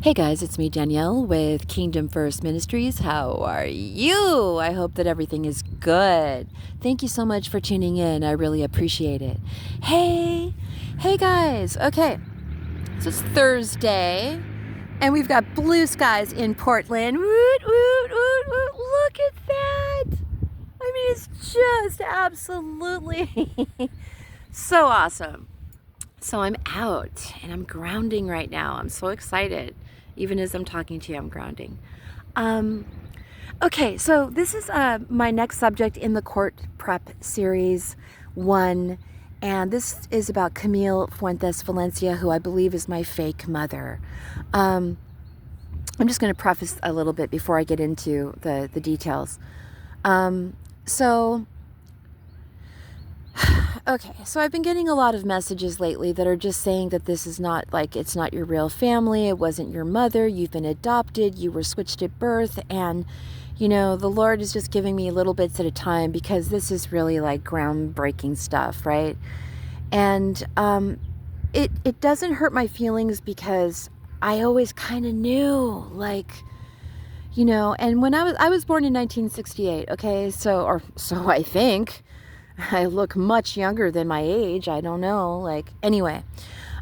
Hey guys, it's me Danielle with Kingdom First Ministries. How are you? I hope that everything is good. Thank you so much for tuning in. I really appreciate it. Hey guys. Okay, so it's Thursday and we've got blue skies in Portland. Woot, woot, woot, woot. Look at that. I mean, it's just absolutely so awesome. So I'm out and I'm grounding right now. I'm so excited. Even as I'm talking to you, I'm grounding. Okay, so this is my next subject in the court prep series 1. And this is about Camille Fuentes Valencia, who I believe is my fake mother. I'm just going to preface a little bit before I get into the details. Okay, so I've been getting a lot of messages lately that are just saying that this is not, like, it's not your real family, it wasn't your mother, you've been adopted, you were switched at birth, and, you know, the Lord is just giving me little bits at a time because this is really, like, groundbreaking stuff, right? And it doesn't hurt my feelings because I always kind of knew, like, you know, and when I was born in 1968, okay, so I think. I look much younger than my age. I don't know. Like, anyway,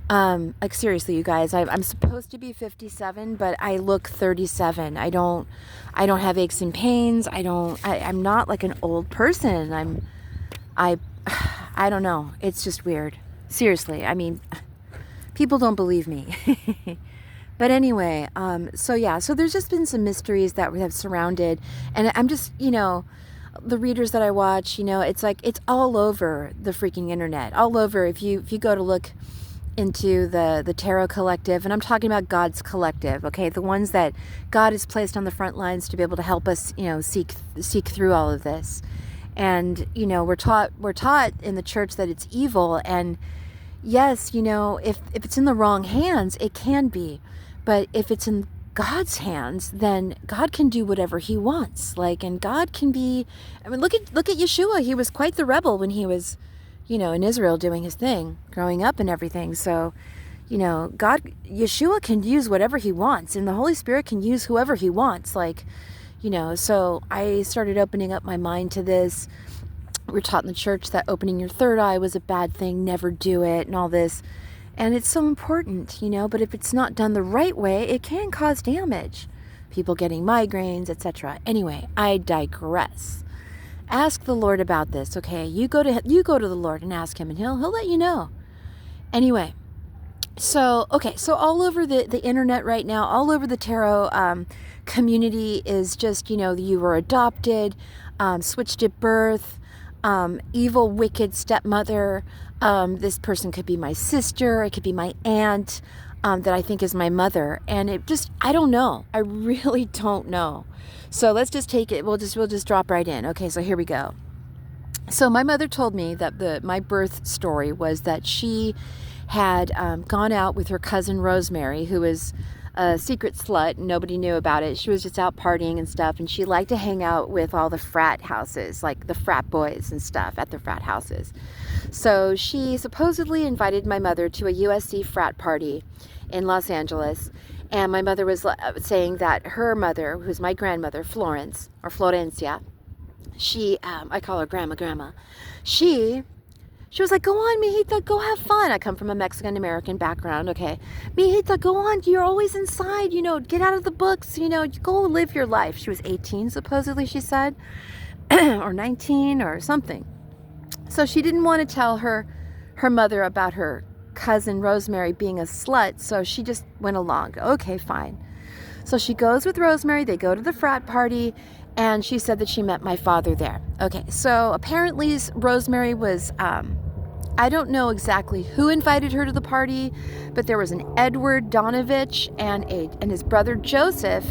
like seriously, you guys, I'm supposed to be 57, but I look 37. I don't have aches and pains. I'm not like an old person. I don't know. It's just weird. Seriously. I mean, people don't believe me. But anyway, so there's just been some mysteries that have surrounded, and I'm just, you know, the readers that I watch, you know, it's like, it's all over the freaking internet, all over. If you go to look into the Tarot Collective, and I'm talking about God's collective, okay, the ones that God has placed on the front lines to be able to help us, you know, seek through all of this. And, you know, we're taught in the church that it's evil, and yes, you know, if it's in the wrong hands, it can be, but if it's in God's hands, then God can do whatever he wants. Like, and God can be, I mean, look at Yeshua. He was quite the rebel when he was, you know, in Israel doing his thing, growing up and everything. So, you know, Yeshua can use whatever he wants, and the Holy Spirit can use whoever he wants. Like, you know, so I started opening up my mind to this. We're taught in the church that opening your third eye was a bad thing, never do it, and all this. And it's so important, you know, but if it's not done the right way, it can cause damage. People getting migraines, etc. Anyway, I digress. Ask the Lord about this, okay? You go to the Lord and ask him, and he'll let you know. Anyway, so all over the internet right now, all over the tarot community is just, you know, you were adopted, switched at birth, evil, wicked stepmother. This person could be my sister. It could be my aunt that I think is my mother. And it just, I don't know. I really don't know. So let's just take it. We'll just drop right in. Okay, so here we go. So my mother told me that my birth story was that she had gone out with her cousin Rosemary, who was a secret slut, and nobody knew about it. She was just out partying and stuff, and she liked to hang out with all the frat houses, like the frat boys and stuff at the frat houses. So she supposedly invited my mother to a USC frat party in Los Angeles, and my mother was saying that her mother, who's my grandmother, Florence, or Florencia, she, I call her grandma, she was like, go on, mijita, go have fun. I come from a Mexican-American background, okay. Mijita, go on, you're always inside, you know, get out of the books, you know, go live your life. She was 18, supposedly, she said, or 19 or something. So she didn't want to tell her mother about her cousin Rosemary being a slut, so she just went along. Okay, fine. So she goes with Rosemary, they go to the frat party, and she said that she met my father there. Okay, so apparently Rosemary was, I don't know exactly who invited her to the party, but there was an Edward Donovich and his brother Joseph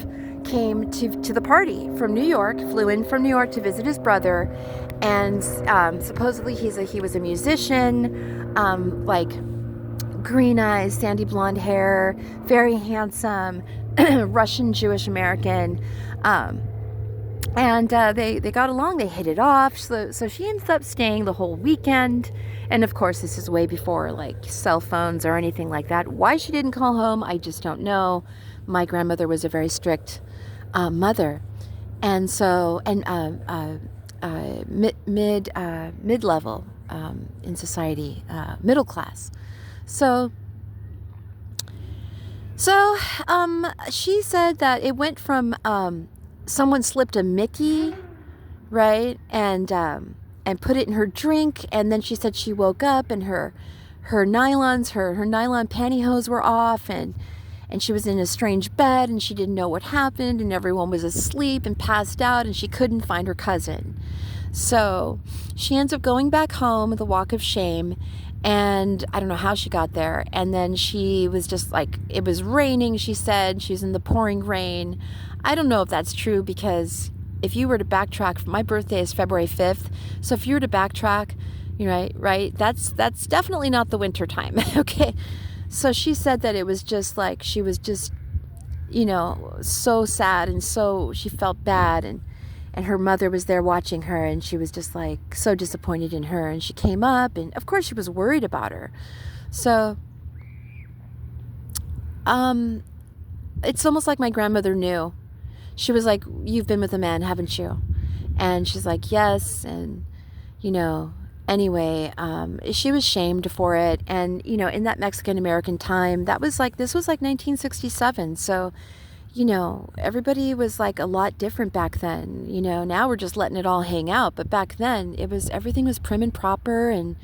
came to the party from New York, flew in from New York to visit his brother, and supposedly he was a musician, like green eyes, sandy blonde hair, very handsome, Russian Jewish American. And they got along, they hit it off. So she ends up staying the whole weekend. And of course, this is way before like cell phones or anything like that. Why she didn't call home, I just don't know. My grandmother was a very strict mother. And so, and mid-level in society, middle class. So she said that it went from someone slipped a Mickey, right, and put it in her drink, and then she said she woke up and her nylons, her nylon pantyhose were off, and she was in a strange bed, and she didn't know what happened, and everyone was asleep and passed out, and she couldn't find her cousin. So she ends up going back home with a walk of shame, and I don't know how she got there. And then she was just like, it was raining, she said. She was in the pouring rain. I don't know if that's true, because if you were to backtrack, my birthday is February 5th. So if you were to backtrack, right, that's definitely not the winter time. Okay. So she said that it was just like, she was just, so sad, and so she felt bad, and her mother was there watching her, and she was just like so disappointed in her, and she came up, and of course she was worried about her. So it's almost like my grandmother knew. She was like, "You've been with a man, haven't you?" And she's like, "Yes." And anyway, she was shamed for it. And in that Mexican American time, this was like 1967. So everybody was like a lot different back then. Now we're just letting it all hang out, but back then everything was prim and proper, and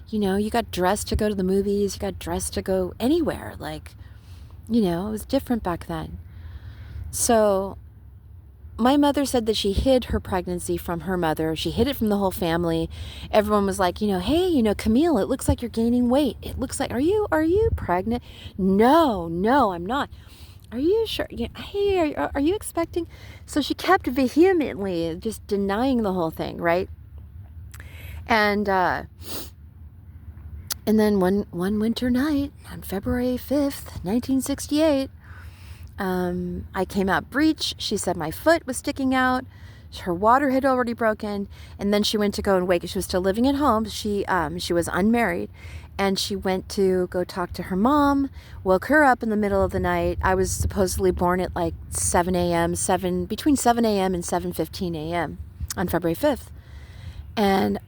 you got dressed to go to the movies, you got dressed to go anywhere, like it was different back then. So my mother said that she hid her pregnancy from her mother. She hid it from the whole family. Everyone was like, hey, Camille, it looks like you're gaining weight. It looks like, are you pregnant? No, I'm not. Are you sure? Yeah, hey, are you expecting? So she kept vehemently just denying the whole thing, right? And then one winter night on February 5th, 1968, I came out breech. She said my foot was sticking out. Her water had already broken. And then she went to go and wake. She was still living at home. She was unmarried. And she went to go talk to her mom, woke her up in the middle of the night. I was supposedly born at like 7 a.m., between 7 a.m. and 7:15 a.m. on February 5th. And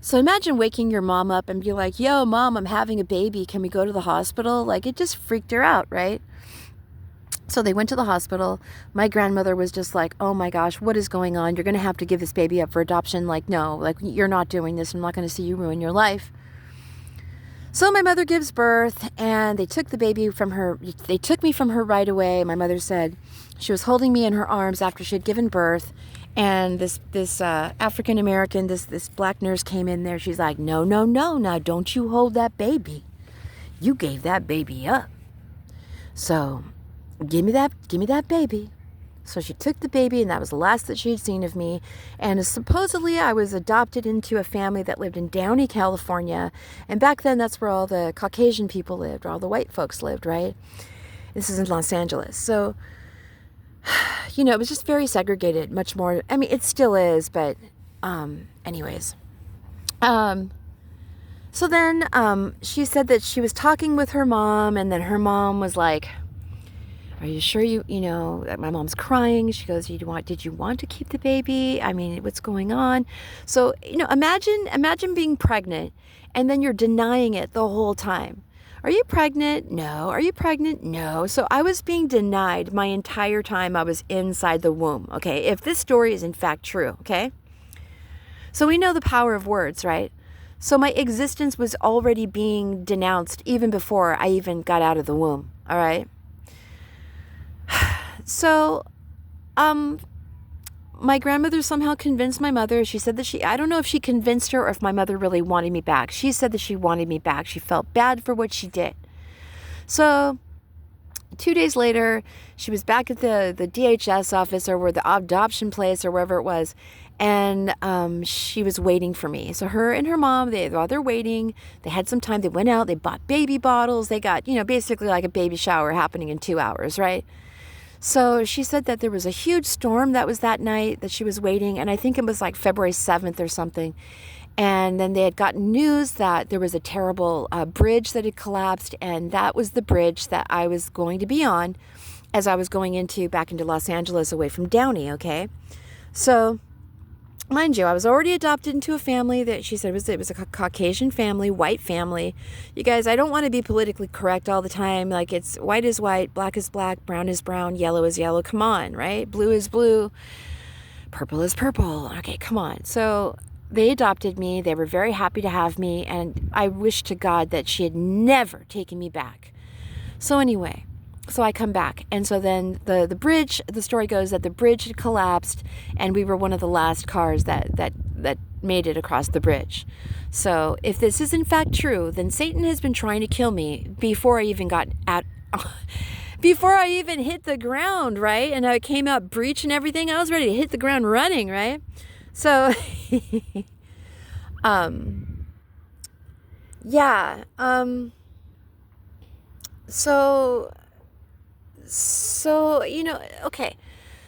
so imagine waking your mom up and be like, yo, Mom, I'm having a baby. Can we go to the hospital? Like, it just freaked her out, right? So they went to the hospital. My grandmother was just like, oh my gosh, what is going on? You're going to have to give this baby up for adoption. Like, no, like, you're not doing this. I'm not going to see you ruin your life. So my mother gives birth, and they took the baby from her. They took me from her right away. My mother said she was holding me in her arms after she had given birth. And this African American, this black nurse came in there. She's like, no, now don't you hold that baby. You gave that baby up. So give me that baby. So she took the baby, and that was the last that she had seen of me. And supposedly I was adopted into a family that lived in Downey, California. And back then, that's where all the Caucasian people lived, or all the white folks lived, right? This is in Los Angeles. So, it was just very segregated, much more. I mean, it still is, but anyways. So then she said that she was talking with her mom, and then her mom was like, are you sure that my mom's crying? She goes, did you want to keep the baby? I mean, what's going on? So, imagine being pregnant, and then you're denying it the whole time. Are you pregnant? No. Are you pregnant? No. So I was being denied my entire time I was inside the womb. Okay. If this story is in fact true. Okay. So we know the power of words, right? So my existence was already being denounced even before I even got out of the womb. All right. So, my grandmother somehow convinced my mother. She said that I don't know if she convinced her or if my mother really wanted me back. She said that she wanted me back. She felt bad for what she did. So 2 days later, she was back at the DHS office, or where the adoption place, or wherever it was. And she was waiting for me. So her and her mom, while they're waiting, they had some time. They went out, they bought baby bottles. They got, basically like a baby shower happening in 2 hours, right? So she said that there was a huge storm that was that night that she was waiting, and I think it was like February 7th or something. And then they had gotten news that there was a terrible bridge that had collapsed, and that was the bridge that I was going to be on as I was going back into Los Angeles away from Downey, okay? So, mind you, I was already adopted into a family that she said it was a Caucasian family, white family. You guys, I don't want to be politically correct all the time. Like, it's white is white, black is black, brown is brown, yellow is yellow. Come on, right? Blue is blue, purple is purple. Okay, come on. So they adopted me. They were very happy to have me, and I wish to God that she had never taken me back. So anyway, so I come back, and so then the bridge, the story goes that the bridge had collapsed, and we were one of the last cars that made it across the bridge. So if this is in fact true, then Satan has been trying to kill me before I even got out, before I even hit the ground, right? And I came out breech and everything. I was ready to hit the ground running, right? So, yeah, so, okay.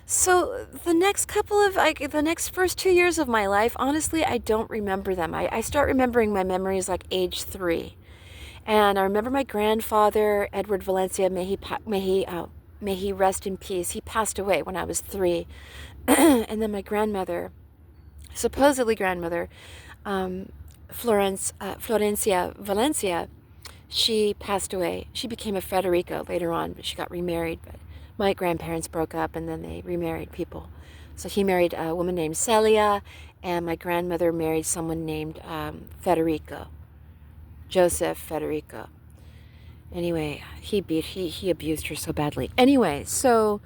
So the next the next first 2 years of my life, honestly, I don't remember them. I start remembering my memories like age 3. And I remember my grandfather, Edward Valencia, may he rest in peace. He passed away when I was 3. And then my grandmother, supposedly grandmother, Florencia Valencia, she passed away. She became a Federico later on, but she got remarried. But my grandparents broke up, and then they remarried people. So he married a woman named Celia, and my grandmother married someone named Federico, Joseph Federico. Anyway, he abused her so badly. Anyway, so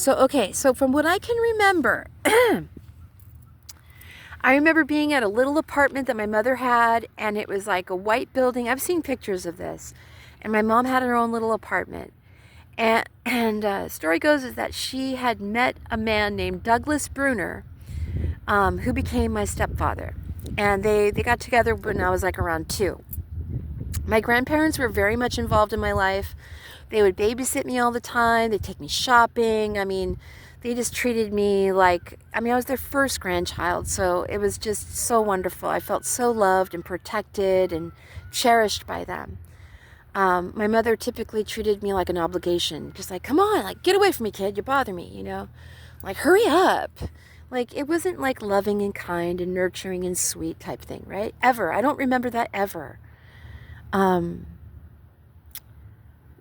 okay, so from what I can remember, I remember being at a little apartment that my mother had, and it was like a white building. I've seen pictures of this. And my mom had her own little apartment. And story goes is that she had met a man named Douglas Bruner, who became my stepfather. And they got together when I was like around 2. My grandparents were very much involved in my life. They would babysit me all the time. They'd take me shopping. I mean, they just treated me like, I was their first grandchild, so it was just so wonderful. I felt so loved and protected and cherished by them. My mother typically treated me like an obligation, just like, come on, like, get away from me, kid, you bother me, like, hurry up. Like, it wasn't like loving and kind and nurturing and sweet type thing, right? Ever. I don't remember that ever.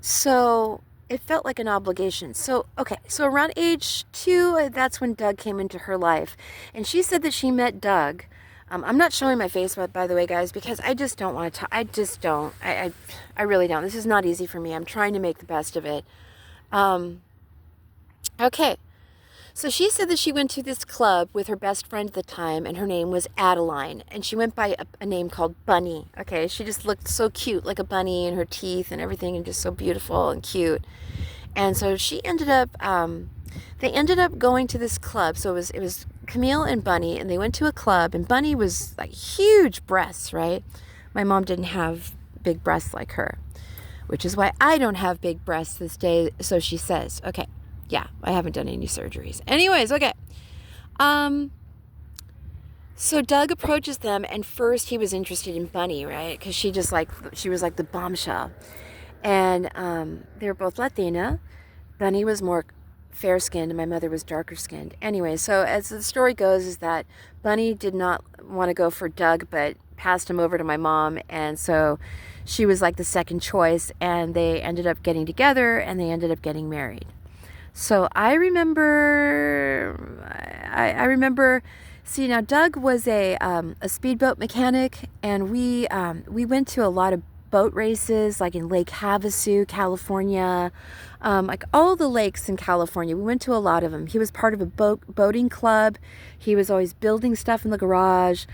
So it felt like an obligation. So, okay, so around age 2, that's when Doug came into her life. And she said that she met Doug. I'm not showing my face, by the way, guys, because I just don't want to talk. I just don't. I really don't. This is not easy for me. I'm trying to make the best of it. Okay. So she said that she went to this club with her best friend at the time, and her name was Adeline, and she went by a name called Bunny. Okay, she just looked so cute, like a bunny, and her teeth and everything, and just so beautiful and cute. And so she ended up, they ended up going to this club. So it was Camille and Bunny, and they went to a club, and Bunny was like huge breasts, right? My mom didn't have big breasts like her, which is why I don't have big breasts this day, so she says. Okay. Yeah, I haven't done any surgeries. Anyways, okay. So Doug approaches them, and first he was interested in Bunny, right? Because she was like the bombshell. And they were both Latina. Bunny was more fair-skinned, and my mother was darker-skinned. Anyway, so as the story goes is that Bunny did not want to go for Doug, but passed him over to my mom, and so she was like the second choice, and they ended up getting together, and they ended up getting married. So I remember, see, now Doug was a speedboat mechanic, and we went to a lot of boat races, like in Lake Havasu, California, like all the lakes in California. We went to a lot of them. He was part of a boating club. He was always building stuff in the garage.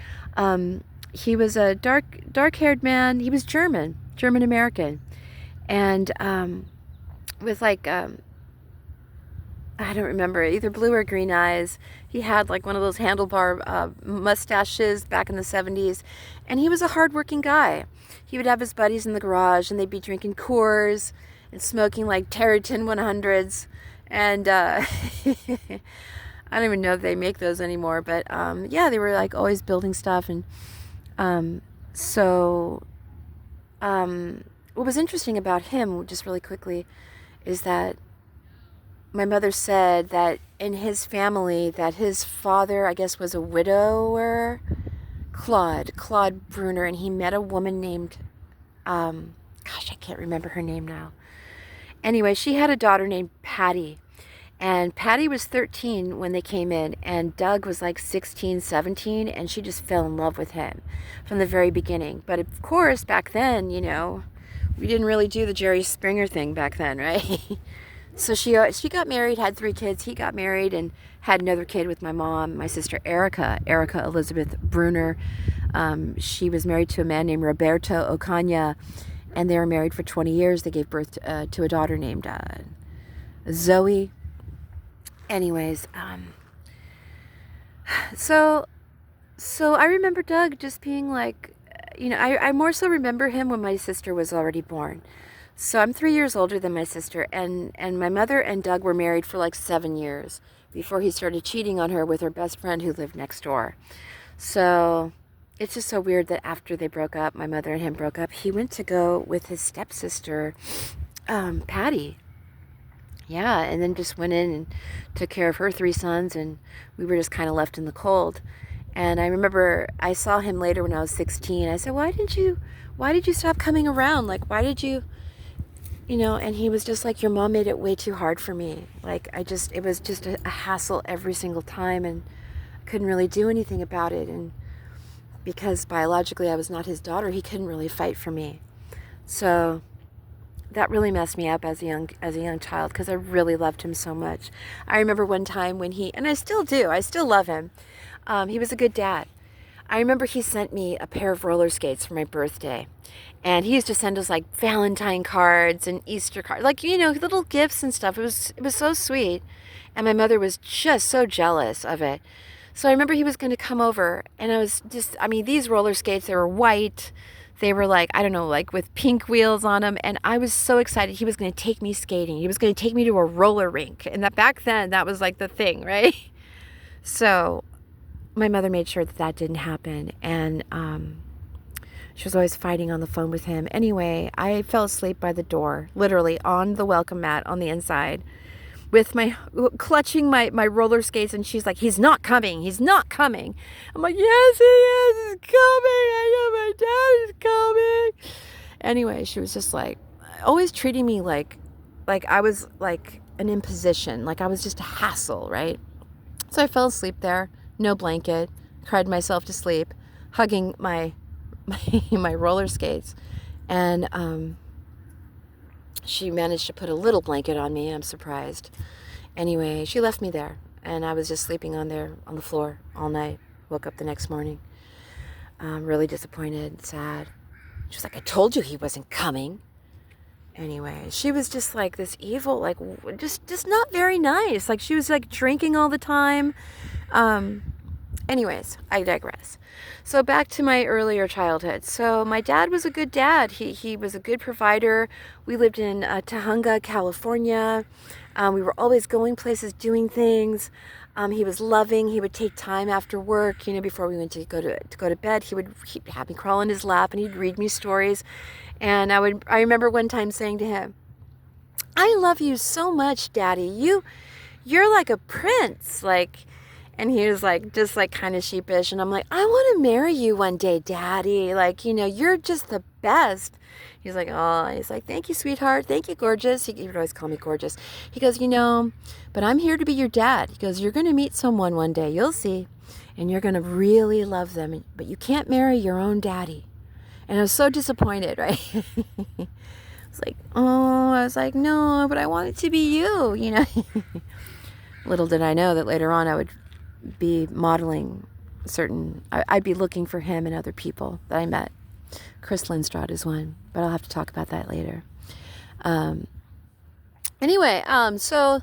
He was a dark-haired man. He was German American, and with like I don't remember, either blue or green eyes. He had like one of those handlebar mustaches back in the 70s. And he was a hardworking guy. He would have his buddies in the garage, and they'd be drinking Coors and smoking like Territon 100s. And I don't even know if they make those anymore, but yeah, they were like always building stuff. And so what was interesting about him, just really quickly, is that my mother said that in his family, that his father, I guess, was a widower, Claude Bruner, and he met a woman named, gosh, I can't remember her name now. Anyway, she had a daughter named Patty, and Patty was 13 when they came in, and Doug was like 16, 17, and she just fell in love with him from the very beginning. But of course, back then, you know, we didn't really do the Jerry Springer thing back then, right? So she got married, had 3 kids. He got married and had another kid with my mom, my sister Erica Elizabeth Bruner. She was married to a man named Roberto Ocaña, and they were married for 20 years. They gave birth to a daughter named Zoe. Anyways, so I remember Doug just being like, you know, I more so remember him when my sister was already born. So I'm 3 years older than my sister, and my mother and Doug were married for like 7 years before he started cheating on her with her best friend who lived next door. So it's just so weird that after they broke up, my mother and him broke up, he went to go with his stepsister, Patty. Yeah, and then just went in and took care of her 3 sons, and we were just kind of left in the cold. And I remember I saw him later when I was 16. I said, why did you stop coming around? Like, why did you, you know? And he was just like, your mom made it way too hard for me. Like, it was just a hassle every single time, and I couldn't really do anything about it. And because biologically I was not his daughter, he couldn't really fight for me. So that really messed me up as a young child, because I really loved him so much. I remember one time when and I still do, I still love him. He was a good dad. I remember he sent me a pair of roller skates for my birthday, and he used to send us like Valentine cards and Easter cards, like, you know, little gifts and stuff. It was so sweet, and my mother was just so jealous of it. So I remember he was going to come over, and I mean, these roller skates, they were white. They were like, I don't know, like with pink wheels on them. And I was so excited. He was going to take me skating. He was going to take me to a roller rink. And that back then, that was like the thing, right? So my mother made sure that didn't happen. And she was always fighting on the phone with him. Anyway, I fell asleep by the door, literally on the welcome mat on the inside, with clutching my roller skates, and she's like, he's not coming. I'm like, yes, he is, he's coming. I know my dad is coming. Anyway, she was just like, always treating me like I was like an imposition, like I was just a hassle, right? So I fell asleep there, no blanket, cried myself to sleep, hugging my roller skates, and she managed to put a little blanket on me. I'm surprised. Anyway, she left me there, and I was just sleeping on the floor all night. Woke up the next morning, really disappointed, sad. She was like, I told you he wasn't coming. Anyway, she was just like this evil, like just not very nice. Like, she was like drinking all the time. Anyways, I digress. So back to my earlier childhood. So my dad was a good dad. He was a good provider. We lived in Tahunga, California. We were always going places, doing things. He was loving. He would take time after work, you know, before we went to go to bed. He'd have me crawl in his lap, and he'd read me stories. And I remember one time saying to him, I love you so much, Daddy. You're like a prince, like. And he was like, just like kind of sheepish. And I'm like, I want to marry you one day, Daddy. Like, you know, you're just the best. He's like, oh, he's like, thank you, sweetheart. Thank you, gorgeous. He would always call me gorgeous. He goes, you know, but I'm here to be your dad. He goes, you're going to meet someone one day. You'll see. And you're going to really love them. But you can't marry your own daddy. And I was so disappointed, right? It's like, oh, I was like, no, but I want it to be you, you know. Little did I know that later on I would be modeling I'd be looking for him and other people that I met. Chris Lindstrad is one, but I'll have to talk about that later. Anyway, so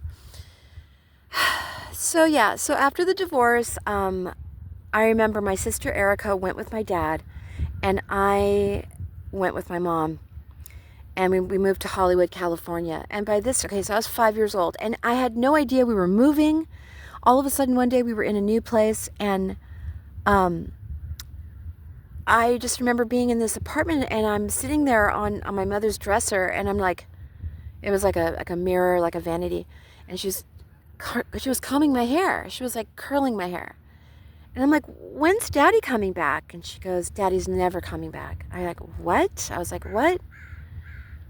after the divorce, I remember my sister Erica went with my dad, and I went with my mom. and we moved to Hollywood, California. And by this, okay, so I was 5 years old, and I had no idea we were moving. All of a sudden, one day we were in a new place, and I just remember being in this apartment, and I'm sitting there on my mother's dresser, and I'm like, it was like a mirror, like a vanity, and she was combing my hair. She was like curling my hair. And I'm like, when's Daddy coming back? And she goes, Daddy's never coming back. I'm like, what? I was like, what?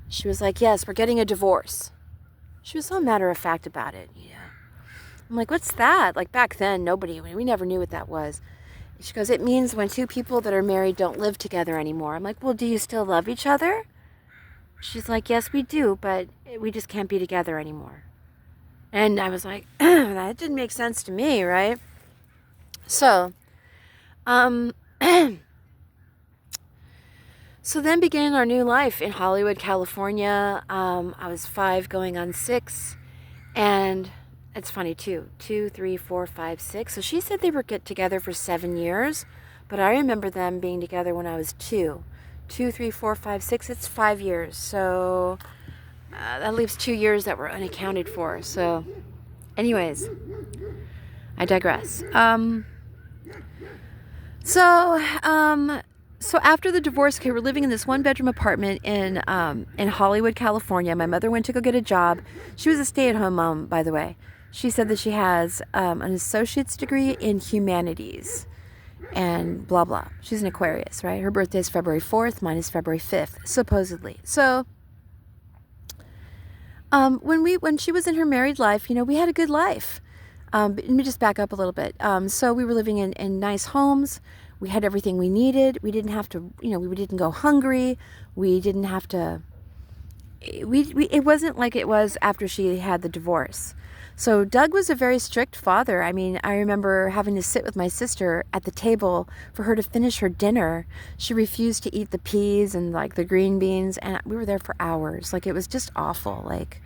She was like, yes, we're getting a divorce. She was so matter of fact about it. Yeah. I'm like, what's that? Like back then, we never knew what that was. And she goes, it means when two people that are married don't live together anymore. I'm like, well, do you still love each other? She's like, yes, we do, but we just can't be together anymore. And I was like, that didn't make sense to me, right? So, so then began our new life in Hollywood, California. I was 5 going on 6, and it's funny too, 2, 3, 4, 5, 6. So she said they were get together for 7 years, but I remember them being together when I was 2. 2, 3, 4, 5, 6, it's 5 years. So that leaves 2 years that were unaccounted for. So anyways, I digress. So after the divorce, okay, we're living in this 1-bedroom apartment in Hollywood, California. My mother went to go get a job. She was a stay-at-home mom, by the way. She said that she has an associate's degree in humanities and blah, blah. She's an Aquarius, right? Her birthday is February 4th. Mine is February 5th, supposedly. So when she was in her married life, we had a good life. Let me just back up a little bit. So we were living in nice homes. We had everything we needed. We didn't have to, we didn't go hungry. We didn't have to, it wasn't like it was after she had the divorce. So Doug was a very strict father. I mean, I remember having to sit with my sister at the table for her to finish her dinner. She refused to eat the peas and like the green beans, and we were there for hours. Like, it was just awful. Like,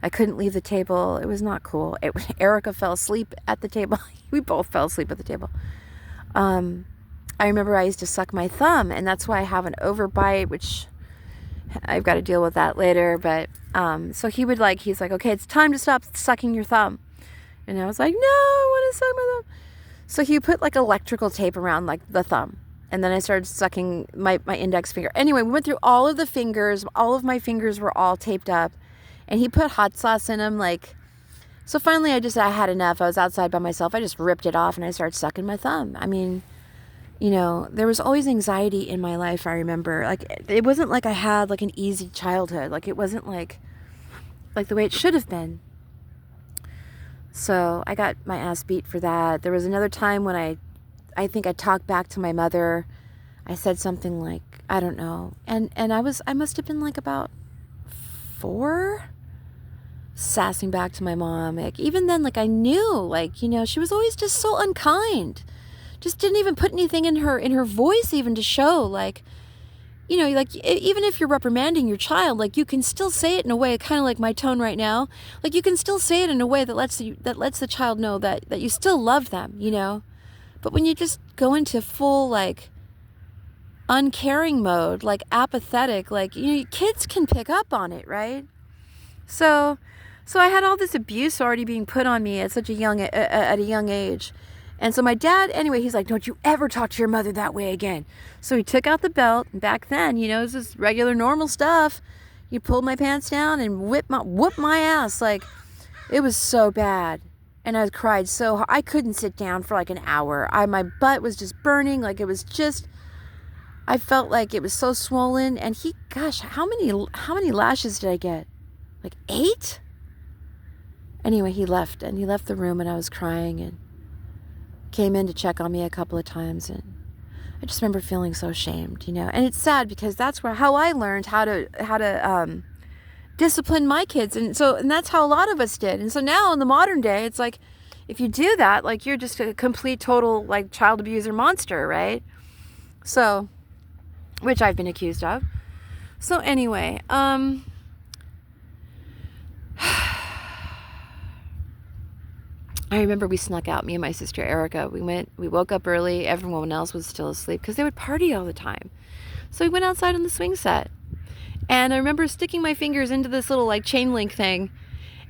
I couldn't leave the table. It was not cool. Erica fell asleep at the table. We both fell asleep at the table. I remember I used to suck my thumb, and that's why I have an overbite, which I've got to deal with that later. But so he's like, okay, it's time to stop sucking your thumb. And I was like, no, I want to suck my thumb. So he put like electrical tape around like the thumb. And then I started sucking my index finger. Anyway, we went through all of the fingers. All of my fingers were all taped up. And he put hot sauce in them. So finally I had enough. I was outside by myself. I just ripped it off and I started sucking my thumb. I mean, there was always anxiety in my life, I remember. Like, it wasn't like I had like an easy childhood. Like, it wasn't like the way it should have been. So I got my ass beat for that. There was another time when I think I talked back to my mother. I said something like, I don't know. And I must have been like about 4, sassing back to my mom. Like, even then, like, I knew, like, she was always just so unkind. Just didn't even put anything in her voice even to show, like, like, even if you're reprimanding your child, like, you can still say it in a way, kind of like my tone right now. Like, you can still say it in a way that lets the child know that you still love them, But when you just go into full, like, uncaring mode, like apathetic, like, kids can pick up on it, right? So I had all this abuse already being put on me at a young age. And so my dad, anyway, he's like, don't you ever talk to your mother that way again. So he took out the belt, and back then, it was just regular normal stuff. He pulled my pants down and whooped my ass. Like, it was so bad. And I cried so hard. I couldn't sit down for like an hour. My butt was just burning. Like, it was just, I felt like it was so swollen. And gosh, how many lashes did I get? Like 8? Anyway, he left the room, and I was crying, and came in to check on me a couple of times, and I just remember feeling so ashamed, And it's sad because that's how I learned how to discipline my kids, and that's how a lot of us did. And so now in the modern day, it's like, if you do that, like, you're just a complete total, like, child abuser monster, right? So, which I've been accused of. So anyway, I remember we snuck out, me and my sister Erica. We woke up early. Everyone else was still asleep because they would party all the time. So we went outside on the swing set. And I remember sticking my fingers into this little like chain link thing.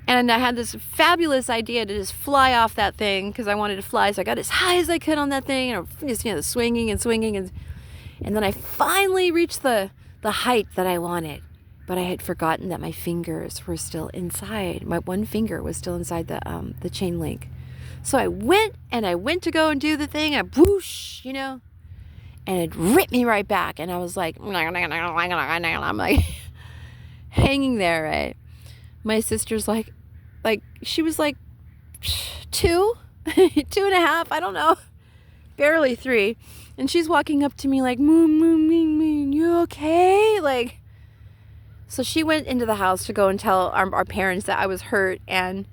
And I had this fabulous idea to just fly off that thing because I wanted to fly. So I got as high as I could on that thing, and just, swinging and swinging. And then I finally reached the height that I wanted. But I had forgotten that my fingers were still inside. My one finger was still inside the chain link. So I went to go and do the thing. And whoosh, and it ripped me right back. And I was like, I'm like hanging there, right? My sister's like she was like 2, 2.5, I don't know, barely 3. And she's walking up to me like, Moon, you okay? Like, so she went into the house to go and tell our parents that I was hurt, and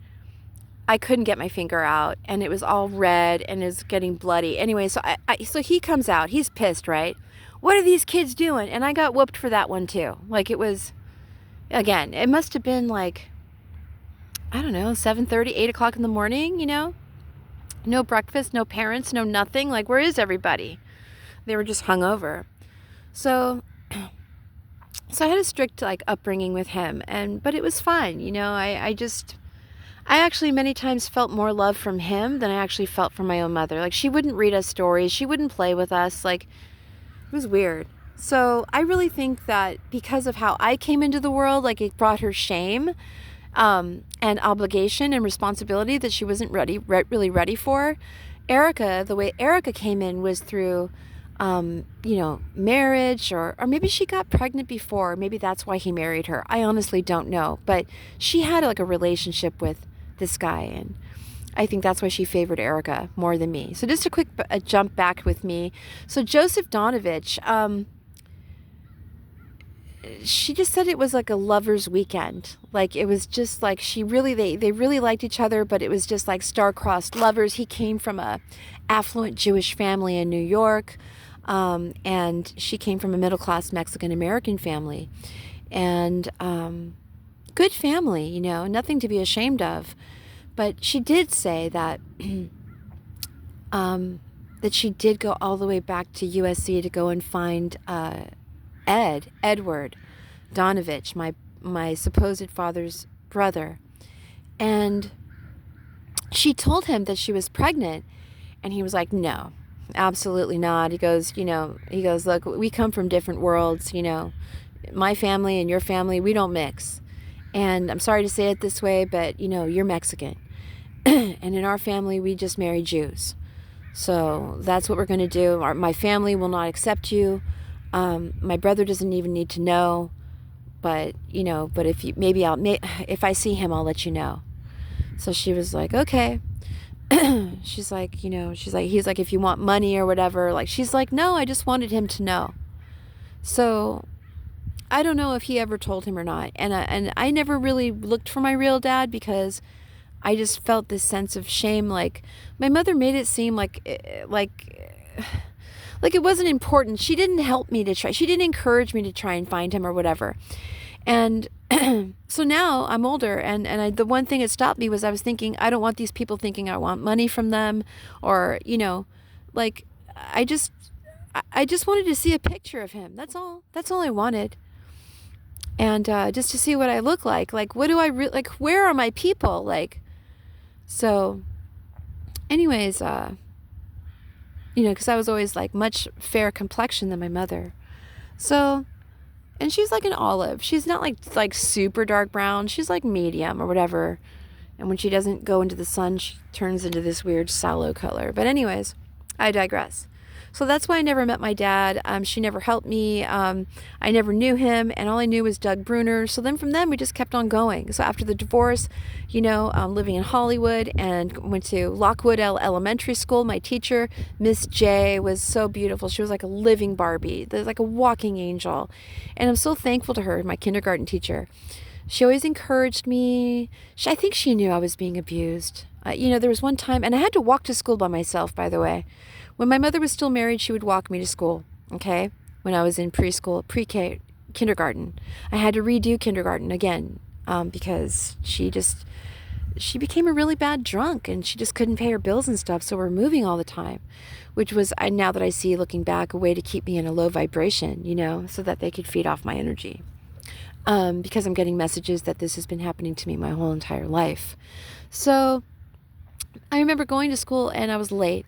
I couldn't get my finger out, and it was all red and is getting bloody. Anyway, so so he comes out. He's pissed, right? What are these kids doing? And I got whooped for that one too. Like, it was, again, it must have been like, I don't know, 7:30, 8 o'clock in the morning, No breakfast, no parents, no nothing. Like, where is everybody? They were just hungover. So I had a strict like upbringing with him, but it was fine. I actually many times felt more love from him than I actually felt from my own mother. Like, she wouldn't read us stories. She wouldn't play with us. Like, it was weird. So I really think that because of how I came into the world, like, it brought her shame and obligation and responsibility that she wasn't really ready for. Erica, the way Erica came in was through marriage, or maybe she got pregnant before. Maybe that's why he married her. I honestly don't know. But she had like a relationship with this guy, and I think that's why she favored Erica more than me. So just a quick jump back with me. So Joseph Donovich, she just said it was like a lover's weekend. Like, it was just like they really liked each other, but it was just like star-crossed lovers. He came from a affluent Jewish family in New York. And she came from a middle-class Mexican-American family, and good family, nothing to be ashamed of. But she did say that that she did go all the way back to USC to go and find Edward Donovich, my supposed father's brother, and she told him that she was pregnant, and he was like, no. Absolutely not. He goes, look, we come from different worlds, my family and your family, we don't mix. And I'm sorry to say it this way, but, you're Mexican. And in our family, we just marry Jews. So that's what we're going to do. My family will not accept you. My brother doesn't even need to know. But, but if I see him, I'll let you know. So she was like, okay. He's like, if you want money or whatever, like, she's like, no, I just wanted him to know. So I don't know if he ever told him or not. And I never really looked for my real dad because I just felt this sense of shame. Like, my mother made it seem like it wasn't important. She didn't help me to try. She didn't encourage me to try and find him or whatever. And so now I'm older, and the one thing that stopped me was I was thinking, I don't want these people thinking I want money from them, or, like, I just wanted to see a picture of him. That's all I wanted. And just to see what I look like. Like, what do I like? Where are my people? Like, so anyways, because I was always like much fairer complexion than my mother. So, and she's like an olive. She's not like super dark brown. She's like medium or whatever. And when she doesn't go into the sun, she turns into this weird sallow color. But anyways, I digress. So that's why I never met my dad. She never helped me. I never knew him, and all I knew was Doug Bruner. So then from then we just kept on going. So after the divorce, living in Hollywood, and went to Lockwood Elementary School. My teacher, Miss J, was so beautiful. She was like a living Barbie, like a walking angel. And I'm so thankful to her, my kindergarten teacher. She always encouraged me. I think she knew I was being abused. There was one time, and I had to walk to school by myself, by the way. When my mother was still married, she would walk me to school, okay? When I was in preschool, pre-K, kindergarten. I had to redo kindergarten again because she became a really bad drunk, and she just couldn't pay her bills and stuff, so we're moving all the time, which was, now that I see, looking back, a way to keep me in a low vibration, so that they could feed off my energy. because I'm getting messages that this has been happening to me my whole entire life. So I remember going to school and I was late.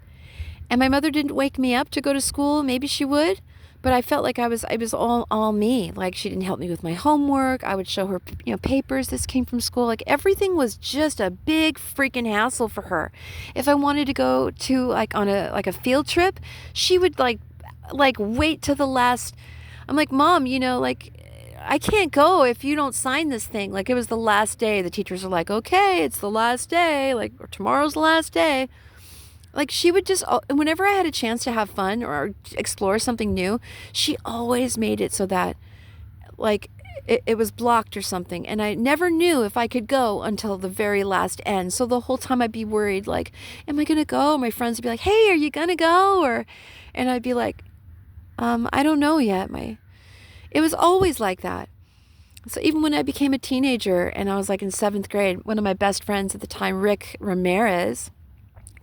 And my mother didn't wake me up to go to school. Maybe she would. But I felt like it was all me. Like she didn't help me with my homework. I would show her, papers. This came from school. Like everything was just a big freaking hassle for her. If I wanted to go to like on a field trip, she would like wait to the last. I'm like, Mom, I can't go if you don't sign this thing. Like it was the last day. The teachers are like, okay, it's the last day. Like, or tomorrow's the last day. Like she would just, whenever I had a chance to have fun or explore something new, she always made it so that like it was blocked or something. And I never knew if I could go until the very last end. So the whole time I'd be worried, like, am I going to go? My friends would be like, hey, are you going to go? And I'd be like, I don't know yet. It was always like that. So even when I became a teenager and I was like in 7th grade, one of my best friends at the time, Rick Ramirez,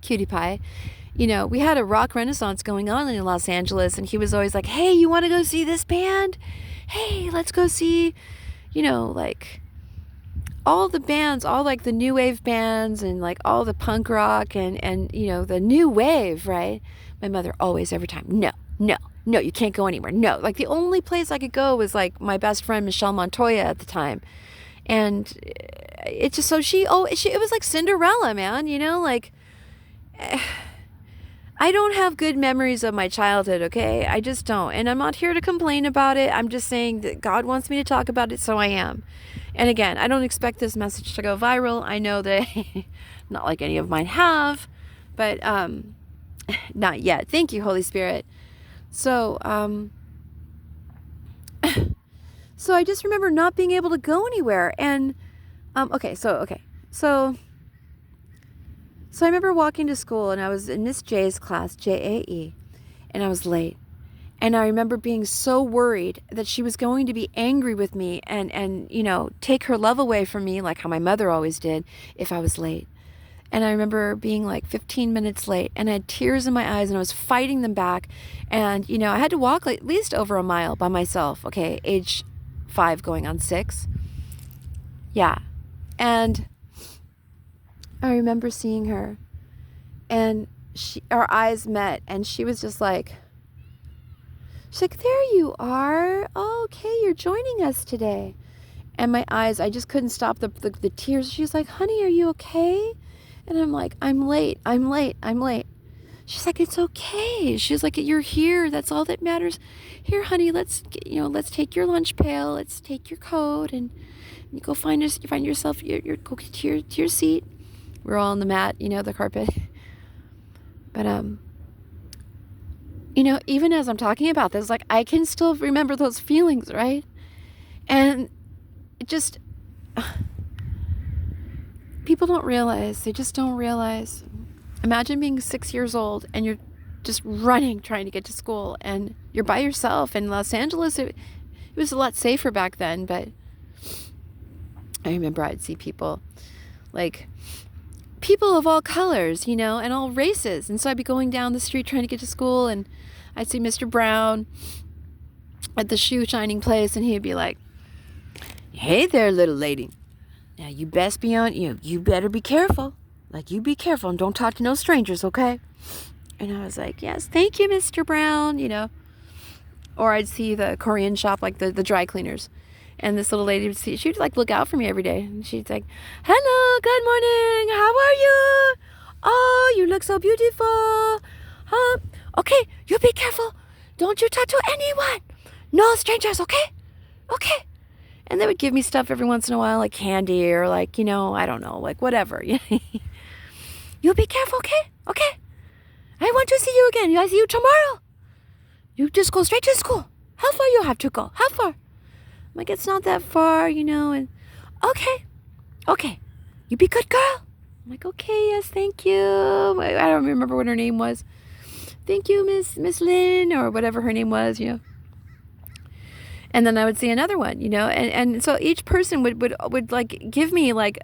Cutie Pie, we had a rock renaissance going on in Los Angeles, and he was always like, hey, you want to go see this band? Hey, let's go see, like all the bands, all like the new wave bands and like all the punk rock and the new wave, right? My mother always, every time, no, you can't go anywhere. No, like the only place I could go was like my best friend, Michelle Montoya at the time. And it's just, so it was like Cinderella, man, like, I don't have good memories of my childhood, okay? I just don't. And I'm not here to complain about it. I'm just saying that God wants me to talk about it, so I am. And again, I don't expect this message to go viral. I know that not like any of mine have, but not yet. Thank you, Holy Spirit. So so I just remember not being able to go anywhere. And So I remember walking to school and I was in Miss J's class, JAE, and I was late. And I remember being so worried that she was going to be angry with me and take her love away from me like how my mother always did if I was late. And I remember being like 15 minutes late and I had tears in my eyes and I was fighting them back. And, I had to walk like at least over a mile by myself. Okay, age 5 going on 6. Yeah. And I remember seeing her and our eyes met and she was just like, she's like, there you are. Oh, okay, you're joining us today. And my eyes, I just couldn't stop the tears. She was like, honey, are you okay? And I'm like, I'm late. She's like, it's okay. She's like, you're here. That's all that matters. Here, honey, let's take your lunch pail. Let's take your coat and you go find yourself, go to your seat. We're all on the mat, the carpet. But, even as I'm talking about this, like, I can still remember those feelings, right? And it just, people don't realize, they just don't realize. Imagine being 6 years old and you're just running, trying to get to school, and you're by yourself. In Los Angeles, it was a lot safer back then, but I remember I'd see people of all colors, and all races. And so I'd be going down the street trying to get to school, and I'd see Mr. Brown at the shoe shining place, and he'd be like, hey there, little lady. Now you best be on, you better be careful. Like, you be careful and don't talk to no strangers, okay? And I was like, yes, thank you, Mr. Brown, Or I'd see the Korean shop, like the dry cleaners. And this little lady she'd like look out for me every day. And she'd like, hello, good morning, how are you? Oh, you look so beautiful. Okay, you be careful. Don't you talk to anyone. No strangers, okay? Okay. And they would give me stuff every once in a while, like candy or like, I don't know, like whatever. You be careful, okay? Okay. I want to see you again. I see you tomorrow. You just go straight to school. How far you have to go? How far? I'm like, it's not that far, and okay, you be good girl. I'm like, okay, yes, thank you. I don't remember what her name was. Thank you, Miss Lynn, or whatever her name was, And then I would see another one, and so each person would like give me like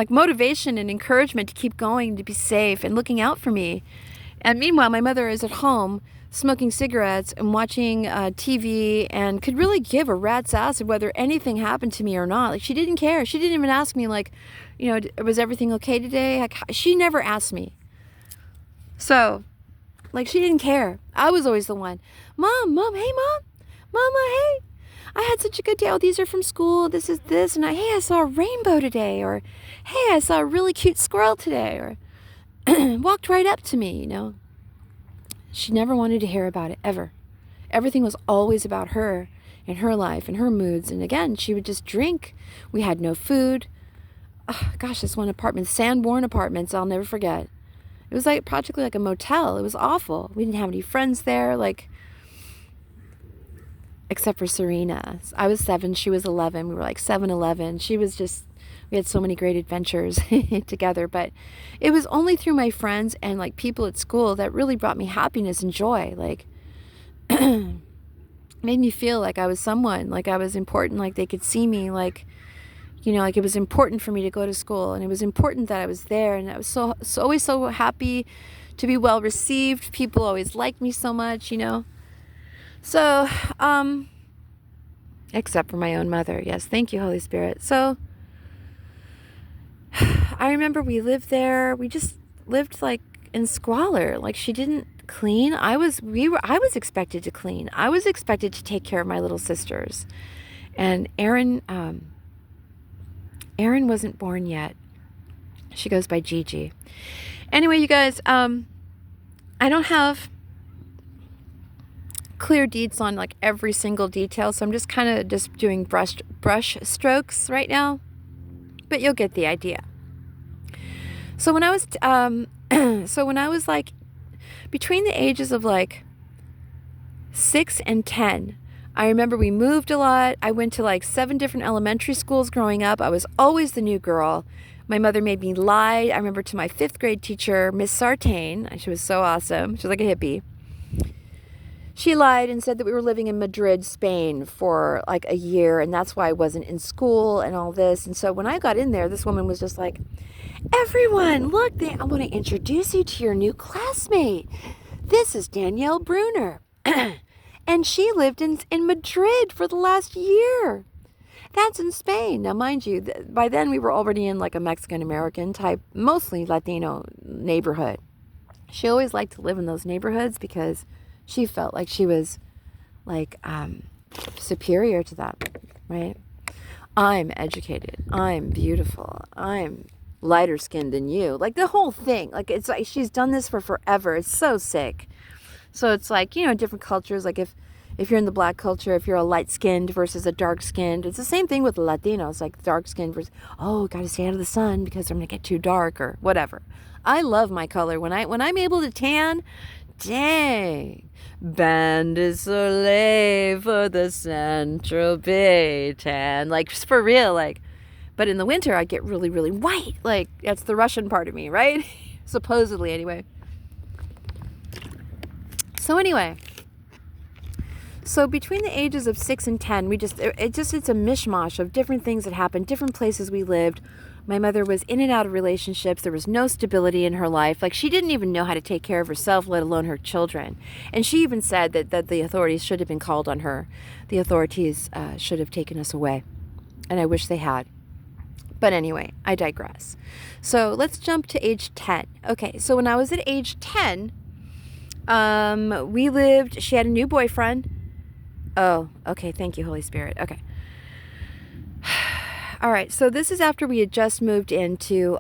motivation and encouragement to keep going, to be safe and looking out for me. And meanwhile, my mother is at home smoking cigarettes and watching TV and could really give a rat's ass of whether anything happened to me or not. Like, she didn't care. She didn't even ask me, like, you know, was everything okay today? Like, she never asked me. So, like, she didn't care. I was always the one. Mom, hey, Mom. Mama, hey. I had such a good day. Oh, these are from school. This is this. And hey, I saw a rainbow today. Or, hey, I saw a really cute squirrel today. Or, walked right up to me, you know. She never wanted to hear about it, ever. Everything was always about her and her life and her moods. And again, she would just drink. We had no food. Oh, gosh, this one apartment, Sanborn Apartments, I'll never forget. It was like practically like a motel. It was awful. We didn't have any friends there, like, except for Serena. I was 7, she was 11. We were like 7, 11. She was just, we had so many great adventures together. But it was only through my friends and like people at school that really brought me happiness and joy. Like, made me feel like I was someone, like I was important, like they could see me, like, you know, like it was important for me to go to school, and it was important that I was there, and I was so always so happy to be well received. People always liked me so much, you know. So, except for my own mother. Yes, thank you, Holy Spirit. So, I remember we lived there. We just lived like in squalor. Like, she didn't clean. I was expected to clean. I was expected to take care of my little sisters. And Erin wasn't born yet. She goes by Gigi. Anyway, you guys, I don't have clear deets on like every single detail, so I'm just kind of just doing brush strokes right now, but you'll get the idea. So when I was like between the ages of like 6 and 10, I remember we moved a lot. I went to like 7 different elementary schools growing up. I was always the new girl. My mother made me lie. I remember to my 5th grade teacher, Miss Sartain. She was so awesome. She was like a hippie. She lied and said that we were living in Madrid, Spain for like a year, and that's why I wasn't in school and all this. And so when I got in there, this woman was just like, everyone, look, I want to introduce you to your new classmate. This is Danielle Bruner. And she lived in Madrid for the last year. That's in Spain. Now, mind you, by then we were already in like a Mexican-American type, mostly Latino neighborhood. She always liked to live in those neighborhoods because she felt like she was like superior to them, right? I'm educated. I'm beautiful. I'm lighter skinned than you. Like the whole thing. Like it's like she's done this for forever. It's so sick. So it's like, you know, different cultures, like if you're in the black culture, if you're a light-skinned versus a dark-skinned, it's the same thing with the Latinos, like dark-skinned versus, oh, got to stay out of the sun because I'm going to get too dark or whatever. I love my color. When I'm able to tan, dang, Bain de Soleil for the Central Bay tan. Like, just for real, like, but in the winter, I get really, really white. Like, that's the Russian part of me, right? Supposedly, anyway. So anyway, so between the ages of 6 and 10, it's a mishmash of different things that happened, different places we lived. My mother was in and out of relationships. There was no stability in her life. Like, she didn't even know how to take care of herself, let alone her children. And she even said that the authorities should have been called on her. The authorities should have taken us away. And I wish they had. But anyway, I digress. So let's jump to age 10. Okay, so when I was at age 10, she had a new boyfriend. Oh, okay. Thank you, Holy Spirit. Okay. All right. So this is after we had just moved into,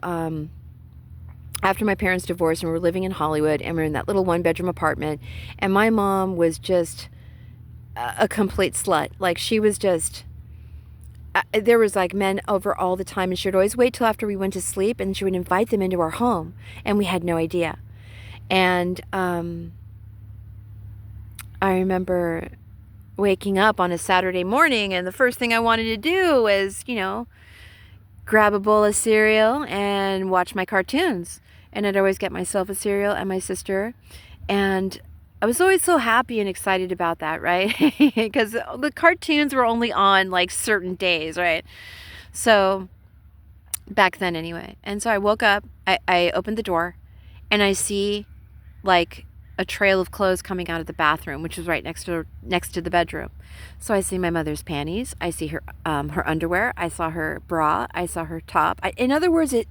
after my parents divorced, and we were living in Hollywood, and we were in that little 1-bedroom apartment, and my mom was just a complete slut. Like, she was just, there was like men over all the time, and she would always wait till after we went to sleep, and she would invite them into our home, and we had no idea. And I remember waking up on a Saturday morning, and the first thing I wanted to do was, you know, grab a bowl of cereal and watch my cartoons. And I'd always get myself a cereal and my sister. And I was always so happy and excited about that, right? Because the cartoons were only on like certain days, right? So back then anyway. And so I woke up, I opened the door, and I see like a trail of clothes coming out of the bathroom, which was right next to the bedroom. So I see my mother's panties. I see her underwear. I saw her bra. I saw her top. In other words, it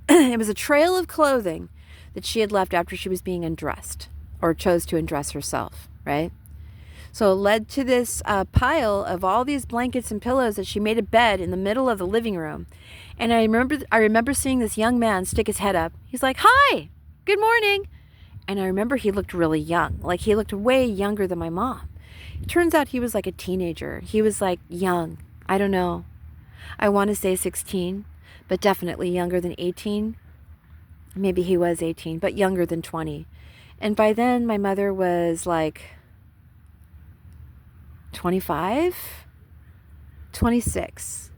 it was a trail of clothing that she had left after she was being undressed or chose to undress herself, right? So it led to this pile of all these blankets and pillows that she made a bed in the middle of the living room. And I remember seeing this young man stick his head up. He's like, "Hi, good morning." And I remember he looked really young. Like, he looked way younger than my mom. It turns out he was like a teenager. He was like young. I don't know. I want to say 16, but definitely younger than 18. Maybe he was 18, but younger than 20. And by then, my mother was like 25, 26.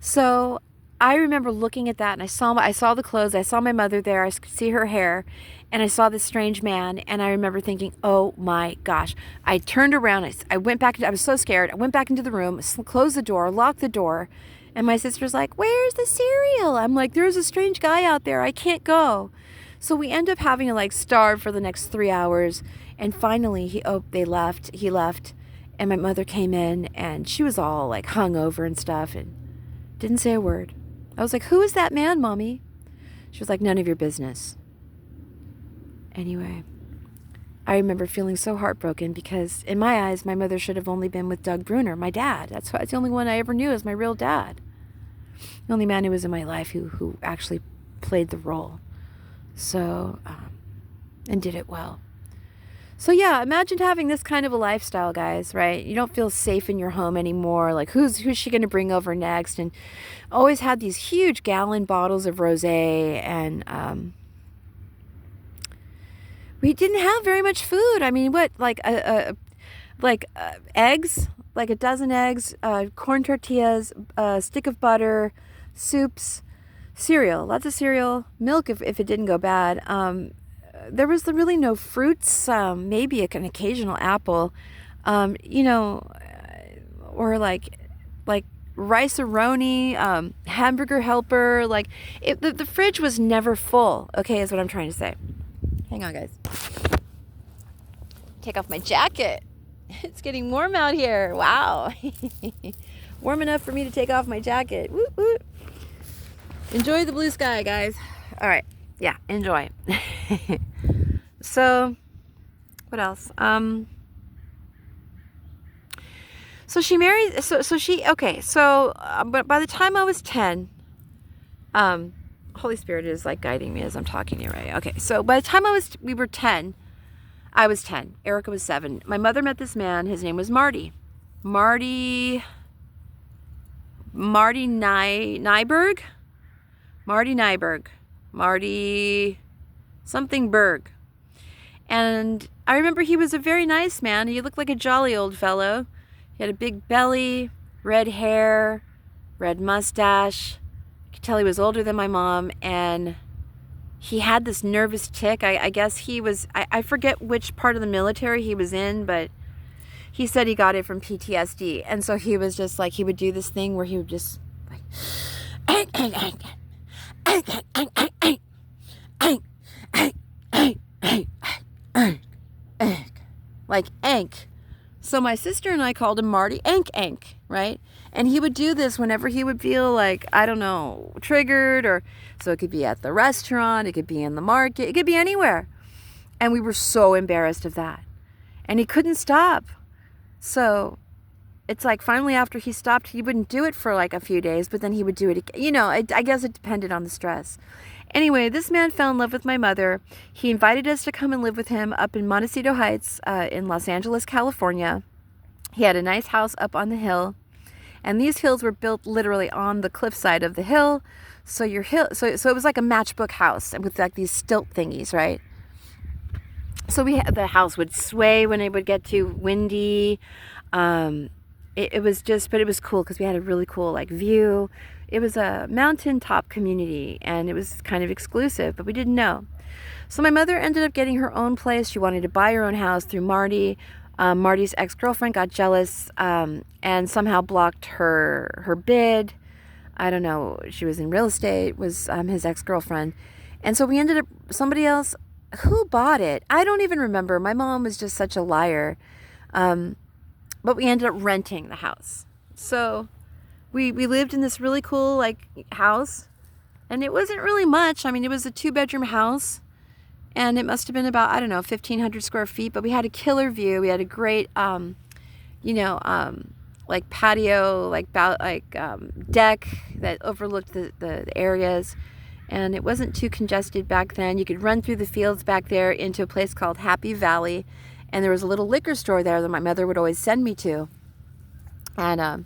So I remember looking at that, and I saw the clothes. I saw my mother there. I could see her hair, and I saw this strange man. And I remember thinking, "Oh my gosh!" I turned around. I went back. I was so scared. I went back into the room, closed the door, locked the door, and my sister's like, "Where's the cereal?" I'm like, "There's a strange guy out there. I can't go." So we end up having to like starve for the next 3 hours. And finally, they left. He left, and my mother came in, and she was all like hung over and stuff, and didn't say a word. I was like, "Who is that man, Mommy?" She was like, "None of your business." Anyway, I remember feeling so heartbroken because in my eyes, my mother should have only been with Doug Bruner, my dad. That's the only one I ever knew as my real dad. The only man who was in my life who actually played the role. So, and did it well. So yeah, imagine having this kind of a lifestyle, guys, right? You don't feel safe in your home anymore. Like, who's she going to bring over next? And always had these huge gallon bottles of rosé, and we didn't have very much food. I mean, what, like eggs, like a dozen eggs, corn tortillas, a stick of butter, soups, cereal, lots of cereal, milk if it didn't go bad. There was really no fruits, maybe an occasional apple, or like rice-a-roni, hamburger helper. Like, the fridge was never full, okay, is what I'm trying to say. Hang on, guys. Take off my jacket. It's getting warm out here. Wow. Warm enough for me to take off my jacket. Woo, woo. Enjoy the blue sky, guys. All right. Yeah, enjoy. So, what else? So she married, but by the time I was 10, Holy Spirit is like guiding me as I'm talking to you, right? Okay, so by the time we were 10, I was 10. Erica was 7. My mother met this man. His name was Marty. Marty Nyberg? Marty Nyberg. Marty something Berg. And I remember he was a very nice man. He looked like a jolly old fellow. He had a big belly, red hair, red mustache. I could tell he was older than my mom, and he had this nervous tick. I guess he was, I forget which part of the military he was in, but he said he got it from PTSD. And so he was just like, he would do this thing where he would just like, like Ank. So my sister and I called him Marty Ank, right? And he would do this whenever he would feel like, I don't know, triggered, or so it could be at the restaurant, it could be in the market, it could be anywhere. And we were so embarrassed of that. And he couldn't stop. So it's like finally after he stopped, he wouldn't do it for like a few days, but then he would do it again. You know, I guess it depended on the stress. Anyway, this man fell in love with my mother. He invited us to come and live with him up in Montecito Heights in Los Angeles, California. He had a nice house up on the hill. And these hills were built literally on the cliffside of the hill. So so it was like a matchbook house with like these stilt thingies, right? So the house would sway when it would get too windy. It was cool because we had a really cool like view. It was a mountaintop community, and it was kind of exclusive, but we didn't know. So my mother ended up getting her own place. She wanted to buy her own house through Marty. Marty's ex-girlfriend got jealous and somehow blocked her bid. I don't know. She was in real estate, was his ex-girlfriend. And so we ended up, somebody else who bought it? I don't even remember. My mom was just such a liar. But we ended up renting the house. So we lived in this really cool like house, and it wasn't really much. I mean, it was a 2-bedroom house, and it must have been about, I don't know, 1,500 square feet, but we had a killer view. We had a great, like patio, deck that overlooked the areas. And it wasn't too congested back then. You could run through the fields back there into a place called Happy Valley. And there was a little liquor store there that my mother would always send me to. And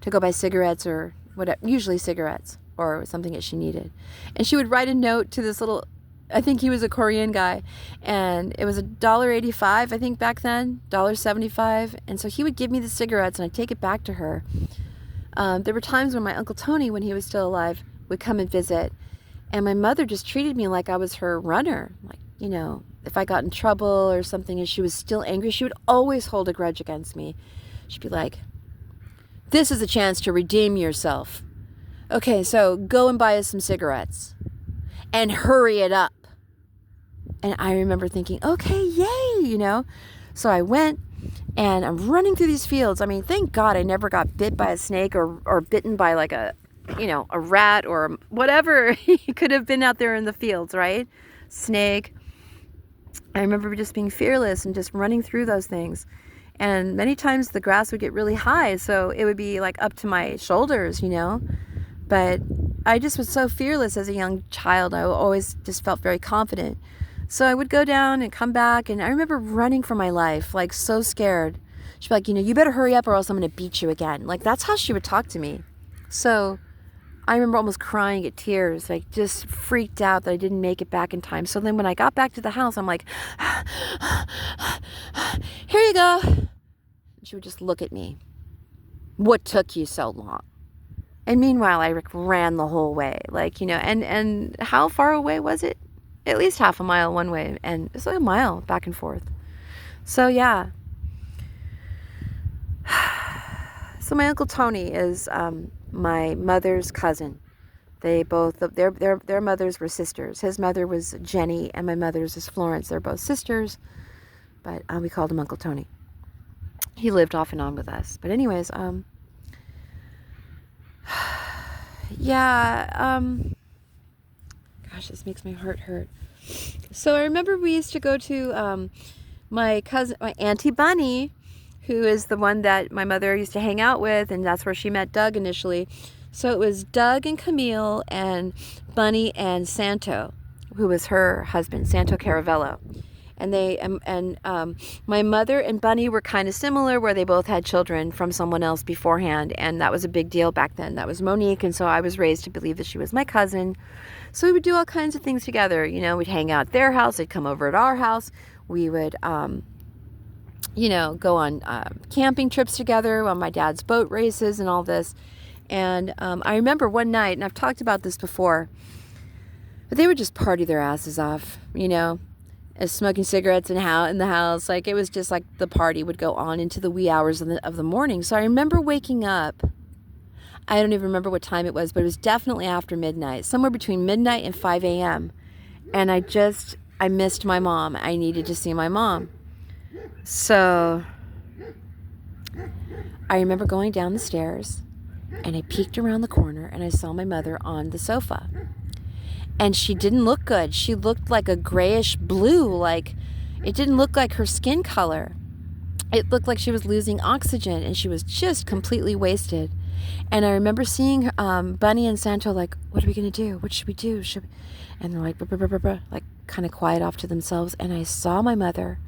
to go buy cigarettes or whatever, usually cigarettes or something that she needed. And she would write a note to this little, I think he was a Korean guy. And it was $1.85, I think back then, $1.75. And so he would give me the cigarettes and I'd take it back to her. There were times when my Uncle Tony, when he was still alive, would come and visit. And my mother just treated me like I was her runner. Like, if I got in trouble or something and she was still angry, she would always hold a grudge against me. She'd be like, this is a chance to redeem yourself. Okay, so go and buy us some cigarettes. And hurry it up. And I remember thinking, okay, yay, So I went and I'm running through these fields. I mean, thank God I never got bit by a snake or bitten by like a rat or whatever could have been out there in the fields, right? Snake. I remember just being fearless and just running through those things. And many times the grass would get really high, so it would be like up to my shoulders, But I just was so fearless as a young child. I always just felt very confident. So I would go down and come back, and I remember running for my life, like so scared. She'd be like, you better hurry up or else I'm going to beat you again. Like that's how she would talk to me. So I remember almost crying at tears, like just freaked out that I didn't make it back in time. So then when I got back to the house, I'm like, here you go. And she would just look at me. What took you so long? And meanwhile, I ran the whole way, and how far away was it? At least half a mile one way, and it's like a mile back and forth. So yeah. So my Uncle Tony is my mother's cousin. They both, their mothers were sisters. His mother was Jenny, and my mother's is Florence. They're both sisters, but we called him Uncle Tony. He lived off and on with us. But anyways, gosh, this makes my heart hurt. So I remember we used to go to my Auntie Bunny, who is the one that my mother used to hang out with, and that's where she met Doug initially. So it was Doug and Camille and Bunny and Santo, who was her husband, Santo Caravello. And they my mother and Bunny were kind of similar, where they both had children from someone else beforehand, and that was a big deal back then. That was Monique, and so I was raised to believe that she was my cousin. So we would do all kinds of things together. We'd hang out at their house, they'd come over at our house. We would, go on camping trips together on my dad's boat races and all this. And I remember one night, and I've talked about this before, but they would just party their asses off, smoking cigarettes in the house. Like it was just like the party would go on into the wee hours of the morning. So I remember waking up. I don't even remember what time it was, but it was definitely after midnight, somewhere between midnight and 5 a.m. And I missed my mom. I needed to see my mom. So I remember going down the stairs, and I peeked around the corner, and I saw my mother on the sofa. And she didn't look good. She looked like a grayish blue, like it didn't look like her skin color. It looked like she was losing oxygen, and she was just completely wasted. And I remember seeing Bunny and Santo like, what are we going to do? What should we do? And they're like, like kind of quiet off to themselves. And I saw my mother,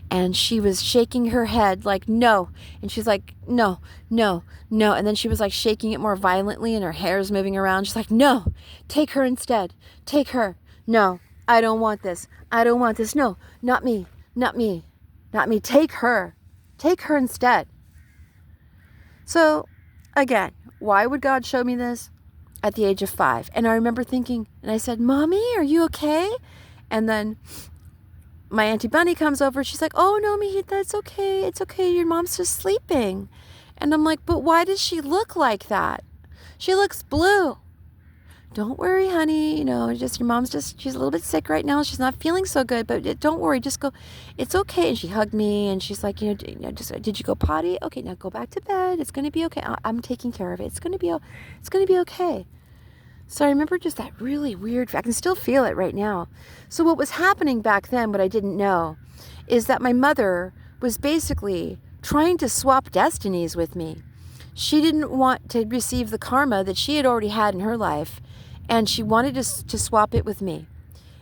and she was shaking her head like, no. And she's like, no, no, no. And then she was like shaking it more violently, and her hair's moving around. She's like, no, take her instead. Take her. No, I don't want this. I don't want this. No, not me, not me, not me. Take her. Take her instead. So again, why would God show me this at the age of 5? And I remember thinking, and I said, Mommy, are you okay? And then my Auntie Bunny comes over. She's like, oh, no, Mijita, it's okay. It's okay. Your mom's just sleeping. And I'm like, but why does she look like that? She looks blue. don't worry, honey, you know, just your mom's she's a little bit sick right now. She's not feeling so good, but don't worry, just go. It's okay. And she hugged me and she's like, you know, just, did you go potty? Okay, now go back to bed. It's going to be okay. I'm taking care of it. It's going to be okay. So I remember just that really weird, I can still feel it right now. So what was happening back then, what I didn't know, is that my mother was basically trying to swap destinies with me. She didn't want to receive the karma that she had already had in her life, and she wanted to swap it with me,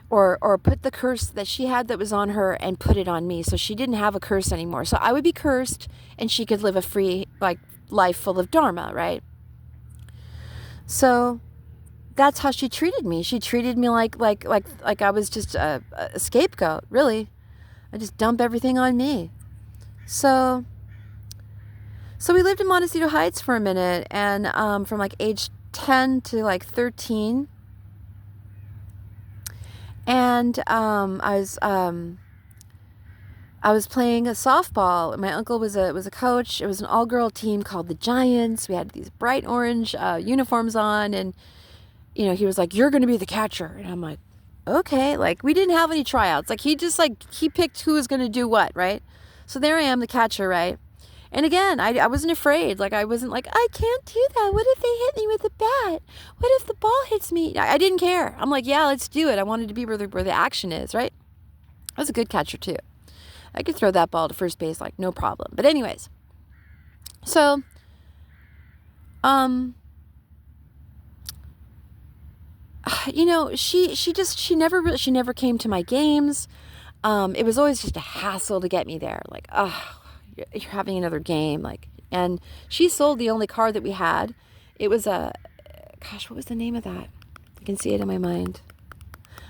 or put the curse that she had that was on her and put it on me, so she didn't have a curse anymore. So I would be cursed and she could live a free, like, life full of dharma, right? So that's how she treated me. She treated me like I was just a scapegoat, really. I just dump everything on me. So we lived in Montecito Heights for a minute, and from like age 10 to like 13. And I was playing a softball. My uncle was a coach. It was an all-girl team called the Giants. We had these bright orange uniforms on, and you know, he was like, "You're going to be the catcher." And I'm like, "Okay." Like, we didn't have any tryouts. Like, he picked who was going to do what, right? So there I am, the catcher, right? And again, I wasn't afraid. Like, I wasn't like, "I can't do that. What if they hit me with the bat? What if the ball hits me?" I didn't care. I'm like, "Yeah, let's do it." I wanted to be where the action is, right? I was a good catcher too. I could throw that ball to first base, like, no problem. But anyways, so, you know, she never came to my games. It was always just a hassle to get me there. Like, you're having another game. Like, and she sold the only car that we had. It was what was the name of that? I can see it in my mind.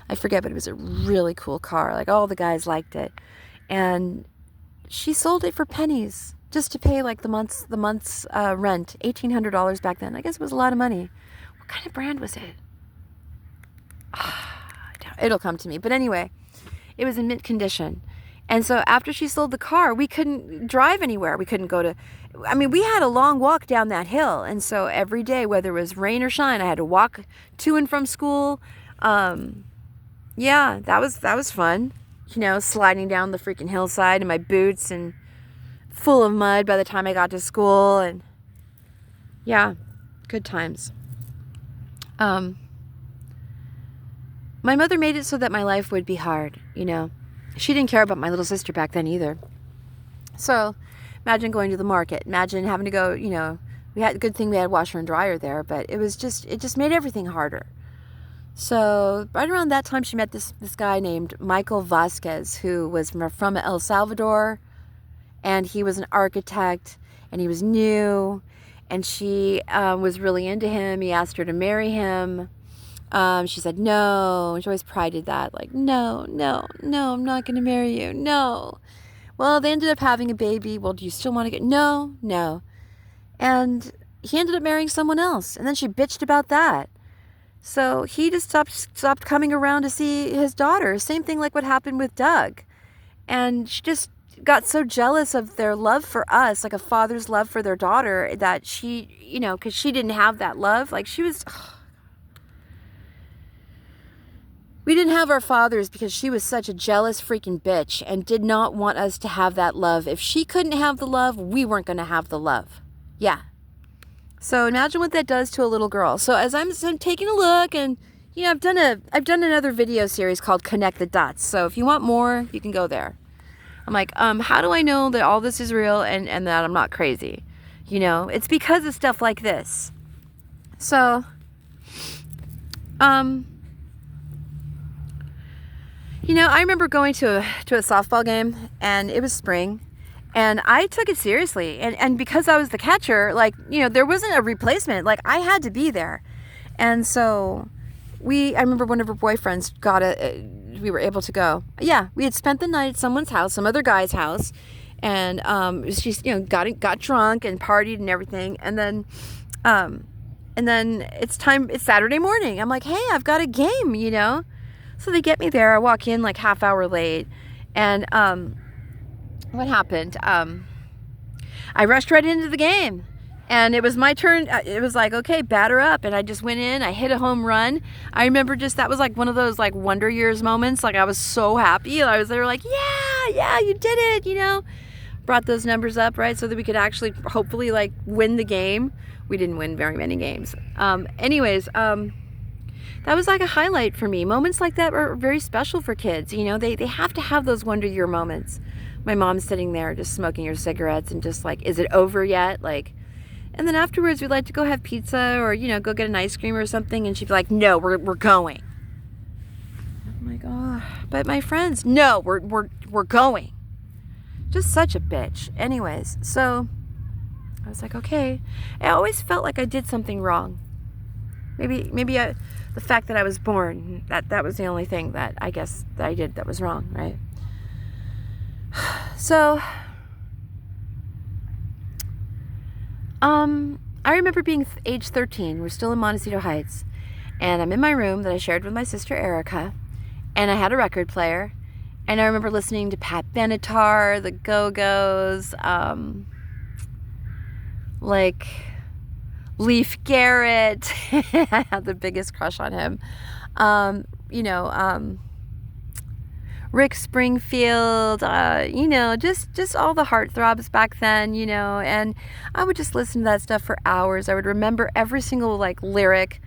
I forget, but it was a really cool car. Like, all the guys liked it. And she sold it for pennies just to pay like the month's rent, $1,800 back then. I guess it was a lot of money. What kind of brand was it? It'll come to me. But anyway, it was in mint condition. And so after she sold the car, we couldn't drive anywhere. We couldn't go to, I mean, we had a long walk down that hill. And so every day, whether it was rain or shine, I had to walk to and from school. Yeah, that was fun. You know, sliding down the freaking hillside in my boots and full of mud by the time I got to school. And yeah, good times. My mother made it so that my life would be hard, you know. She didn't care about my little sister back then either. So imagine going to the market. Imagine having to go, you know, we had a good thing we had washer and dryer there, but it just made everything harder. So right around that time, she met this guy named Michael Vasquez, who was from El Salvador, and he was an architect, and he was new, and she was really into him. He asked her to marry him. She said no. She always prided that, like, no, I'm not going to marry you. No. Well, they ended up having a baby. Well, do you still want to get? No. And he ended up marrying someone else, and then she bitched about that. So he just stopped coming around to see his daughter. Same thing like what happened with Doug. And she just got so jealous of their love for us, like a father's love for their daughter, that she, you know, because she didn't have that love. Like, she was... We didn't have our fathers because she was such a jealous freaking bitch and did not want us to have that love. If she couldn't have the love, we weren't going to have the love. Yeah. So imagine what that does to a little girl. So as I'm taking a look, and you know, I've done another video series called Connect the Dots. So if you want more, you can go there. I'm like, how do I know that all this is real and that I'm not crazy? You know, it's because of stuff like this. So, you know, I remember going to a softball game, and it was spring, and I took it seriously. And because I was the catcher, like, you know, there wasn't a replacement. Like, I had to be there. And so I remember one of her boyfriends we were able to go. Yeah, we had spent the night at someone's house, some other guy's house, and she's, you know, got drunk and partied and everything. And then it's Saturday morning. I'm like, hey, I've got a game, you know. So they get me there. I walk in like half hour late, and what happened? I rushed right into the game, And it was my turn. It was like, okay, batter up. And I just went in. I hit a home run. I remember that was like one of those like Wonder Years moments. Like I was so happy. I was there like, yeah, you did it, Brought those numbers up, right? So that we could actually hopefully like win the game. We didn't win very many games. That was like a highlight for me. Moments like that are very special for kids. They have to have those Wonder Year moments. My mom's sitting there just smoking her cigarettes and just like, is it over yet? Like, and then afterwards we'd like to go have pizza or, go get an ice cream or something. And she'd be like, no, we're going. I'm like, oh, but my friends, no, we're going. Just such a bitch. Anyways, so I was like, okay. I always felt like I did something wrong. Maybe the fact that I was born, that was the only thing that I guess that I did that was wrong, right? So, I remember being age 13. We're still in Montecito Heights. And I'm in my room that I shared with my sister Erica. And I had a record player. And I remember listening to Pat Benatar, the Go-Go's, like Leif Garrett. I had the biggest crush on him. Rick Springfield, just all the heartthrobs back then, and I would just listen to that stuff for hours. I would remember every single like lyric,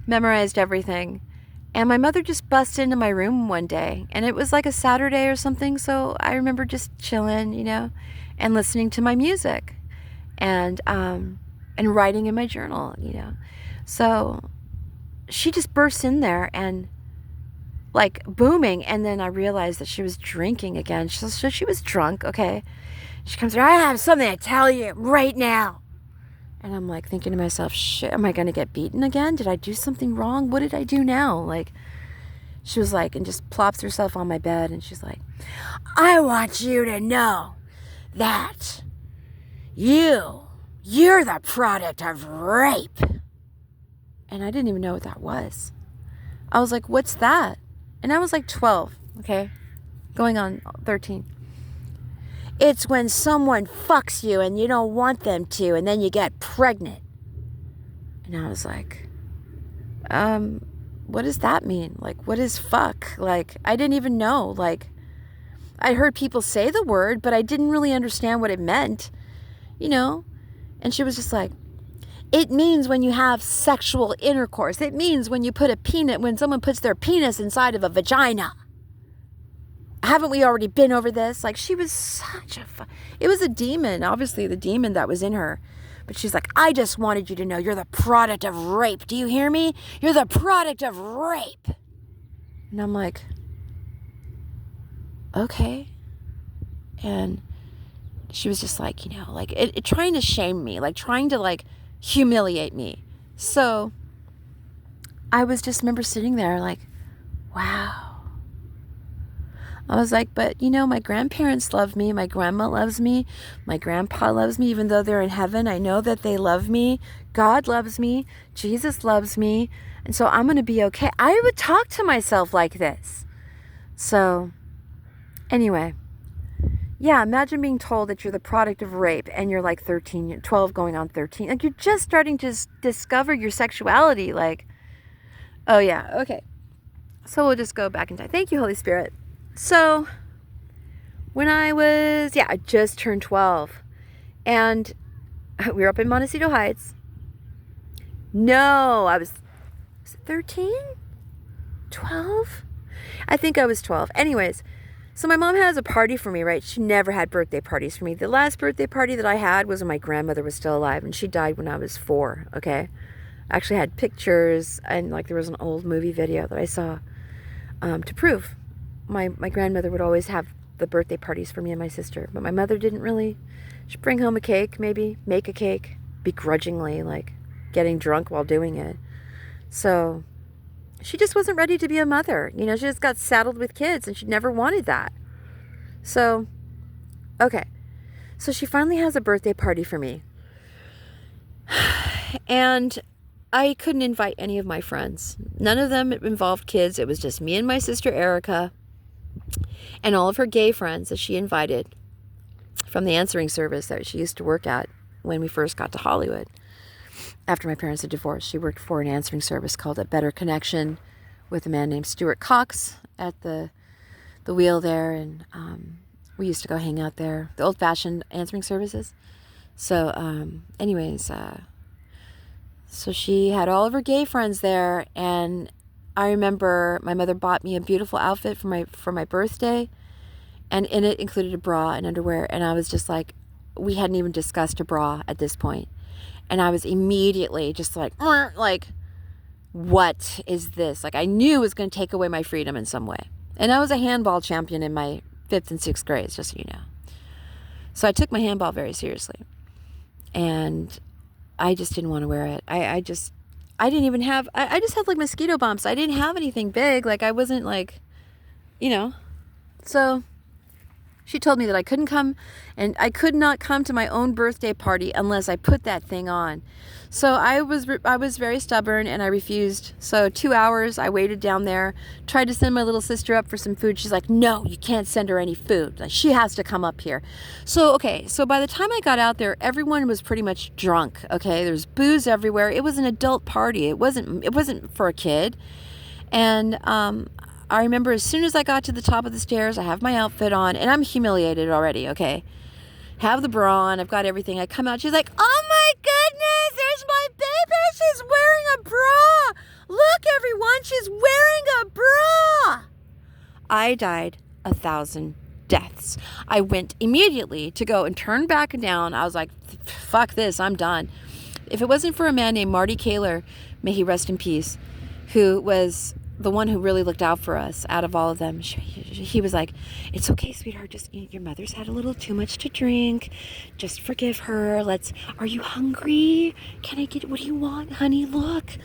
memorized everything. And my mother just busted into my room one day, and it was like a Saturday or something. So I remember just chilling, and listening to my music and writing in my journal, So she just burst in there and like booming. And then I realized that she was drinking again. So she was drunk. Okay. She comes here. I have something to tell you right now. And I'm like thinking to myself, shit, am I going to get beaten again? Did I do something wrong? What did I do now? Like, she was like, and just plops herself on my bed. And she's like, I want you to know that you're the product of rape. And I didn't even know what that was. I was like, what's that? And I was like 12, okay? Going on 13. It's when someone fucks you and you don't want them to, and then you get pregnant. And I was like, what does that mean? Like, what is fuck? Like, I didn't even know. Like, I heard people say the word, but I didn't really understand what it meant, And she was just like, it means when you have sexual intercourse. It means when when someone puts their penis inside of a vagina. Haven't we already been over this? Like, she was such it was a demon, obviously the demon that was in her. But she's like, I just wanted you to know you're the product of rape. Do you hear me? You're the product of rape. And I'm like, okay. And she was just like, trying to shame me, like trying to like humiliate me. So I was just remember sitting there like, wow. I was like, but my grandparents love me. My grandma loves me. My grandpa loves me, even though they're in heaven. I know that they love me. God loves me. Jesus loves me. And so I'm going to be okay. I would talk to myself like this. So anyway, yeah, imagine being told that you're the product of rape and you're like 13, you're 12 going on 13. Like, you're just starting to discover your sexuality. Like, oh yeah, okay. So we'll just go back in time. Thank you, Holy Spirit. So when I just turned 12, and we were up in Montecito Heights. No, was it 13? 12? I think I was 12. Anyways, so my mom has a party for me, right? She never had birthday parties for me. The last birthday party that I had was when my grandmother was still alive, and she died when I was 4, okay? I actually had pictures, and like there was an old movie video that I saw to prove. My grandmother would always have the birthday parties for me and my sister, but my mother didn't really. She'd bring home a cake, maybe make a cake, begrudgingly, like getting drunk while doing it. So she just wasn't ready to be a mother. She just got saddled with kids, and she never wanted that. So, okay. So she finally has a birthday party for me. And I couldn't invite any of my friends. None of them involved kids. It was just me and my sister Erica and all of her gay friends that she invited from the answering service that she used to work at. when we first got to Hollywood. After my parents had divorced, she worked for an answering service called A Better Connection with a man named Stuart Cox at the wheel there. And we used to go hang out there, the old-fashioned answering services. So so she had all of her gay friends there, and I remember my mother bought me a beautiful outfit for my birthday, and in it included a bra and underwear, and I was just like, we hadn't even discussed a bra at this point, and I was immediately just like, what is this? Like, I knew it was going to take away my freedom in some way. And I was a handball champion in my 5th and 6th grades, just so you know. So I took my handball very seriously, and I just didn't want to wear it. I just had like mosquito bumps. I didn't have anything big. Like, I wasn't like, so she told me that I couldn't come, and I could not come to my own birthday party unless I put that thing on. So I was very stubborn, and I refused. So 2 hours I waited down there, tried to send my little sister up for some food. She's like, no, you can't send her any food. Like, she has to come up here. So by the time I got out there, everyone was pretty much drunk. Okay, there's booze everywhere. It was an adult party. It wasn't for a kid. And I remember as soon as I got to the top of the stairs, I have my outfit on, and I'm humiliated already, okay? Have the bra on, I've got everything. I come out, she's like, oh my goodness, there's my baby, she's wearing a bra. Look, everyone, she's wearing a bra. I died 1,000 deaths. I went immediately to go and turn back down. I was like, fuck this, I'm done. If it wasn't for a man named Marty Kaler, may he rest in peace, who was the one who really looked out for us out of all of them, he was like, it's okay, sweetheart, just, your mother's had a little too much to drink, just forgive her. Are you hungry? Can I get, what do you want, honey? Look,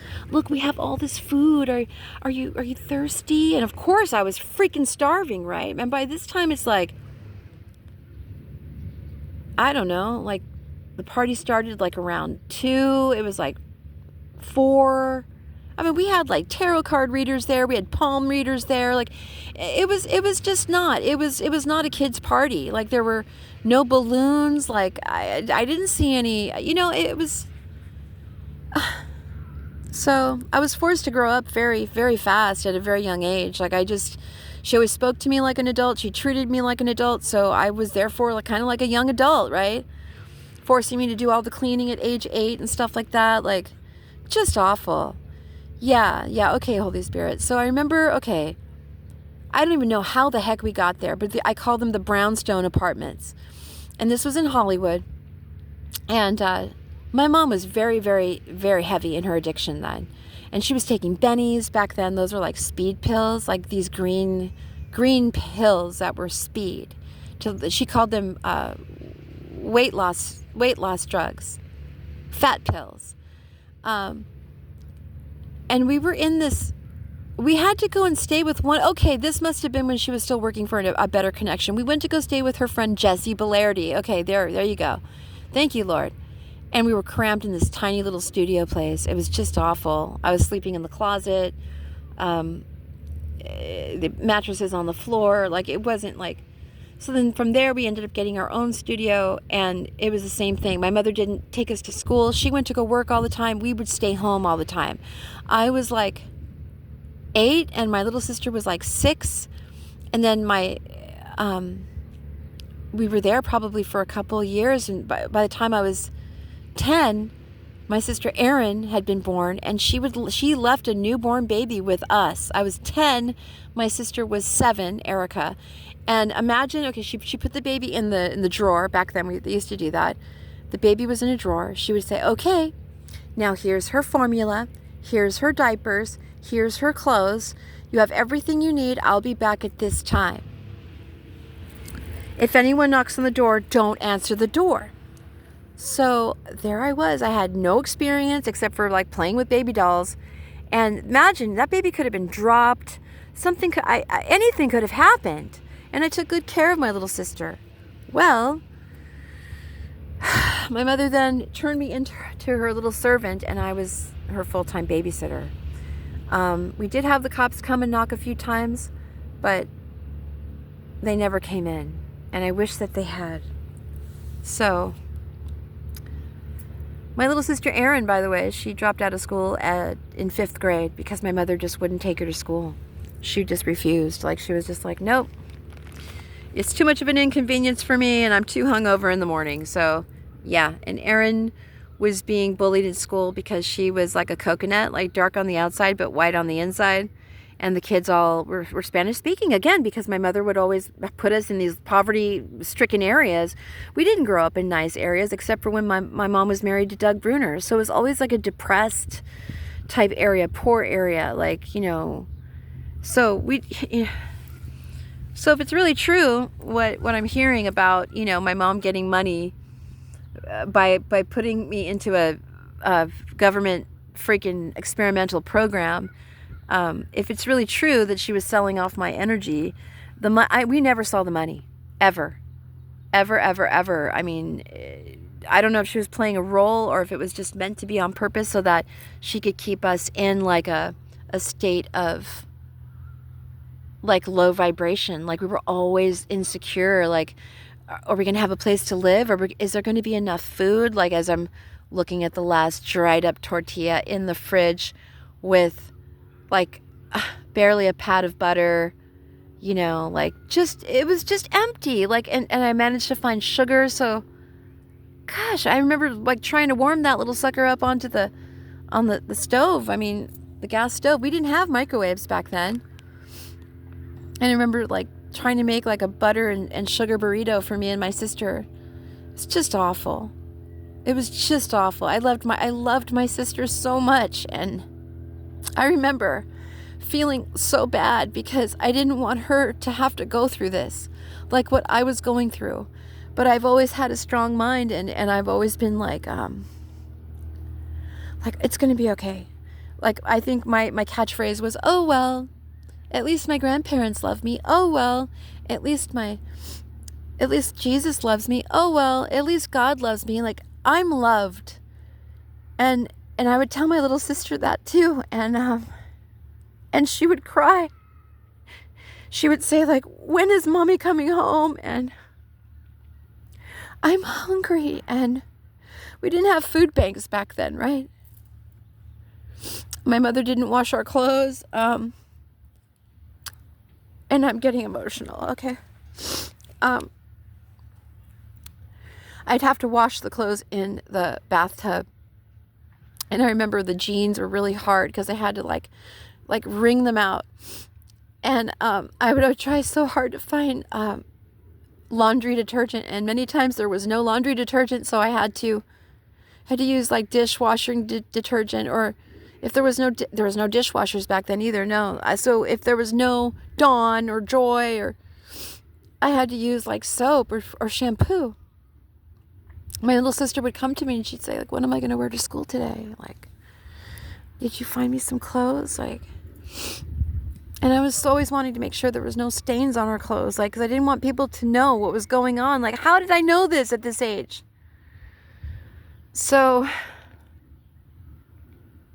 we have all this food. Are you thirsty? And of course I was freaking starving, right? And by this time it's like, I don't know, like the party started like around 2, it was like 4. I mean, we had like tarot card readers there. We had palm readers there. Like, it was not a kid's party. Like, there were no balloons. Like, I didn't see any, it was, so I was forced to grow up very, very fast at a very young age. Like, she always spoke to me like an adult. She treated me like an adult. So I was therefore like, kind of like a young adult, right? Forcing me to do all the cleaning at age 8 and stuff like that. Like, just awful. Yeah, okay, Holy Spirit. So I remember, I don't even know how the heck we got there, but I call them the brownstone apartments. And this was in Hollywood. And my mom was very, very, very heavy in her addiction then. And she was taking bennies back then. Those were like speed pills, like these green pills that were speed. She called them weight loss drugs, fat pills. And we were in this, we had to go and stay with one. Okay, this must have been when she was still working for a Better Connection. We went to go stay with her friend Jessie Belardi. Okay, there you go. Thank you, Lord. And we were cramped in this tiny little studio place. It was just awful. I was sleeping in the closet. The mattresses on the floor. Like, it wasn't like, so then from there we ended up getting our own studio, and it was the same thing. My mother didn't take us to school. She went to go work all the time. We would stay home all the time. I was like 8 and my little sister was like 6. And then we were there probably for a couple of years. And by the time I was 10, my sister Erin had been born, and she left a newborn baby with us. I was 10. My sister was 7, Erica. And imagine, she put the baby in the drawer. Back then, they used to do that. The baby was in a drawer. She would say, okay, now here's her formula. Here's her diapers. Here's her clothes. You have everything you need. I'll be back at this time. If anyone knocks on the door, don't answer the door. So there I was. I had no experience except for like playing with baby dolls. And imagine, that baby could have been dropped. Anything could have happened. And I took good care of my little sister. Well, my mother then turned me into her little servant, and I was her full-time babysitter. We did have the cops come and knock a few times, but they never came in, and I wish that they had. So My little sister Erin, by the way, she dropped out of school in 5th grade because my mother just wouldn't take her to school. She just refused. Like, she was just like, nope, it's too much of an inconvenience for me, and I'm too hungover in the morning. So, yeah. And Erin was being bullied in school because she was like a coconut, like dark on the outside but white on the inside. And the kids all were Spanish speaking, again, because my mother would always put us in these poverty stricken areas. We didn't grow up in nice areas, except for when my mom was married to Doug Bruner. So it was always like a depressed type area, poor area, like, you know. So so if it's really true what I'm hearing about, you know, my mom getting money by putting me into a government freaking experimental program, if it's really true that she was selling off my energy, we never saw the money, ever. I mean, I don't know if she was playing a role or if it was just meant to be on purpose so that she could keep us in like a state of like low vibration. Like, we were always insecure. Like, are we going to have a place to live? Or is there going to be enough food? Like, as I'm looking at the last dried up tortilla in the fridge with like barely a pat of butter, you know, like, just, it was just empty. Like, and I managed to find sugar. So, gosh, I remember like trying to warm that little sucker up onto the stove. I mean, the gas stove. We didn't have microwaves back then. And I remember like trying to make like a butter and sugar burrito for me and my sister. It's just awful. It was just awful. I loved my sister so much, and I remember feeling so bad because I didn't want her to have to go through this, like what I was going through. But I've always had a strong mind, and I've always been like it's gonna be okay. Like, I think my catchphrase was, oh well, at least my grandparents love me. Oh well, at least Jesus loves me. Oh well, at least God loves me. Like, I'm loved. And I would tell my little sister that too, and she would cry. She would say, like, when is mommy coming home? And I'm hungry. And we didn't have food banks back then, right? My mother didn't wash our clothes. And I'm getting emotional, okay? I'd have to wash the clothes in the bathtub. And I remember the jeans were really hard because I had to like wring them out. And I would try so hard to find laundry detergent, and many times there was no laundry detergent, so I had to use like dishwashing detergent, or if there was no dishwashers back then either. No, so if there was no Dawn or Joy, or I had to use like soap or shampoo. My little sister would come to me and she'd say, like, what am I going to wear to school today? Like, did you find me some clothes? Like, and I was always wanting to make sure there was no stains on our clothes, like, because I didn't want people to know what was going on. Like, how did I know this at this age? So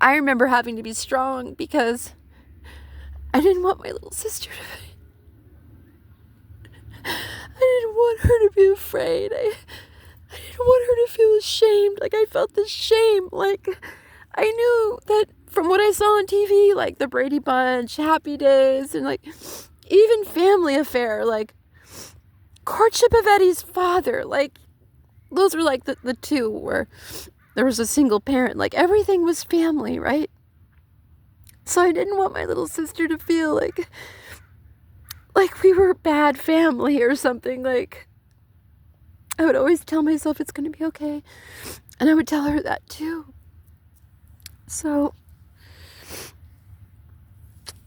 I remember having to be strong because I didn't want my little sister to I didn't want her to be afraid. I didn't want her to feel ashamed. Like, I felt this shame. Like, I knew that from what I saw on TV, like the Brady Bunch, Happy Days, and like even Family Affair, like Courtship of Eddie's Father, like those were like the two where there was a single parent. Like, everything was family, right? So I didn't want my little sister to feel like we were a bad family or something. Like, I would always tell myself it's going to be okay. And I would tell her that too. So,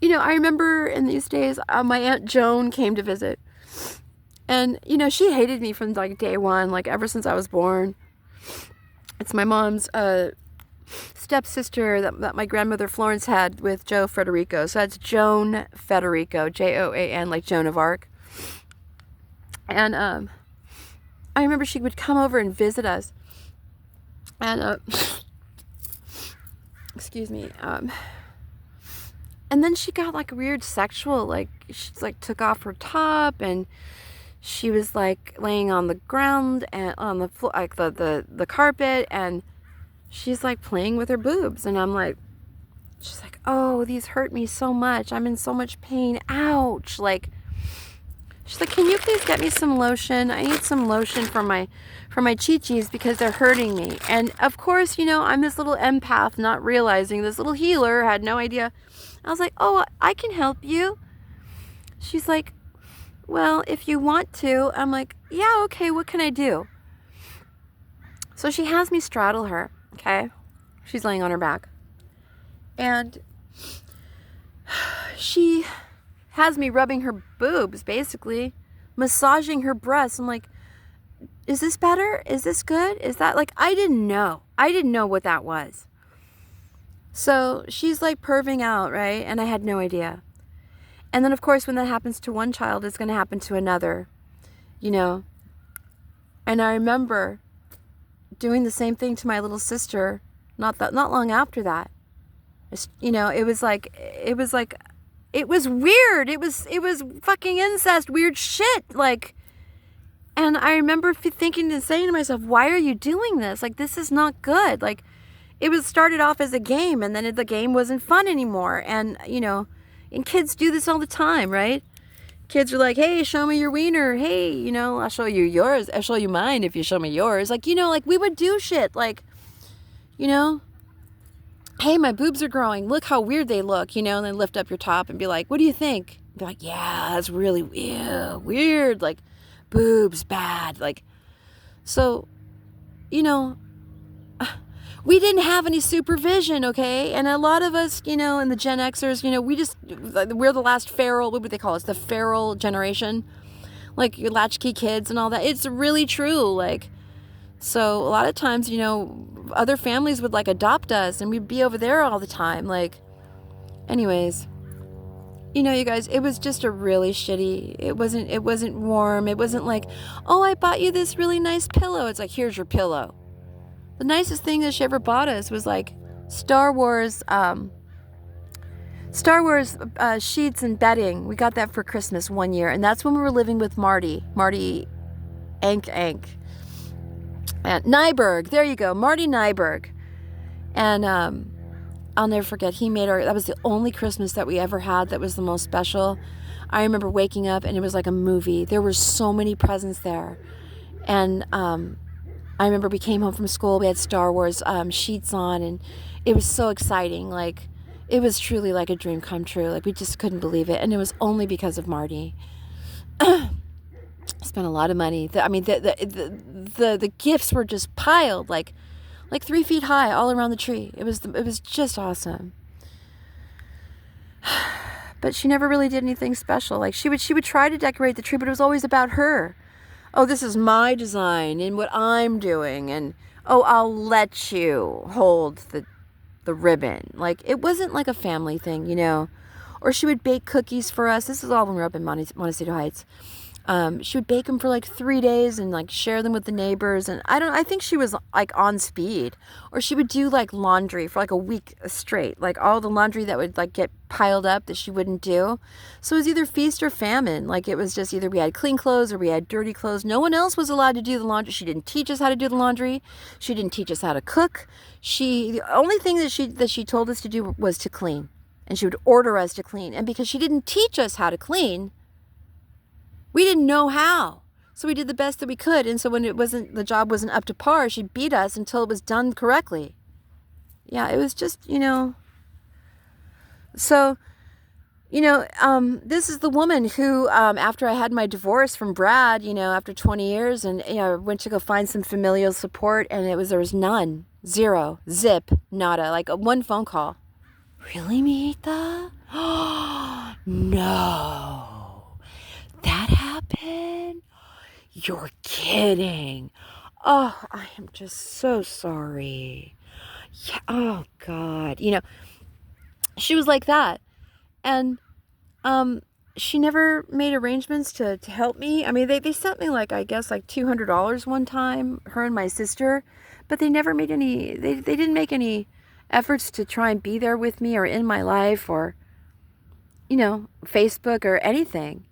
you know, I remember in these days, my Aunt Joan came to visit. And, you know, she hated me from like day one, like ever since I was born. It's my mom's stepsister that my grandmother Florence had with Joe Federico. So that's Joan Federico, Joan, like Joan of Arc. And I remember she would come over and visit us. And excuse me. And then she got like weird sexual, like she like took off her top and she was like laying on the ground and on the floor, like the carpet, and she's like playing with her boobs. And I'm like, she's like, oh, these hurt me so much. I'm in so much pain. Ouch. Like, she's like, can you please get me some lotion? I need some lotion for my chi-chis because they're hurting me. And of course, you know, I'm this little empath, not realizing this little healer had no idea. I was like, oh, I can help you. She's like, well, if you want to. I'm like, yeah, okay, what can I do? So she has me straddle her, okay? She's laying on her back. And she has me rubbing her boobs, basically, massaging her breasts. I'm like, is this better? Is this good? Is that like, I didn't know. I didn't know what that was. So she's like perving out, right? And I had no idea. And then, of course, when that happens to one child, it's going to happen to another, you know. And I remember doing the same thing to my little sister not long after that. You know, it was weird. It was fucking incest, weird shit. Like, and I remember thinking and saying to myself, why are you doing this? Like, this is not good. Like, it was started off as a game, and then the game wasn't fun anymore. And, you know, and kids do this all the time, right? Kids are like, hey, show me your wiener. Hey, you know, I'll show you yours. I'll show you mine if you show me yours. Like, you know, like, we would do shit. Like, you know, hey, my boobs are growing. Look how weird they look, you know, and then lift up your top and be like, what do you think? Be like, yeah, that's really weird. Like, boobs, bad. Like, so, you know, we didn't have any supervision, okay? And a lot of us, you know, and the Gen Xers, you know, we're the last feral, what would they call us? The feral generation. Like, your latchkey kids and all that. It's really true. Like, so a lot of times, you know, other families would like adopt us and we'd be over there all the time. Like, anyways, you know, you guys, it was just a really shitty, it wasn't warm. It wasn't like, oh, I bought you this really nice pillow. It's like, here's your pillow. The nicest thing that she ever bought us was like Star Wars sheets and bedding. We got that for Christmas one year, and that's when we were living with Marty Ank, and Nyberg. There you go, Marty Nyberg. And I'll never forget, that was the only Christmas that we ever had that was the most special. I remember waking up and it was like a movie. There were so many presents there, and I remember we came home from school, we had Star Wars sheets on, and it was so exciting. Like, it was truly like a dream come true. Like, we just couldn't believe it. And it was only because of Marty. Spent a lot of money. The gifts were just piled like 3 feet high all around the tree. It was just awesome. But she never really did anything special. Like, she would try to decorate the tree, but it was always about her. Oh, this is my design and what I'm doing, and oh, I'll let you hold the ribbon. Like, it wasn't like a family thing, you know. Or she would bake cookies for us. This is all when we were up in Montecito Heights. She would bake them for like 3 days and like share them with the neighbors. And I think she was like on speed. Or she would do like laundry for like a week straight, like all the laundry that would like get piled up that she wouldn't do. So it was either feast or famine. Like, it was just either we had clean clothes or we had dirty clothes. No one else was allowed to do the laundry. She didn't teach us how to do the laundry. She didn't teach us how to cook. The only thing that she told us to do was to clean. And she would order us to clean. And because she didn't teach us how to clean, we didn't know how. So we did the best that we could. And so when the job wasn't up to par, she'd beat us until it was done correctly. Yeah, it was just, you know. So, you know, this is the woman who, after I had my divorce from Brad, you know, after 20 years, and, you know, went to go find some familial support, and there was none, zero, zip, nada, like one phone call. Really, Mita? No. That happened? You're kidding. Oh, I am just so sorry. Yeah. Oh, God. You know, she was like that. And she never made arrangements to help me. I mean, they sent me like, I guess, like $200 one time, her and my sister. But they never made they didn't make any efforts to try and be there with me or in my life or, you know, Facebook or anything.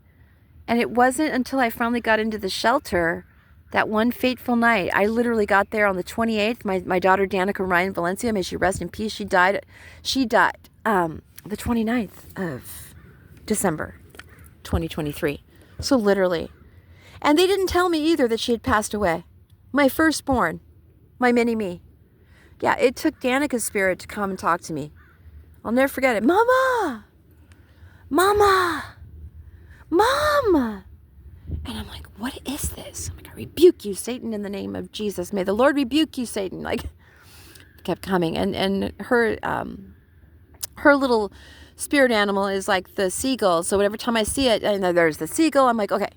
And it wasn't until I finally got into the shelter That one fateful night, I literally got there on the 28th. My daughter Danica Ryan Valencia, may she rest in peace. She died the 29th of December 2023. So literally. And they didn't tell me either that she had passed away. My firstborn, my mini-me. Yeah, it took Danica's spirit to come and talk to me. I'll never forget it. Mama! Mama! Mama! And I'm like, what is this? I'm like, I rebuke you, Satan, in the name of Jesus. May the Lord rebuke you, Satan. Like, kept coming. And her little spirit animal is like the seagull. So every time I see it, and there's the seagull, I'm like, okay.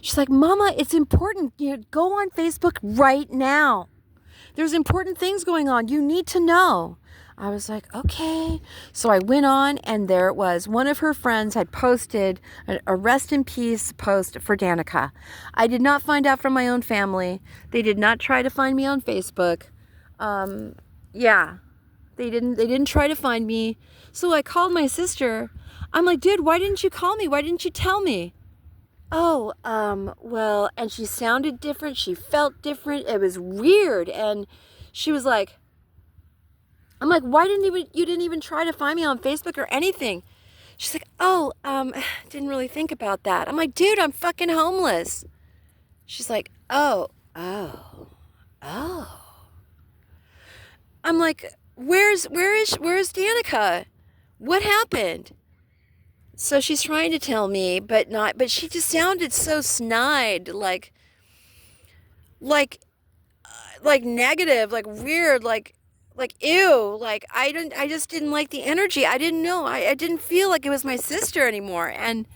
She's like, Mama, it's important. Go on Facebook right now. There's important things going on. You need to know. I was like, okay. So I went on, and there it was. One of her friends had posted a rest in peace post for Danica. I did not find out from my own family. They did not try to find me on Facebook. Yeah, they didn't try to find me. So I called my sister. I'm like, dude, why didn't you call me? Why didn't you tell me? Oh, well, and she sounded different. She felt different. It was weird. And she was like, I'm like, why you didn't even try to find me on Facebook or anything? She's like, oh, didn't really think about that. I'm like, dude, I'm fucking homeless. She's like, oh. I'm like, where is Danica? What happened? So she's trying to tell me, but she just sounded so snide, like negative, like weird, like ew, like I just didn't like the energy. I didn't know. I didn't feel like it was my sister anymore. And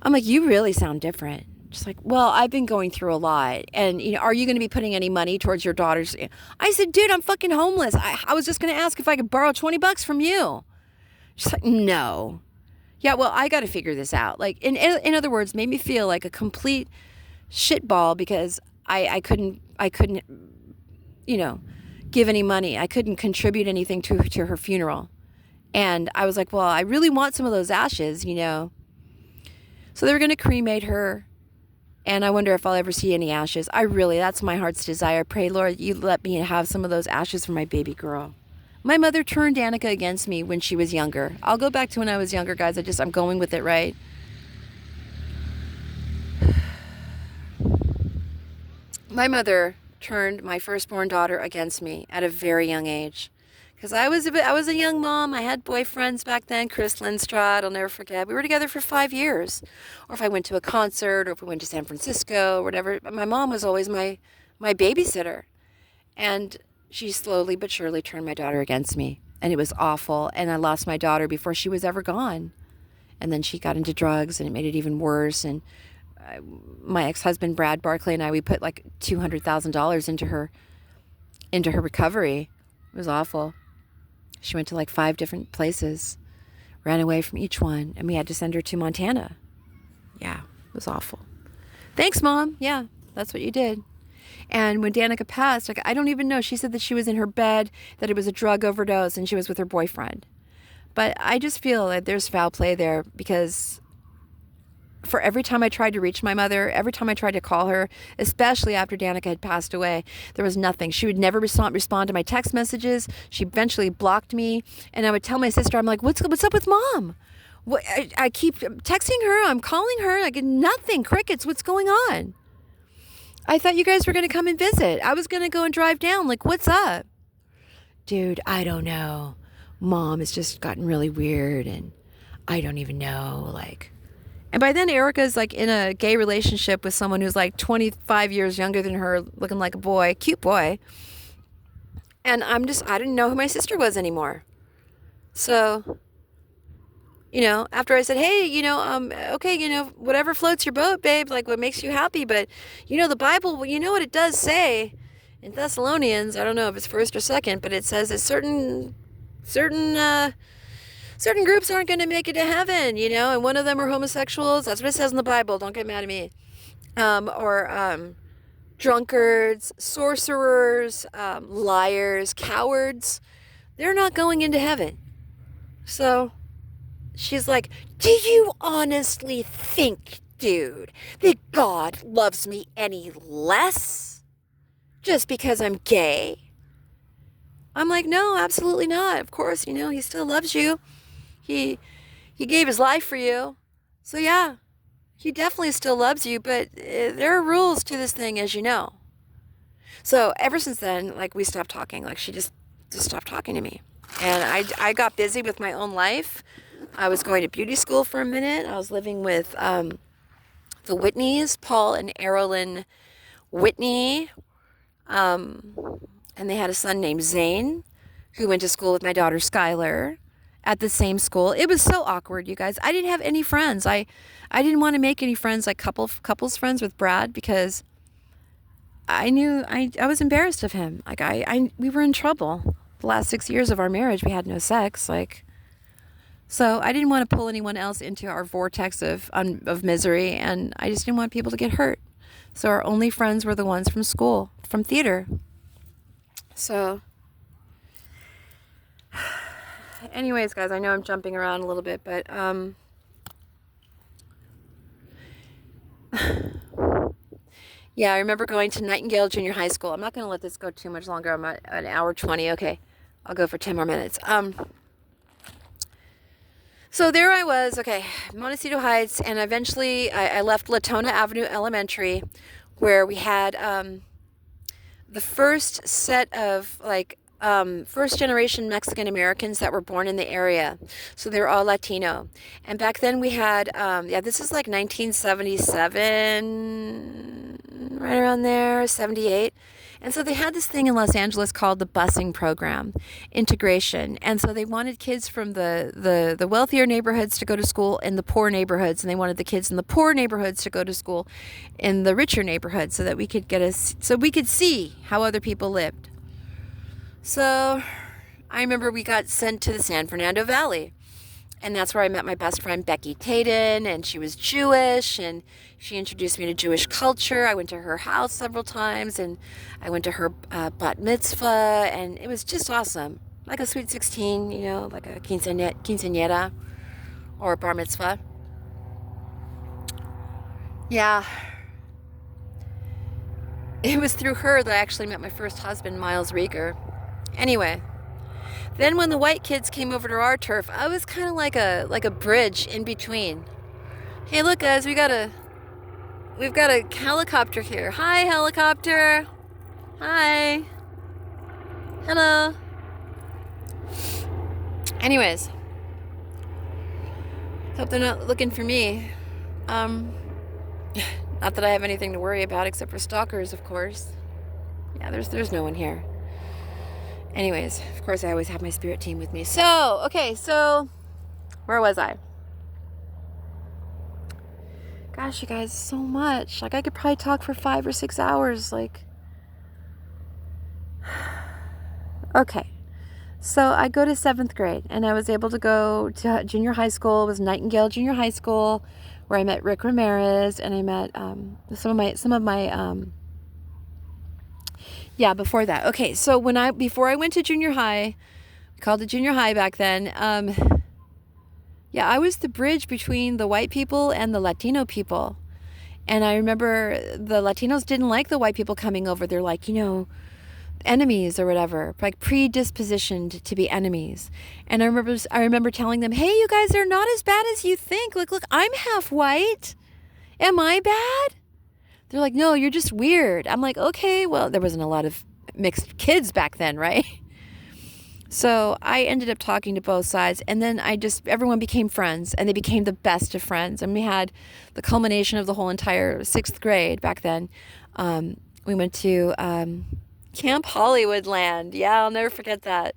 I'm like, you really sound different. She's like, well, I've been going through a lot. And, are you going to be putting any money towards your daughter's? I said, dude, I'm fucking homeless. I was just going to ask if I could borrow $20 from you. She's like, no. Yeah, well, I got to figure this out. Like, in other words, made me feel like a complete shitball because I couldn't, give any money. I couldn't contribute anything to her funeral. And I was like, well, I really want some of those ashes, So they were going to cremate her. And I wonder if I'll ever see any ashes. That's my heart's desire. Pray, Lord, you let me have some of those ashes for my baby girl. My mother turned Danica against me when she was younger. I'll go back to when I was younger, guys. I'm going with it, right? My mother turned my firstborn daughter against me at a very young age. Because I was a young mom. I had boyfriends back then. Chris Lindstrad, I'll never forget. We were together for 5 years. Or if I went to a concert, or if we went to San Francisco, or whatever. My mom was always my babysitter. And she slowly but surely turned my daughter against me. And it was awful. And I lost my daughter before she was ever gone. And then she got into drugs, and it made it even worse. And my ex-husband, Brad Barkley, and we put like $200,000 into her recovery. It was awful. She went to like 5 different places, ran away from each one, and we had to send her to Montana. Yeah, it was awful. Thanks, Mom. Yeah, that's what you did. And when Danica passed, I don't even know. She said that she was in her bed, that it was a drug overdose, and she was with her boyfriend. But I just feel that there's foul play there because for every time I tried to reach my mother, every time I tried to call her, especially after Danica had passed away, there was nothing. She would never respond to my text messages. She eventually blocked me. And I would tell my sister, I'm like, what's up with Mom? I keep texting her. I'm calling her. I get nothing. Crickets. What's going on? I thought you guys were going to come and visit. I was going to go and drive down. Like, what's up? Dude, I don't know. Mom has just gotten really weird, and I don't even know, like... And by then, Erica's like in a gay relationship with someone who's like 25 years younger than her, looking like a boy, cute boy. And I didn't know who my sister was anymore. So, after I said, hey, okay, whatever floats your boat, babe, like what makes you happy. But, the Bible, well, you know what it does say in Thessalonians, I don't know if it's first or second, but it says that certain groups aren't going to make it to heaven, and one of them are homosexuals. That's what it says in the Bible. Don't get mad at me. Or drunkards, sorcerers, liars, cowards. They're not going into heaven. So she's like, do you honestly think dude, that God loves me any less just because I'm gay? I'm like, no, absolutely not. Of course, he still loves you. He gave his life for you. So yeah, he definitely still loves you, but there are rules to this thing, as you know. So ever since then, like, we stopped talking. Like, she just stopped talking to me. And I got busy with my own life. I was going to beauty school for a minute. I was living with the Whitneys, Paul and Erilyn Whitney. And they had a son named Zane, who went to school with my daughter Skylar at the same school. It was so awkward, you guys. I didn't have any friends. I didn't want to make any friends, like couples friends with Brad, because I knew I was embarrassed of him. Like, we were in trouble. The last 6 years of our marriage, we had no sex. Like, so I didn't want to pull anyone else into our vortex of misery, and I just didn't want people to get hurt. So our only friends were the ones from school, from theater. So, anyways, guys, I know I'm jumping around a little bit, but yeah, I remember going to Nightingale Junior High School. I'm not going to let this go too much longer. I'm at an hour 20. Okay, I'll go for 10 more minutes. So there I was, okay, Montecito Heights, and eventually I left Latona Avenue Elementary, where we had the first set of, like, first generation Mexican Americans that were born in the area. So they were all Latino. And back then we had, this is like 1977, right around there, 78. And so they had this thing in Los Angeles called the busing program, integration. And so they wanted kids from the wealthier neighborhoods to go to school in the poor neighborhoods, and they wanted the kids in the poor neighborhoods to go to school in the richer neighborhoods, so that we could see how other people lived. So I remember we got sent to the San Fernando Valley, and that's where I met my best friend Becky Taden, and she was Jewish, and she introduced me to Jewish culture. I went to her house several times, and I went to her bat mitzvah, and it was just awesome. Like a sweet 16, like a quinceañera or a bar mitzvah. Yeah. It was through her that I actually met my first husband, Miles Rieger. Anyway, then when the white kids came over to our turf, I was kind of like a bridge in between. Hey, look, guys, we've got a helicopter here. Hi, helicopter. Hi. Hello. Anyways, hope they're not looking for me. Not that I have anything to worry about except for stalkers, of course. Yeah, there's no one here. Anyways, of course, I always have my spirit team with me. So, okay, so where was I? Gosh, you guys, so much. Like, I could probably talk for 5 or 6 hours. Like, okay. So I go to 7th grade, and I was able to go to junior high school. It was Nightingale Junior High School, where I met Rick Ramirez, and I met before that. Okay, so before I went to junior high, we called it junior high back then. I was the bridge between the white people and the Latino people. And I remember the Latinos didn't like the white people coming over. They're like, enemies or whatever, like predispositioned to be enemies. And I remember telling them, hey, you guys are not as bad as you think. Look, I'm half white. Am I bad? They're like, no, you're just weird. I'm like, okay, well, there wasn't a lot of mixed kids back then, right? So I ended up talking to both sides, and then everyone became friends, and they became the best of friends. And we had the culmination of the whole entire 6th grade back then. We went to Camp Hollywoodland. Yeah, I'll never forget that.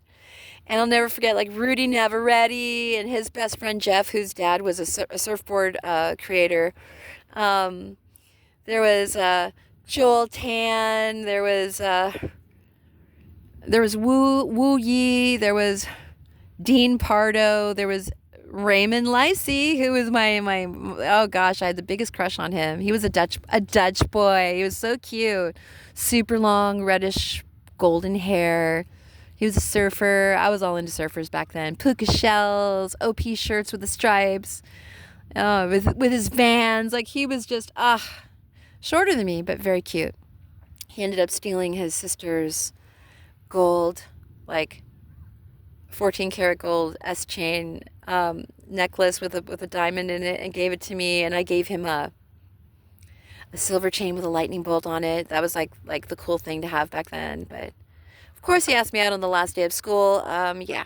And I'll never forget, like, Rudy Navarrete and his best friend Jeff, whose dad was a surfboard creator. There was Joel Tan. There was Wu Yi. There was Dean Pardo. There was Raymond Lacey, who was my oh gosh, I had the biggest crush on him. He was a Dutch boy. He was so cute, super long reddish golden hair. He was a surfer. I was all into surfers back then. Puka shells, OP shirts with the stripes. with his Vans. Like, he was just, shorter than me, but very cute. He ended up stealing his sister's gold, like 14 karat gold S chain necklace with a diamond in it, and gave it to me. And I gave him a silver chain with a lightning bolt on it. That was like the cool thing to have back then. But of course, he asked me out on the last day of school. Yeah,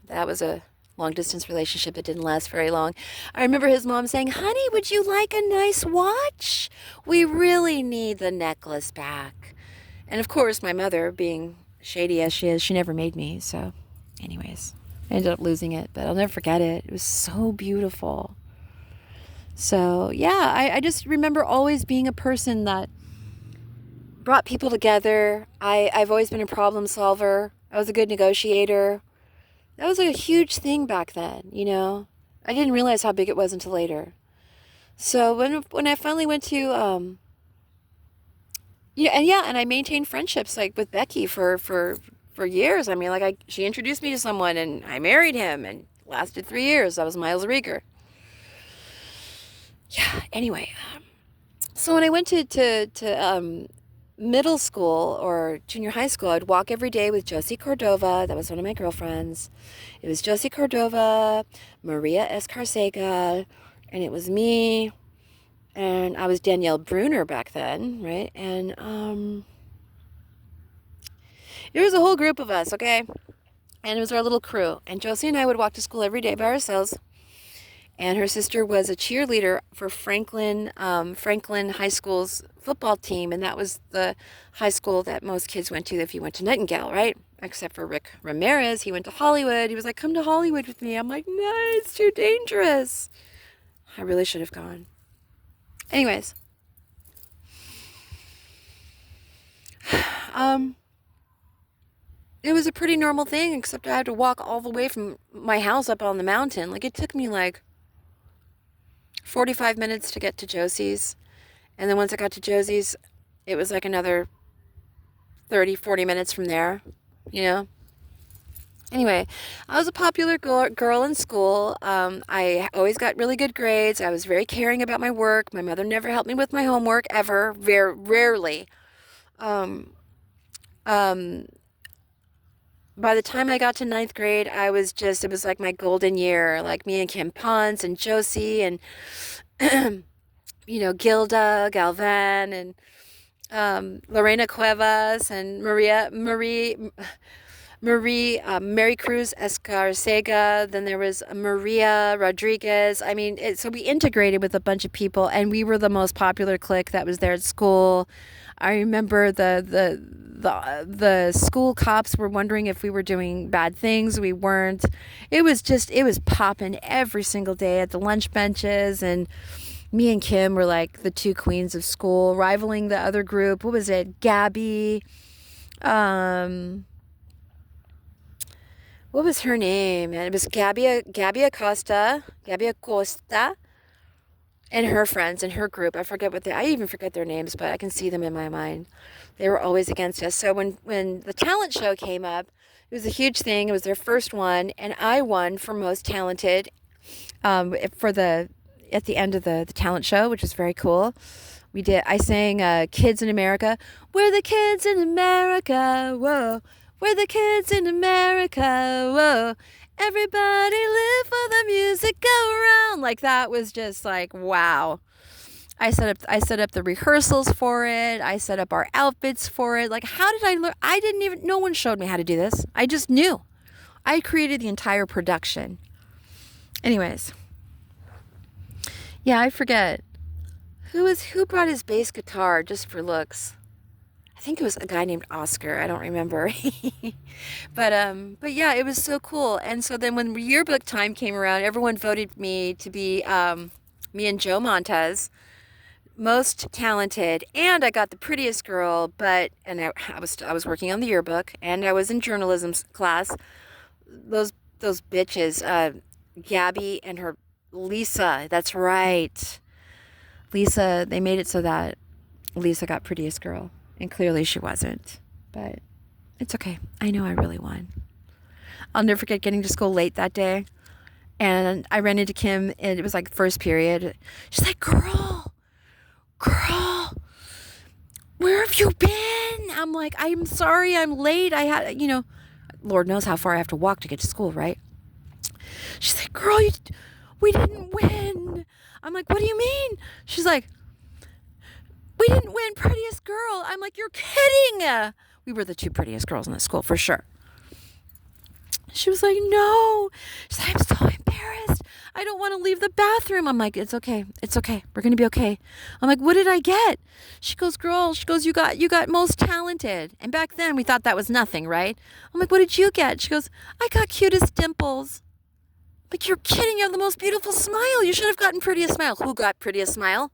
that was a long distance relationship that didn't last very long. I remember his mom saying, "Honey, would you like a nice watch? We really need the necklace back." And of course, my mother, being shady as she is, she never made me. So anyways, I ended up losing it, but I'll never forget it. It was so beautiful. So yeah, I just remember always being a person that brought people together. I've always been a problem solver. I was a good negotiator. That was like a huge thing back then, you know. I didn't realize how big it was until later. So when I finally went to and I maintained friendships like with Becky for years. I mean, like she introduced me to someone and I married him and lasted 3 years. That was Miles Rieger. Yeah. Anyway, so when I went to middle school or junior high school, I'd walk every day with Josie Cordova. That was one of my girlfriends. It was Josie Cordova, Maria Escarcega, and it was me. And I was Danielle Bruner back then, right? And there was a whole group of us, okay? And it was our little crew. And Josie and I would walk to school every day by ourselves. And her sister was a cheerleader for Franklin High School's football team. And that was the high school that most kids went to if you went to Nightingale, right? Except for Rick Ramirez. He went to Hollywood. He was like, "Come to Hollywood with me." I'm like, "No, it's too dangerous." I really should have gone. Anyways. It was a pretty normal thing, except I had to walk all the way from my house up on the mountain. Like, it took me like 45 minutes to get to Josie's. And then once I got to Josie's, it was like another 30, 40 minutes from there, you know? Anyway, I was a popular girl in school. I always got really good grades. I was very caring about my work. My mother never helped me with my homework, ever. Very rarely. Um, um, by the time I got to ninth grade, it was like my golden year. Like me and Kim Pons and Josie and, Gilda Galvan and Lorena Cuevas and Mary Cruz Escarcega. Then there was Maria Rodriguez. I mean, so we integrated with a bunch of people, and we were the most popular clique that was there at school. I remember the school cops were wondering if we were doing bad things. We weren't. It was popping every single day at the lunch benches, and me and Kim were like the two queens of school, rivaling the other group. What was it? Gabby. What was her name? And it was Gabby Acosta, and her friends and her group. I even forget their names, but I can see them in my mind. They were always against us. So when the talent show came up, it was a huge thing. It was their first one, and I won for most talented at the end of the talent show, which was very cool. I sang Kids in America. We're the kids in America, whoa. We're the kids in America, whoa. Everybody live for the music go around. Like, that was just like, wow. I set up the rehearsals for it. I set up our outfits for it. Like, how did I learn? No one showed me how to do this. I just knew. I created the entire production. Anyways. Yeah, I forget. Who brought his bass guitar just for looks? I think it was a guy named Oscar. I don't remember. But yeah, it was so cool. And so then when yearbook time came around, everyone voted me to be me and Joe Montez, most talented, and I got the prettiest girl. I was working on the yearbook, and I was in journalism class. Those bitches, Gabby and her Lisa. That's right, Lisa. They made it so that Lisa got prettiest girl. And clearly she wasn't, but it's okay. I know I really won. I'll never forget getting to school late that day And I ran into Kim, and it was like first period. She's like, girl, where have you been? I'm like, I'm sorry, I'm late. I had, Lord knows how far I have to walk to get to school, right? She's like, girl, we didn't win. I'm like, what do you mean? She's like, we didn't win prettiest girl. I'm like, you're kidding. We were the two prettiest girls in the school for sure. She was like, no. She's like, I'm so embarrassed. I don't want to leave the bathroom. I'm like, it's okay. It's okay. We're going to be okay. I'm like, what did I get? She goes, girl, you got most talented. And back then we thought that was nothing, right? I'm like, what did you get? She goes, I got cutest dimples. I'm like, you're kidding. You have the most beautiful smile. You should have gotten prettiest smile. Who got prettiest smile?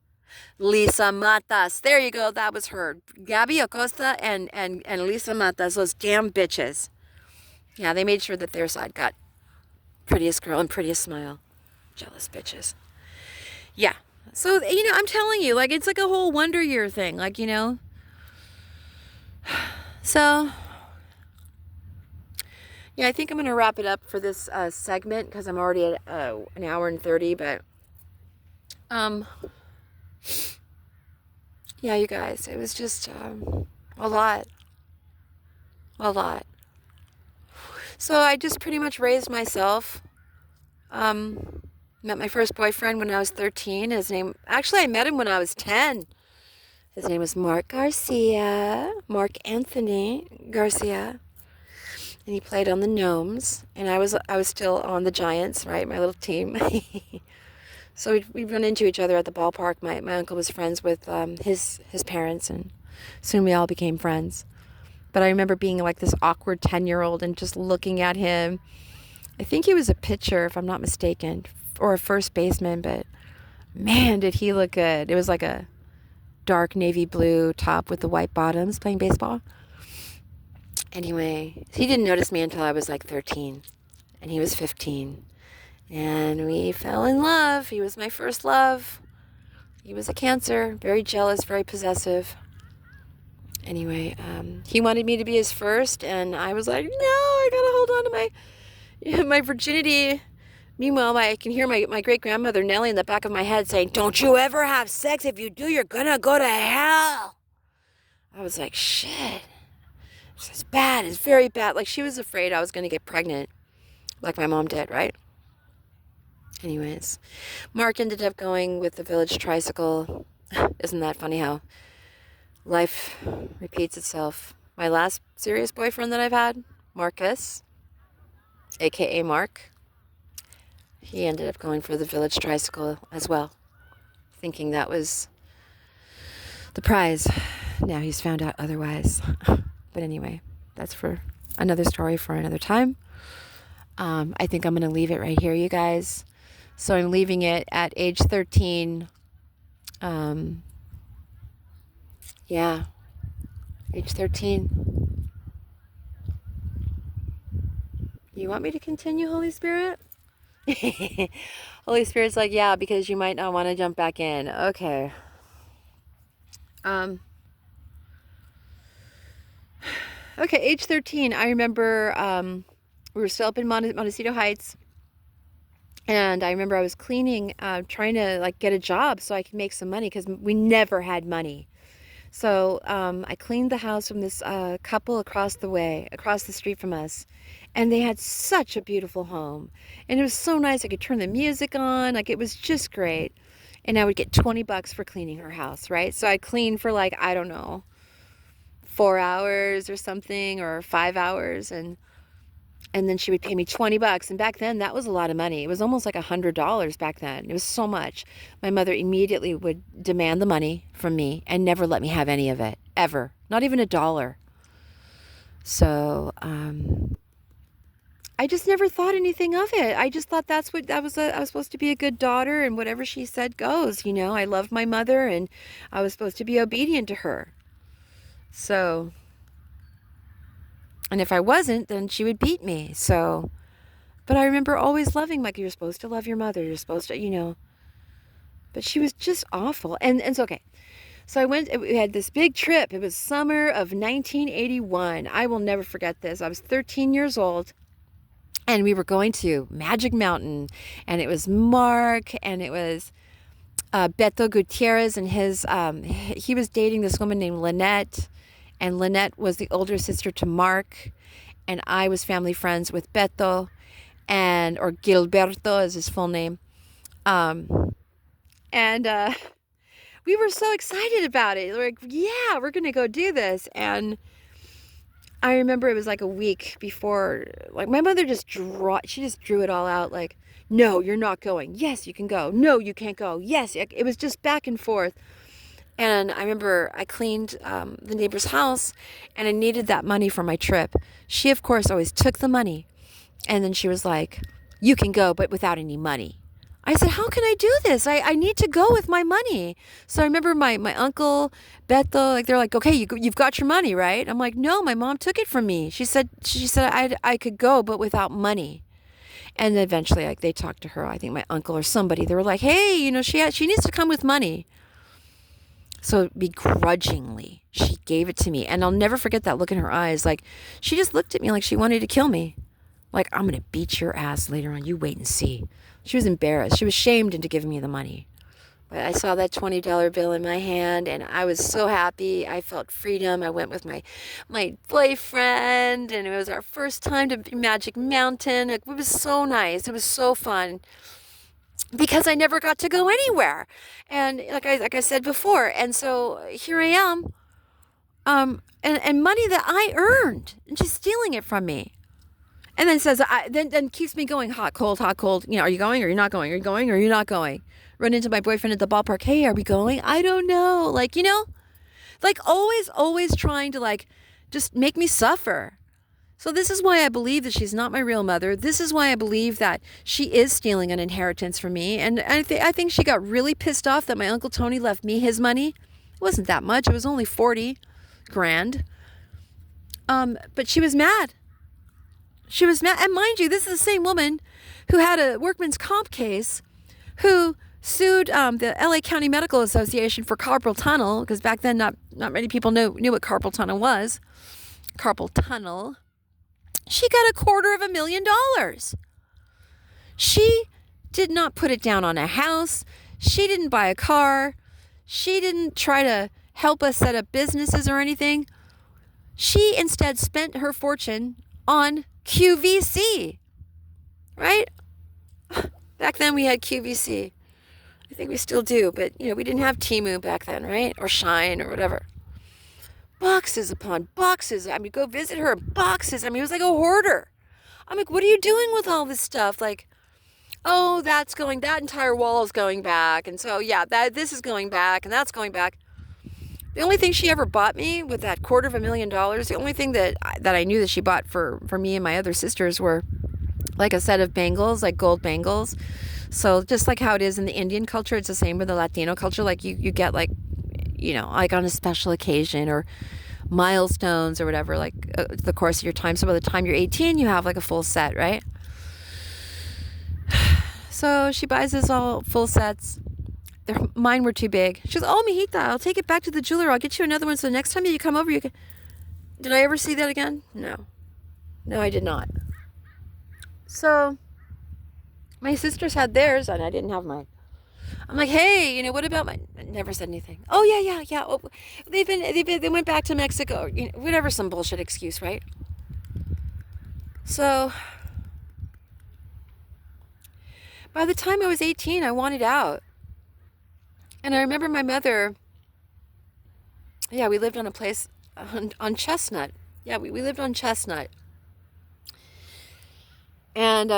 Lisa Matas. There you go. That was her. Gabby Acosta and Lisa Matas, those damn bitches. Yeah, they made sure that their side got prettiest girl and prettiest smile. Jealous bitches. Yeah. So, I'm telling you, like, it's like a whole Wonder Year thing. Like, So, yeah, I think I'm going to wrap it up for this segment because I'm already at an hour and 30. But, yeah, you guys, it was just a lot. A lot. So I just pretty much raised myself. Met my first boyfriend when I was 13. I met him when I was 10. His name was Mark Anthony Garcia. And he played on the Gnomes. And I was still on the Giants, right? My little team. So we'd run into each other at the ballpark. My uncle was friends with his parents, and soon we all became friends. But I remember being like this awkward 10-year-old and just looking at him. I think he was a pitcher, if I'm not mistaken, or a first baseman, but man, did he look good. It was like a dark navy blue top with the white bottoms, playing baseball. Anyway, he didn't notice me until I was like 13, and he was 15. And we fell in love. He was my first love. He was a Cancer, very jealous, very possessive. Anyway, he wanted me to be his first, and I was like, no, I gotta hold on to my virginity. Meanwhile, I can hear my great-grandmother Nellie in the back of my head saying, don't you ever have sex. If you do, you're gonna go to hell. I was like, shit. It's bad. It's very bad. Like, she was afraid I was gonna get pregnant, like my mom did, right? Anyways, Mark ended up going with the Village Tricycle. Isn't that funny how life repeats itself? My last serious boyfriend that I've had, Marcus, aka Mark, he ended up going for the Village Tricycle as well, thinking that was the prize. Now he's found out otherwise. But anyway, that's for another story for another time. I think I'm going to leave it right here, you guys. So I'm leaving it at age 13. Yeah, age 13. You want me to continue, Holy Spirit? Holy Spirit's like, yeah, because you might not want to jump back in. Okay. Okay, age 13. I remember we were still up in Montecito Heights. And I remember I was cleaning, trying to like get a job so I could make some money because we never had money. So I cleaned the house from this couple across the street from us. And they had such a beautiful home. And it was so nice. I could turn the music on. Like, it was just great. And I would get $20 for cleaning her house, right? So I'd clean for like, I don't know, 4 hours or something, or 5 hours. And then she would pay me $20. And back then, that was a lot of money. It was almost like $100 back then. It was so much. My mother immediately would demand the money from me and never let me have any of it, ever. Not even $1. So, I just never thought anything of it. I just thought I was supposed to be a good daughter, and whatever she said goes, I loved my mother, and I was supposed to be obedient to her. So, and if I wasn't, then she would beat me. So, but I remember always loving, like, you're supposed to love your mother. You're supposed to, but she was just awful. And it's okay. So we had this big trip. It was summer of 1981. I will never forget this. I was 13 years old. And we were going to Magic Mountain, and it was Mark, and it was Beto Gutierrez, and he was dating this woman named Lynette, and Lynette was the older sister to Mark, and I was family friends with Beto, or Gilberto is his full name. And we were so excited about it. We're like, yeah, we're going to go do this. And I remember it was like a week before, like my mother she just drew it all out. Like, no, you're not going. Yes, you can go. No, you can't go. Yes. It was just back and forth. And I remember I cleaned the neighbor's house, and I needed that money for my trip. She, of course, always took the money. And then she was like, you can go, but without any money. I said, how can I do this? I need to go with my money. So I remember my uncle, Beto, like they're like, okay, you've got your money, right? I'm like, no, my mom took it from me. She said I could go, but without money. And then eventually, like they talked to her, I think my uncle or somebody, they were like, hey, she needs to come with money. So begrudgingly, she gave it to me. And I'll never forget that look in her eyes. Like she just looked at me like she wanted to kill me. Like, I'm going to beat your ass later on. You wait and see. She was embarrassed. She was shamed into giving me the money. But I saw that $20 bill in my hand, and I was so happy. I felt freedom. I went with my boyfriend, and it was our first time to Magic Mountain. It was so nice. It was so fun because I never got to go anywhere. And like I said before, and so here I am, and money that I earned, and she's stealing it from me. And then says, then keeps me going, hot, cold, hot, cold. Are you going or you're not going? Are you going or you're not going? Run into my boyfriend at the ballpark. Hey, are we going? I don't know. Like, like always trying to like just make me suffer. So this is why I believe that she's not my real mother. This is why I believe that she is stealing an inheritance from me. And I think she got really pissed off that my Uncle Tony left me his money. It wasn't that much. It was only 40 grand. But she was mad. She was mad. And mind you, this is the same woman who had a workman's comp case, who sued the LA County Medical Association for carpal tunnel, because back then not many people knew what carpal tunnel was. Carpal tunnel. She got $250,000. She did not put it down on a house. She didn't buy a car. She didn't try to help us set up businesses or anything. She instead spent her fortune on QVC, right? Back then we had QVC. I think we still do, but we didn't have Temu back then, right? Or Shine or whatever. Boxes upon boxes. I mean, go visit her, boxes. I mean, it was like a hoarder. I'm like, what are you doing with all this stuff? Like, oh, that entire wall is going back. And so, yeah, this is going back and that's going back. The only thing she ever bought me with that $250,000, the only thing that I knew that she bought for me and my other sisters were like a set of bangles, like gold bangles. So just like how it is in the Indian culture, it's the same with the Latino culture. Like you get like, like on a special occasion or milestones or whatever, like the course of your time. So by the time you're 18, you have like a full set, right? So she buys us all full sets. Mine were too big. She goes, oh, mijita, I'll take it back to the jeweler. I'll get you another one. So the next time you come over, you can. Did I ever see that again? No, I did not. So my sisters had theirs and I didn't have mine. I'm like, hey, what about my? I never said anything. Oh yeah. Oh, they went back to Mexico. Whatever, some bullshit excuse, right? So by the time I was 18, I wanted out. And I remember my mother, we lived on a place on Chestnut. Yeah, we lived on Chestnut. And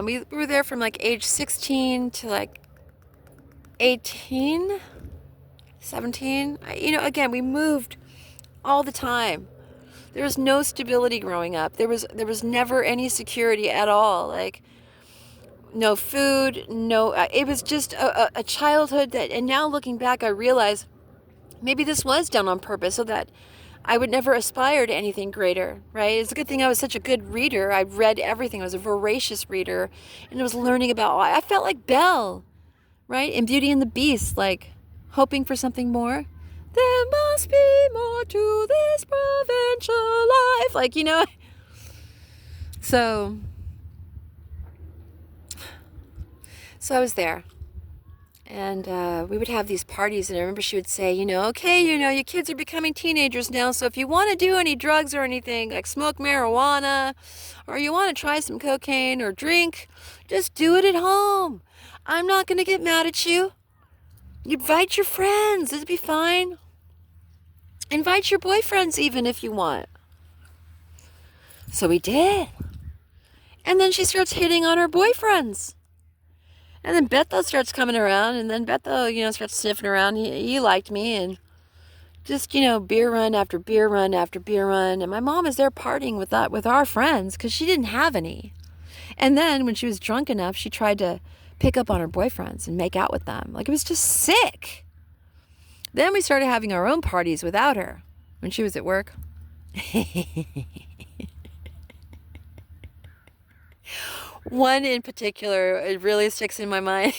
we were there from like age 16 to like 18, 17. Again, we moved all the time. There was no stability growing up. There was never any security at all. Like no food, no. It was just a childhood that. And now looking back, I realize maybe this was done on purpose so that I would never aspire to anything greater. Right? It's a good thing I was such a good reader. I read everything. I was a voracious reader, and I was learning about. I felt like Belle, right, in Beauty and the Beast, like hoping for something more. There must be more to this provincial life. Like, you know. So I was there. And we would have these parties, and I remember she would say, you know, okay, you know, your kids are becoming teenagers now, so if you want to do any drugs or anything, like smoke marijuana, or you want to try some cocaine or drink, just do it at home. I'm not going to get mad at you. You invite your friends. It'll be fine. Invite your boyfriends even if you want. So we did. And then she starts hitting on her boyfriends. And then Bethel starts coming around, and then Bethel, you know, starts sniffing around. He liked me, and just, you know, beer run after beer run after beer run. And my mom is there partying with our friends because she didn't have any. And then when she was drunk enough, she tried to pick up on her boyfriends and make out with them. Like, it was just sick. Then we started having our own parties without her when she was at work. One in particular, it really sticks in my mind.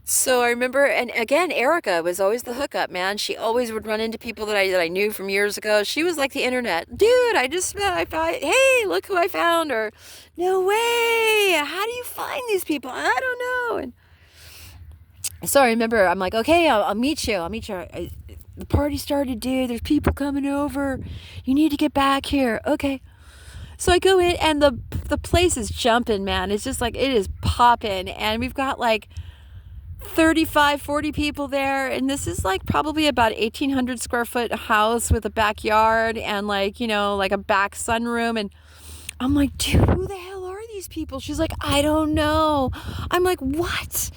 So I remember, and again, Erica was always the hookup, man. She always would run into people that I knew from years ago. She was like the internet. Dude, I just met, I thought, hey, look who I found. Or, no way, how do you find these people? I don't know. And so I remember, I'm like, okay, I'll meet you. The party started, dude. There's people coming over. You need to get back here. Okay. So I go in, and the place is jumping, man. It's just like, it is popping. And we've got like 35, 40 people there. And this is like probably about 1,800 square foot house with a backyard and like, you know, like a back sunroom. And I'm like, dude, who the hell are these people? She's like, I don't know. I'm like, what?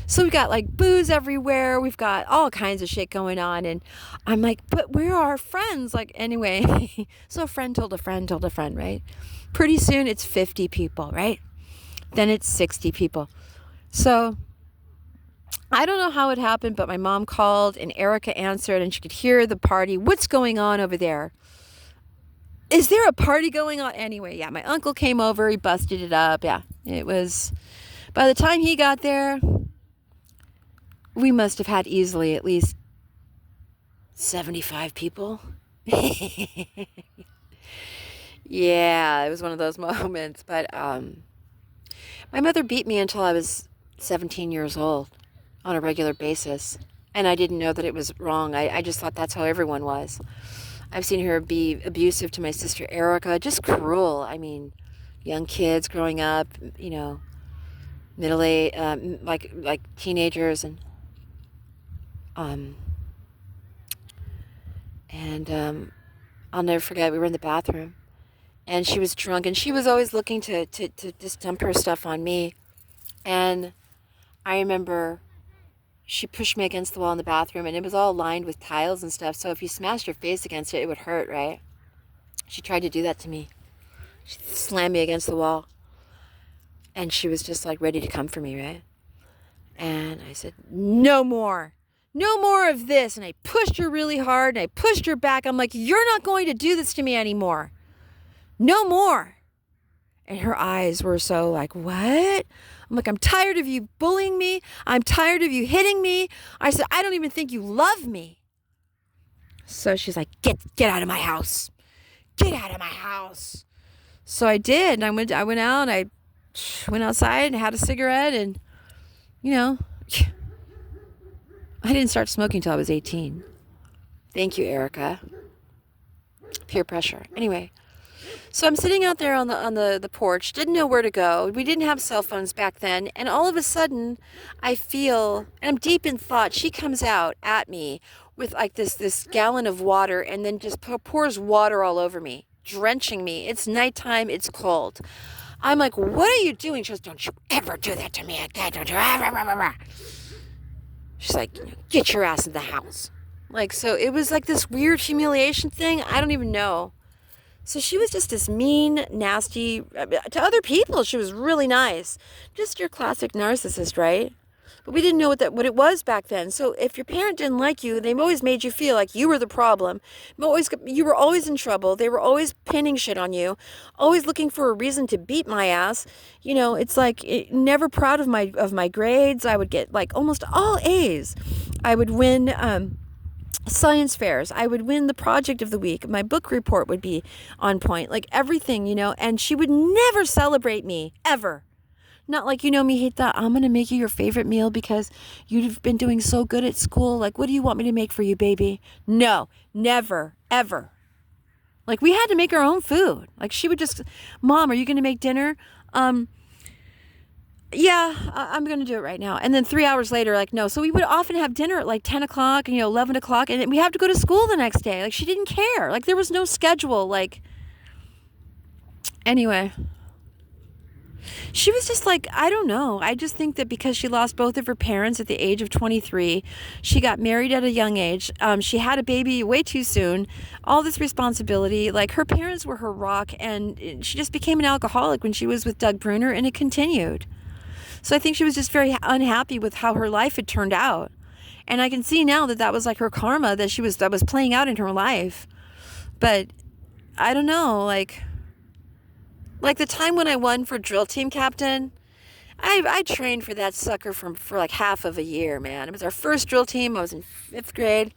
So we got like booze everywhere. We've got all kinds of shit going on. And I'm like, but where are our friends? Like, anyway, so a friend told a friend told a friend, right? Pretty soon it's 50 people, right? Then it's 60 people. So I don't know how it happened, but my mom called and Erica answered and she could hear the party. What's going on over there? Is there a party going on? Anyway, yeah, my uncle came over. He busted it up. Yeah, it was, by the time he got there, we must have had easily at least 75 people. Yeah, it was one of those moments. But my mother beat me until I was 17 years old on a regular basis. And I didn't know that it was wrong. I just thought that's how everyone was. I've seen her be abusive to my sister Erica, just cruel. I mean, young kids growing up, you know, middle-aged, like teenagers, and I'll never forget, we were in the bathroom and she was drunk and she was always looking to just dump her stuff on me. And I remember she pushed me against the wall in the bathroom, and it was all lined with tiles and stuff. So if you smashed your face against it, it would hurt, right? She tried to do that to me. She slammed me against the wall, and she was just like ready to come for me, right? And I said, no more of this. And I pushed her really hard, and I pushed her back. I'm like, you're not going to do this to me anymore. No more. And her eyes were so like, what? I'm like, I'm tired of you bullying me. I'm tired of you hitting me. I said, I don't even think you love me. So she's like, get out of my house. Get out of my house. So I did. And I went out, and I went outside and had a cigarette, and, you know, I didn't start smoking until I was 18. Thank you, Erica. Peer pressure. Anyway, so I'm sitting out there on the porch, didn't know where to go. We didn't have cell phones back then. And all of a sudden, I feel, and I'm deep in thought, she comes out at me with like this gallon of water, and then just pours water all over me, drenching me. It's nighttime. It's cold. I'm like, what are you doing? She goes, don't you ever do that to me again. Don't you ever. She's like, get your ass in the house. Like, so it was like this weird humiliation thing. I don't even know. So she was just this mean, nasty, to other people, she was really nice. Just your classic narcissist, right? But we didn't know what it was back then. So if your parent didn't like you, they always made you feel like you were the problem. You were always in trouble. They were always pinning shit on you, always looking for a reason to beat my ass. It's like never proud of my grades. I would get like almost all A's. I would win science fairs. I would win the project of the week. My book report would be on point, like everything, and she would never celebrate me, ever. Not like, mijita, I'm going to make you your favorite meal because you've been doing so good at school. Like, what do you want me to make for you, baby? No, never, ever. Like, we had to make our own food. Like, she would just, Mom, are you going to make dinner? Yeah, I'm going to do it right now. And then 3 hours later, like, no. So we would often have dinner at like 10 o'clock and, 11 o'clock. And we have to go to school the next day. Like, she didn't care. Like, there was no schedule. Like, anyway. She was just like, I don't know. I just think that because she lost both of her parents at the age of 23, she got married at a young age. She had a baby way too soon. All this responsibility, like her parents were her rock, and she just became an alcoholic when she was with Doug Bruner, and it continued. So I think she was just very unhappy with how her life had turned out. And I can see now that was like her karma that was playing out in her life. But I don't know, like the time when I won for drill team captain, I trained for that sucker for like half of a year, man. It was our first drill team. I was in 5th grade.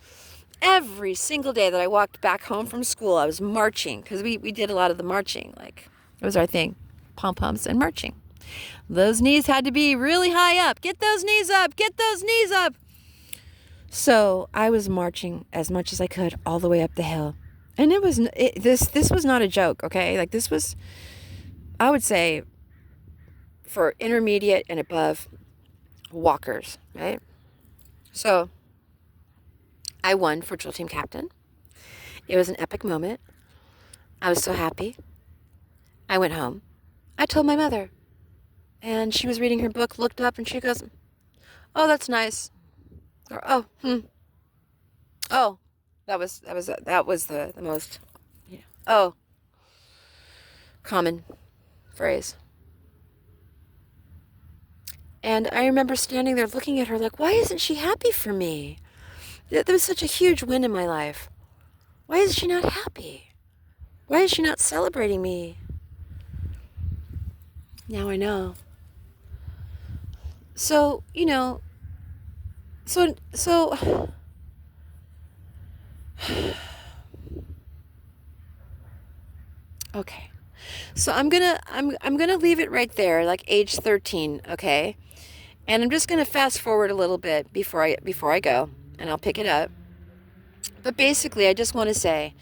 Every single day that I walked back home from school, I was marching, because we did a lot of the marching. Like, it was our thing, pom-poms and marching. Those knees had to be really high up. Get those knees up. Get those knees up. So I was marching as much as I could all the way up the hill. And this was not a joke, okay? Like, this was, I would say, for intermediate and above walkers, right? So I won for drill team captain. It was an epic moment. I was so happy. I went home. I told my mother. And she was reading her book, looked up, and she goes, "Oh, that's nice." Or, "Oh, oh, that was the most, oh, common phrase. And I remember standing there looking at her like, why isn't she happy for me? There was such a huge win in my life. Why is she not happy? Why is she not celebrating me? Now I know. So, so okay. So I'm gonna leave it right there, like age 13, okay? And I'm just gonna fast forward a little bit before I go, and I'll pick it up. But basically, I just want to say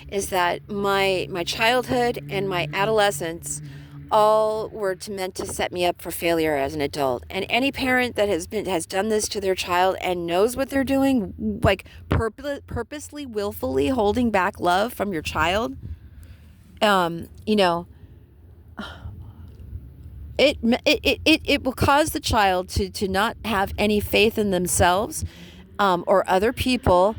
is that my childhood and my adolescence all were meant to set me up for failure as an adult. And any parent that has done this to their child and knows what they're doing, like purposely, willfully holding back love from your child, it will cause the child to not have any faith in themselves, or other people.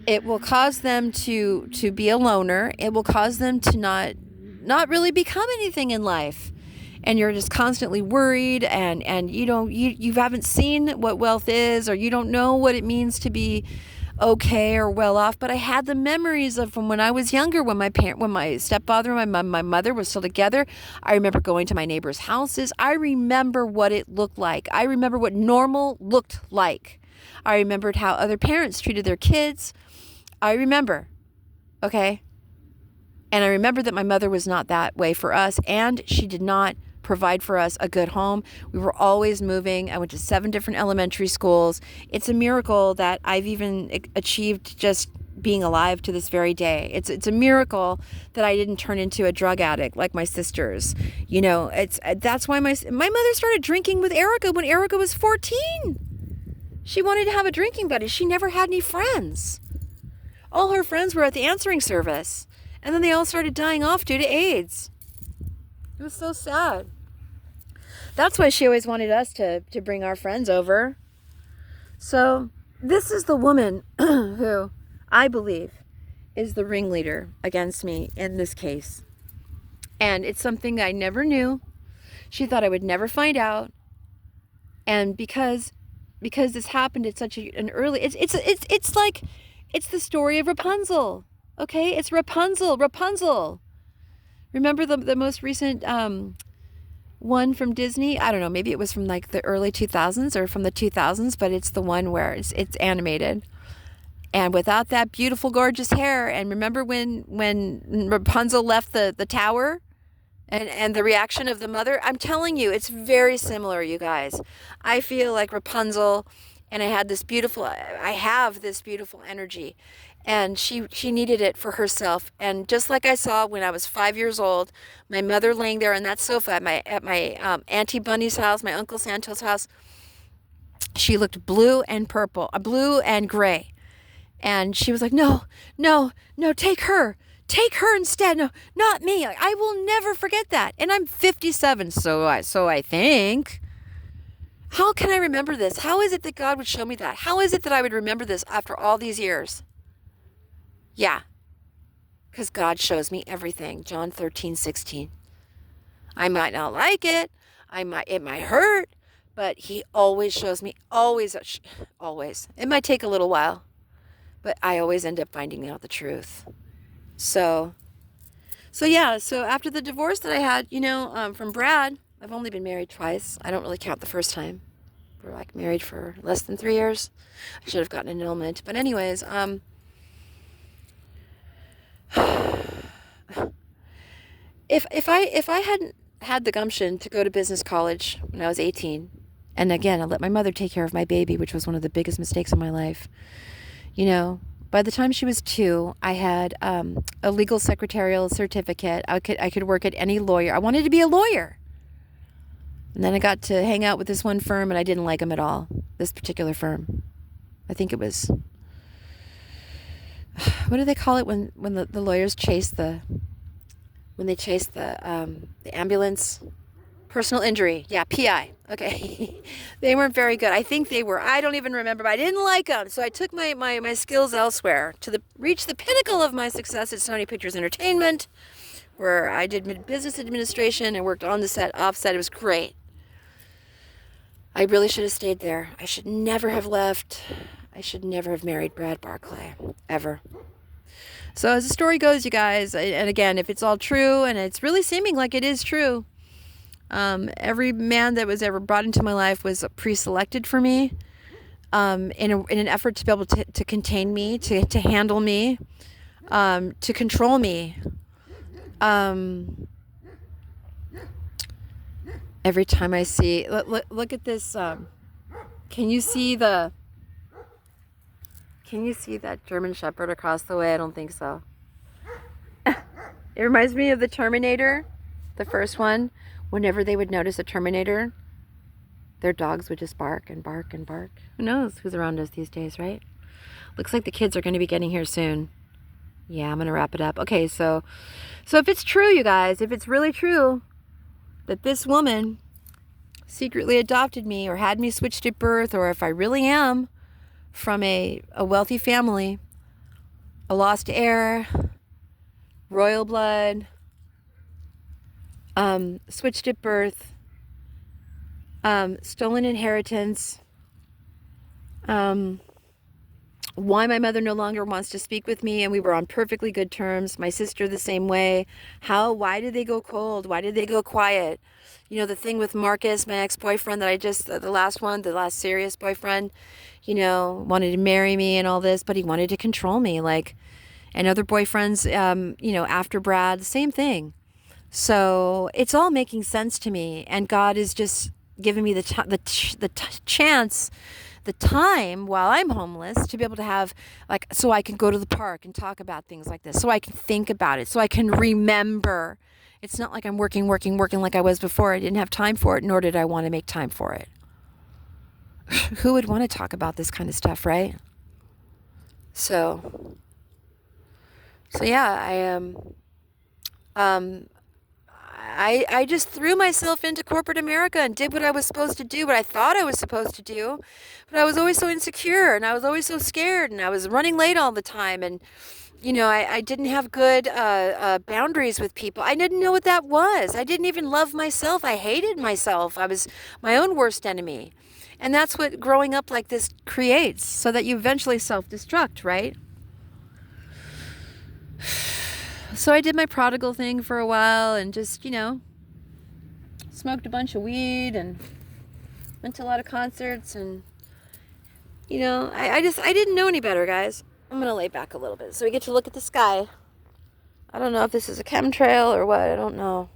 It will cause them to be a loner. It will cause them to not really become anything in life. And you're just constantly worried, and you haven't seen what wealth is, or you don't know what it means to be okay or well off. But I had the memories of from when I was younger, when my stepfather and my mother were still together. I remember going to my neighbors' houses. I remember what it looked like. I remember what normal looked like. I remembered how other parents treated their kids. I remember, okay? And I remember that my mother was not that way for us, and she did not provide for us a good home. We were always moving. I went to 7 different elementary schools. It's a miracle that I've even achieved just being alive to this very day. It's a miracle that I didn't turn into a drug addict like my sisters. That's why my mother started drinking with Erica when Erica was 14. She wanted to have a drinking buddy. She never had any friends. All her friends were at the answering service. And then they all started dying off due to AIDS. It was so sad. That's why she always wanted us to bring our friends over. So this is the woman who I believe is the ringleader against me in this case. And it's something I never knew. She thought I would never find out. And because because this happened at such an early, it's like, it's the story of Rapunzel. Okay, it's Rapunzel. Remember the most recent one from Disney? I don't know, maybe it was from like the early 2000s or from the 2000s, but it's the one where it's animated. And without that beautiful, gorgeous hair, and remember when Rapunzel left the tower, and the reaction of the mother? I'm telling you, it's very similar, you guys. I feel like Rapunzel, and I have this beautiful energy, and she needed it for herself. And just like I saw when I was 5 years old, my mother laying there on that sofa at my Auntie Bunny's house, my Uncle Santo's house, she looked blue and purple, blue and gray. And she was like, no, take her instead. No, not me. I will never forget that. And I'm 57, so I think. How can I remember this? How is it that God would show me that? How is it that I would remember this after all these years? Yeah, because God shows me everything. John 13:16. I might not like it. It might hurt, but he always shows me, always. It might take a little while, but I always end up finding out the truth. So after the divorce that I had, from Brad, I've only been married twice. I don't really count the first time. We're like married for less than 3 years. I should have gotten an annulment. But anyways, if I hadn't had the gumption to go to business college when I was 18, and again, I let my mother take care of my baby, which was one of the biggest mistakes of my life. By the time she was 2, I had a legal secretarial certificate. I could work at any lawyer. I wanted to be a lawyer. And then I got to hang out with this one firm, and I didn't like them at all. This particular firm. I think it was, what do they call it when the lawyers chase the ambulance? Personal injury. Yeah, PI. Okay. They weren't very good. I think they were. I don't even remember, but I didn't like them. So I took my skills elsewhere to reach the pinnacle of my success at Sony Pictures Entertainment, where I did business administration and worked on the set, off set. It was great. I really should have stayed there. I should never have left. I should never have married Brad Barclay. Ever. So as the story goes, you guys, and again, if it's all true, and it's really seeming like it is true, every man that was ever brought into my life was pre-selected for me, in an effort to be able to contain me, to handle me, to control me. Every time I see, look at this. Can you see that German Shepherd across the way? I don't think so. It reminds me of the Terminator, the first one. Whenever they would notice a Terminator, their dogs would just bark and bark and bark. Who knows who's around us these days, right? Looks like the kids are going to be getting here soon. Yeah, I'm going to wrap it up. Okay, so if it's true, you guys, if it's really true that this woman secretly adopted me or had me switched at birth, or if I really am from a wealthy family, a lost heir, royal blood, switched at birth, stolen inheritance, why my mother no longer wants to speak with me, and we were on perfectly good terms. My sister the same way. Why did they go cold? Why did they go quiet? The thing with Marcus, my ex-boyfriend that the last serious boyfriend, wanted to marry me and all this, but he wanted to control me, and other boyfriends, after Brad, same thing. So it's all making sense to me, and God is just giving me the chance, the time while I'm homeless to be able to have, so I can go to the park and talk about things like this, so I can think about it, so I can remember. It's not like I'm working like I was before. I didn't have time for it, nor did I want to make time for it. Who would want to talk about this kind of stuff, right? So yeah, I am. I just threw myself into corporate America and did what I was supposed to do, what I thought I was supposed to do. But I was always so insecure, and I was always so scared, and I was running late all the time, and I didn't have good boundaries with people. I didn't know what that was. I didn't even love myself. I hated myself. I was my own worst enemy. And that's what growing up like this creates, so that you eventually self-destruct, right? So I did my prodigal thing for a while and just, smoked a bunch of weed and went to a lot of concerts. And, I didn't know any better, guys. I'm going to lay back a little bit so we get to look at the sky. I don't know if this is a chemtrail or what. I don't know.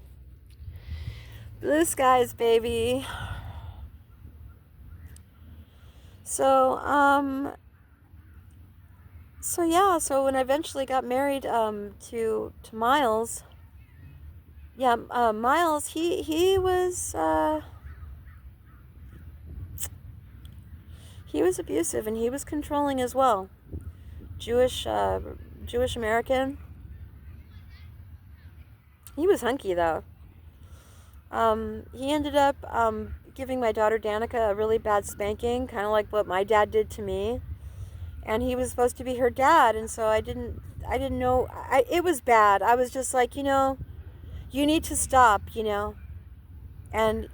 Blue skies, baby. So so when I eventually got married to Miles, Miles, he was abusive, and he was controlling as well. Jewish American. He was hunky though. He ended up giving my daughter Danica a really bad spanking, kind of like what my dad did to me. And he was supposed to be her dad, and so I didn't know. It was bad. I was just like, you need to stop, And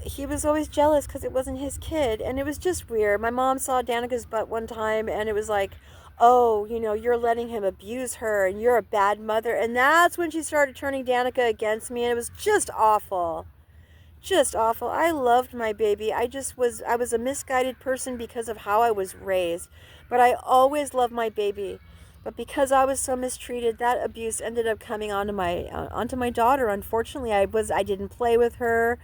he was always jealous because it wasn't his kid, and it was just weird. My mom saw Danica's butt one time, and it was like, oh, you're letting him abuse her, and you're a bad mother. And that's when she started turning Danica against me, and it was just awful. Just awful. I loved my baby. I was a misguided person because of how I was raised. But I always loved my baby. But because I was so mistreated, that abuse ended up coming onto my daughter. Unfortunately, I didn't play with her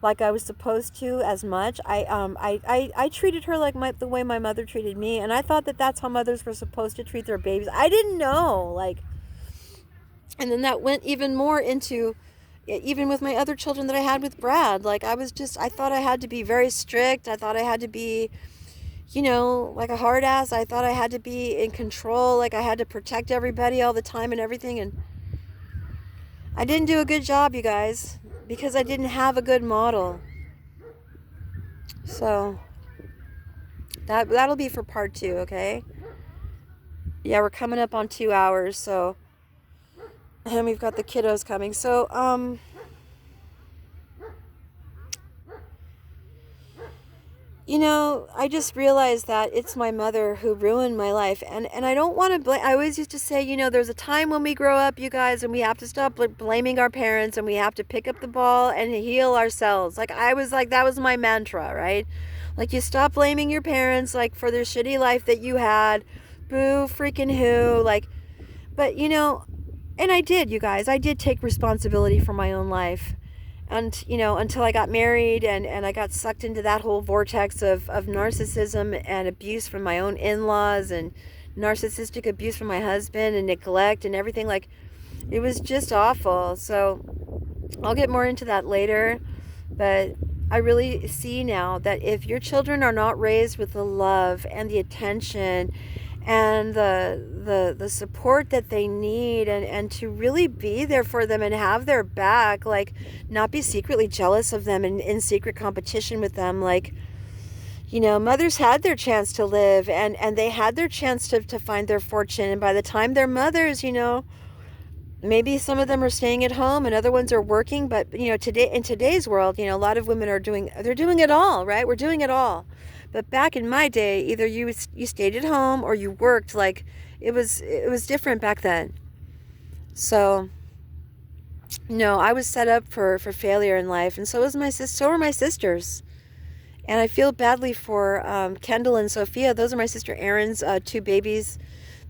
like I was supposed to as much. I treated her like the way my mother treated me, and I thought that that's how mothers were supposed to treat their babies. I didn't know, and then that went even more into, even with my other children that I had with Brad. I thought I had to be very strict. I thought I had to be, like a hard ass. I thought I had to be in control. I had to protect everybody all the time and everything. And I didn't do a good job, you guys, because I didn't have a good model. So that'll be for part 2, okay? Yeah, we're coming up on 2 hours, so, and we've got the kiddos coming. So, I just realized that it's my mother who ruined my life. And I don't want to blame. I always used to say, there's a time when we grow up, you guys, and we have to stop blaming our parents, and we have to pick up the ball and heal ourselves. That was my mantra, right? You stop blaming your parents, for their shitty life that you had. Boo freaking who. But, and I did, you guys. I did take responsibility for my own life. And, until I got married and I got sucked into that whole vortex of narcissism and abuse from my own in-laws, and narcissistic abuse from my husband, and neglect and everything. It was just awful. So I'll get more into that later. But I really see now that if your children are not raised with the love and the attention and the support that they need, and to really be there for them and have their back, not be secretly jealous of them and in secret competition with them. Mothers had their chance to live, and they had their chance to find their fortune. And by the time they're mothers, maybe some of them are staying at home and other ones are working. But, today, in today's world, a lot of women they're doing it all, right? We're doing it all. But back in my day, either you stayed at home or you worked. It was different back then. So, I was set up for failure in life, and so were my sisters. And I feel badly for Kendall and Sophia. Those are my sister Erin's 2 babies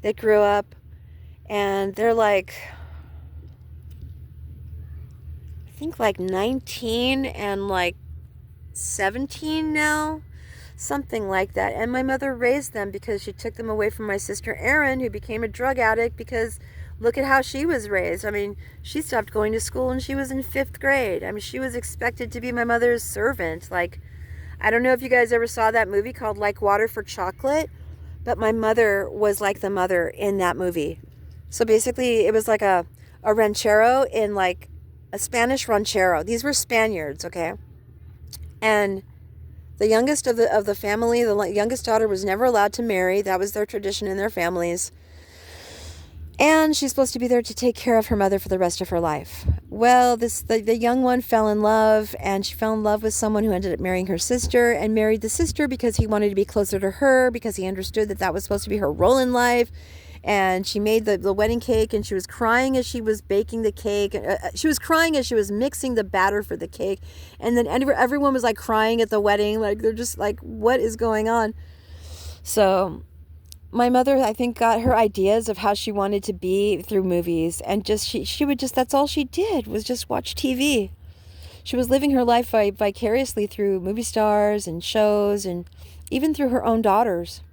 that grew up, and they're I think 19 and 17 now. Something like that. And my mother raised them because she took them away from my sister Erin, who became a drug addict, because look at how she was raised. I mean, she stopped going to school when she was in 5th grade. I mean, she was expected to be my mother's servant. I don't know if you guys ever saw that movie called Like Water for Chocolate, but my mother was like the mother in that movie. So basically, it was like a ranchero in a Spanish ranchero. These were Spaniards, okay? And the youngest of the family, the youngest daughter, was never allowed to marry. That was their tradition in their families. And she's supposed to be there to take care of her mother for the rest of her life. Well, the young one fell in love, and she fell in love with someone who ended up marrying her sister, and married the sister because he wanted to be closer to her, because he understood that that was supposed to be her role in life. And she made the wedding cake, and she was crying as she was baking the cake. She was crying as she was mixing the batter for the cake. And then everyone was like crying at the wedding. Like, they're just like, what is going on? So my mother, I think, got her ideas of how she wanted to be through movies, and just she would just, that's all she did was just watch TV. She was living her life vicariously through movie stars and shows, and even through her own daughters.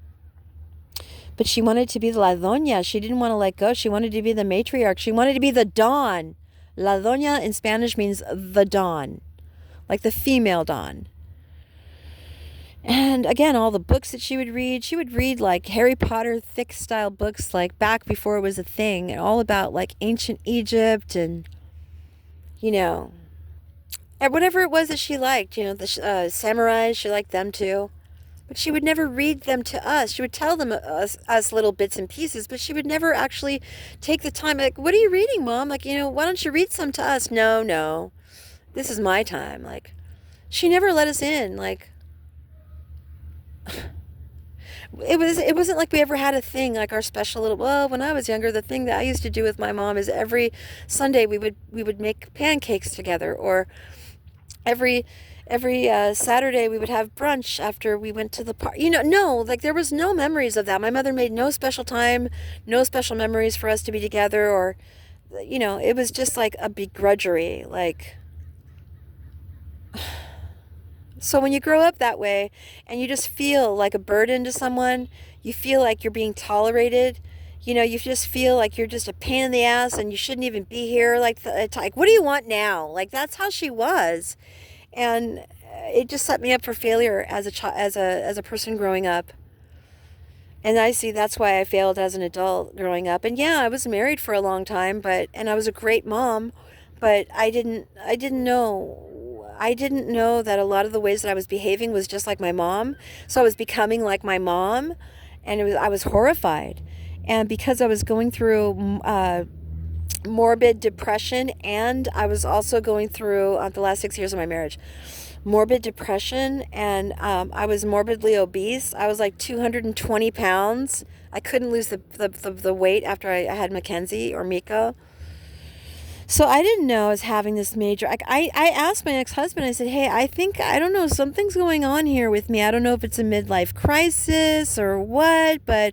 But she wanted to be the La Doña. She didn't want to let go. She wanted to be the matriarch. She wanted to be the Dawn. La Doña in Spanish means the Dawn, like the female Dawn. And again, all the books that she would read like Harry Potter, thick style books, like back before it was a thing, and all about like ancient Egypt and, you know, and whatever it was that she liked, you know, the samurais, she liked them too. But she would never read them to us. She would tell them us little bits and pieces, but she would never actually take the time. Like, what are you reading, Mom? Like, you know, why don't you read some to us? No, this is my time. Like, she never let us in. Like, it wasn't like we ever had a thing like our special little, well, when I was younger, the thing that I used to do with my mom is every Sunday we would make pancakes together, or every Saturday we would have brunch after we went to the park. You know, no, like there was no memories of that. My mother made no special time, no special memories for us to be together, or, you know, it was just like a begrudgery, like. So when you grow up that way and you just feel like a burden to someone, you feel like you're being tolerated, you know, you just feel like you're just a pain in the ass and you shouldn't even be here. Like, what do you want now? Like, that's how she was. And it just set me up for failure as a person growing up. And I see that's why I failed as an adult growing up. And yeah, I was married for a long time, and I was a great mom, but I didn't know that a lot of the ways that I was behaving was just like my mom. So I was becoming like my mom, and I was horrified. And because I was going through morbid depression, and I was also going through the last 6 years of my marriage, morbid depression, and I was morbidly obese. I was like 220 pounds. I couldn't lose the weight after I had Mackenzie or Miko. So I didn't know I was having this major, I asked my ex-husband, I said, hey, I don't know, something's going on here with me. I don't know if it's a midlife crisis or what, but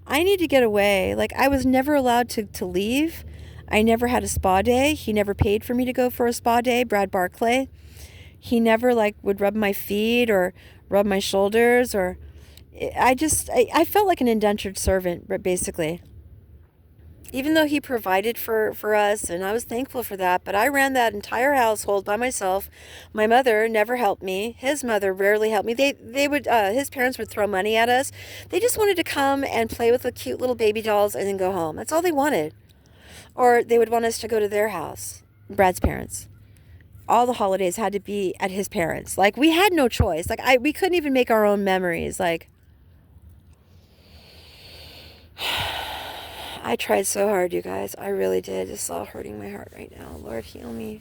I need to get away. Like, I was never allowed to leave. I never had a spa day. He never paid for me to go for a spa day, Brad Barclay. He never like would rub my feet or rub my shoulders, or I felt like an indentured servant, but basically. Even though he provided for us, and I was thankful for that, but I ran that entire household by myself. My mother never helped me. His mother rarely helped me. They would, his parents would throw money at us. They just wanted to come and play with the cute little baby dolls and then go home. That's all they wanted. Or they would want us to go to their house, Brad's parents. All the holidays had to be at his parents. Like, we had no choice. Like, we couldn't even make our own memories. Like, I tried so hard, you guys. I really did. It's all hurting my heart right now. Lord, heal me.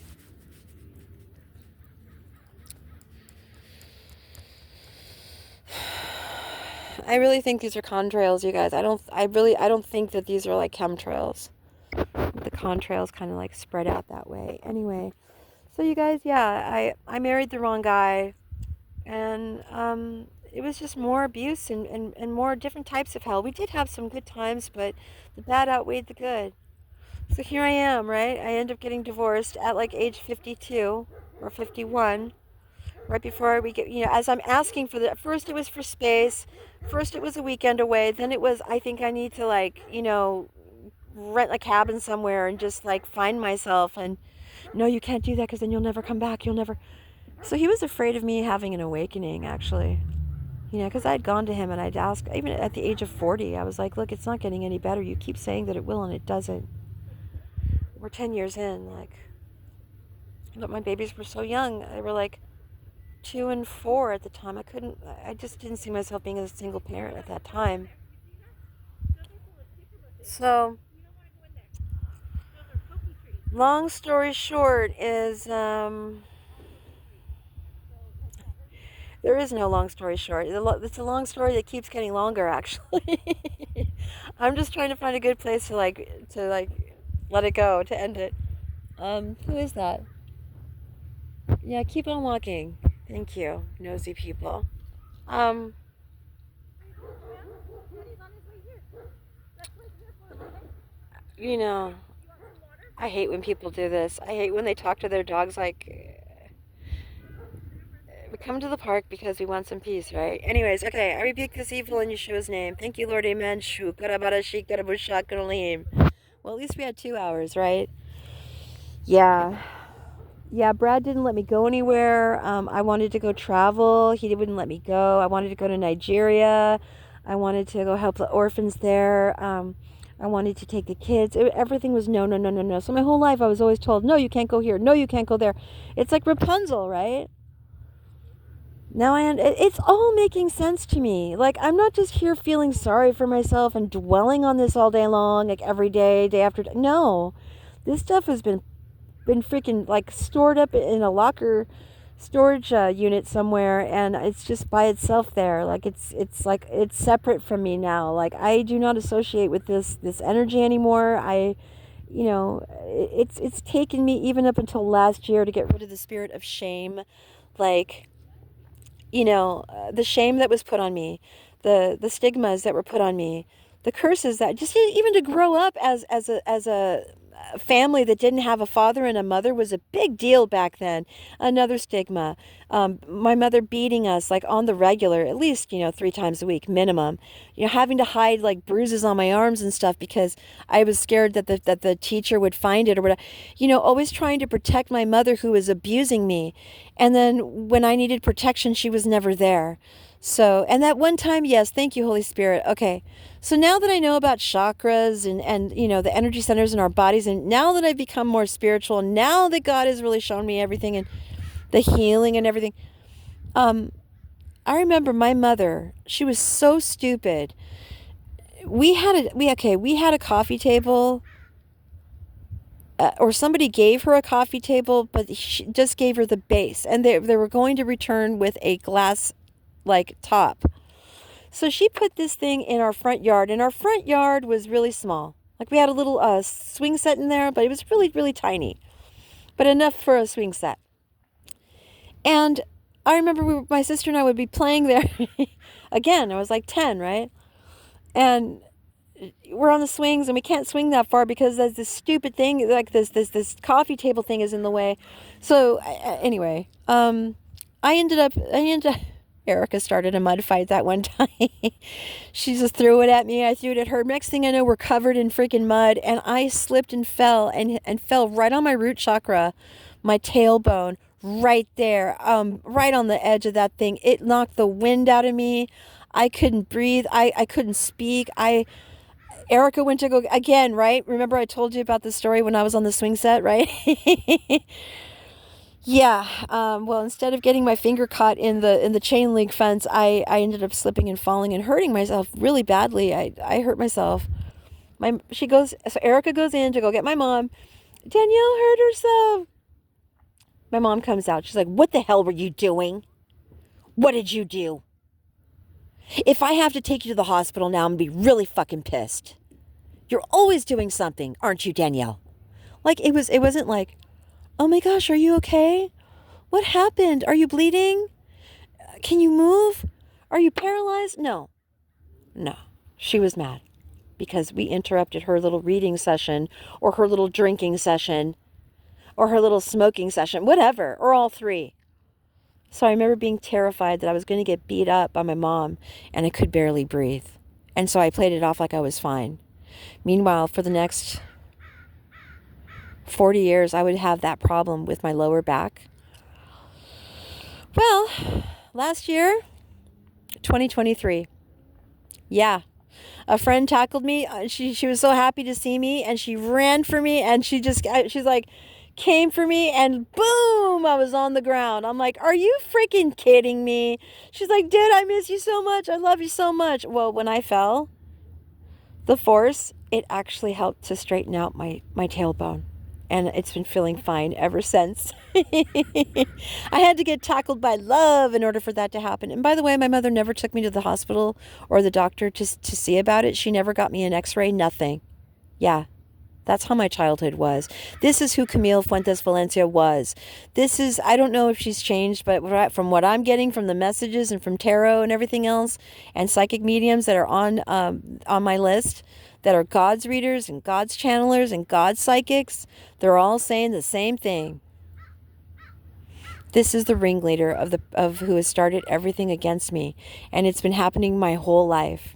I really think these are contrails, you guys. I don't think that these are like chemtrails. The contrails kind of like spread out that way. Anyway, so you guys, yeah, I married the wrong guy, and it was just more abuse and more different types of hell. We did have some good times, but the bad outweighed the good. So here I am, right? I end up getting divorced at like age 52 or 51, right before we get, you know, as I'm asking for first it was for space, first it was a weekend away, then it was, I think I need to, like, you know, rent a cabin somewhere and just like find myself, and no, you can't do that because then you'll never come back. You'll never. So he was afraid of me having an awakening, actually. You know, because I'd gone to him and I'd asked, even at the age of 40, I was like, look, it's not getting any better. You keep saying that it will and it doesn't. We're 10 years in, like, but my babies were so young. They were like 2 and 4 at the time. I just didn't see myself being a single parent at that time. So Long story short is, there is no long story short. It's a long story that keeps getting longer, actually. I'm just trying to find a good place to let it go, to end it. Who is that? Yeah, keep on walking. Thank you, nosy people. Um, you know, I hate when people do this. I hate when they talk to their dogs like, we come to the park because we want some peace, right? Anyways, okay, I rebuke this evil in Yeshua's name. Thank you, Lord, amen. Well, at least we had 2 hours, right? Yeah. Yeah, Brad didn't let me go anywhere. I wanted to go travel. He wouldn't let me go. I wanted to go to Nigeria. I wanted to go help the orphans there. I wanted to take the kids. Everything was no, no, no, no, no. So my whole life I was always told, no, you can't go here. No, you can't go there. It's like Rapunzel, right? Now it's all making sense to me. Like, I'm not just here feeling sorry for myself and dwelling on this all day long, like every day, day after day. No, this stuff has been freaking like stored up in a locker storage unit somewhere, and it's just by itself there. Like, it's like it's separate from me now. Like, I do not associate with this energy anymore. It's taken me even up until last year to get rid of the spirit of shame. Like, the shame that was put on me, the stigmas that were put on me, the curses that just even to grow up as a family that didn't have a father and a mother was a big deal back then. Another stigma. My mother beating us like on the regular, at least 3 times a week minimum. Having to hide like bruises on my arms and stuff because I was scared that the teacher would find it or whatever. Always trying to protect my mother who was abusing me, and then when I needed protection, she was never there. So, and that one time, yes, thank you, Holy Spirit. Okay. So now that I know about chakras and the energy centers in our bodies, and now that I've become more spiritual, now that God has really shown me everything and the healing and everything, um, I remember my mother, she was so stupid. We had a coffee table, or somebody gave her a coffee table, but she just gave her the base, and they were going to return with a glass like top. So she put this thing in our front yard, and our front yard was really small. Like, we had a little swing set in there, but it was really, really tiny, but enough for a swing set. And I remember my sister and I would be playing there. Again, I was like 10, right? And we're on the swings, and we can't swing that far because there's this stupid thing, like this coffee table thing is in the way. So anyway, I ended up Erica started a mud fight that one time. She just threw it at me. I threw it at her. Next thing I know, we're covered in freaking mud, and I slipped and fell and fell right on my root chakra, my tailbone, right there, right on the edge of that thing. It knocked the wind out of me. I couldn't breathe. I couldn't speak. Erica went to go again, right? Remember I told you about the story when I was on the swing set, right? Yeah. Well, instead of getting my finger caught in the chain link fence, I ended up slipping and falling and hurting myself really badly. I hurt myself. So Erica goes in to go get my mom. Danielle hurt herself. My mom comes out. She's like, "What the hell were you doing? What did you do? If I have to take you to the hospital now, I'm gonna be really fucking pissed. You're always doing something, aren't you, Danielle?" Like, it wasn't like, "Oh my gosh, are you okay? What happened? Are you bleeding? Can you move? Are you paralyzed?" No. No. She was mad because we interrupted her little reading session, or her little drinking session, or her little smoking session, whatever, or all three. So I remember being terrified that I was going to get beat up by my mom, and I could barely breathe. And so I played it off like I was fine. Meanwhile, for the next 40 years, I would have that problem with my lower back. Well, last year, 2023. Yeah. A friend tackled me. She was so happy to see me, and she ran for me, and she's like, came for me, and boom, I was on the ground. I'm like, "Are you freaking kidding me?" She's like, "Dude, I miss you so much. I love you so much." Well, when I fell, the force, it actually helped to straighten out my tailbone. and it's been feeling fine ever since. I had to get tackled by love in order for that to happen. And by the way, my mother never took me to the hospital or the doctor to see about it. She never got me an x-ray, nothing. Yeah, that's how my childhood was. This is who Camille Fuentes Valencia was. This is, I don't know if she's changed, but from what I'm getting from the messages and from tarot and everything else, and psychic mediums that are on my list, that are God's readers and God's channelers and God's psychics, they're all saying the same thing. This is the ringleader of who has started everything against me, and it's been happening my whole life.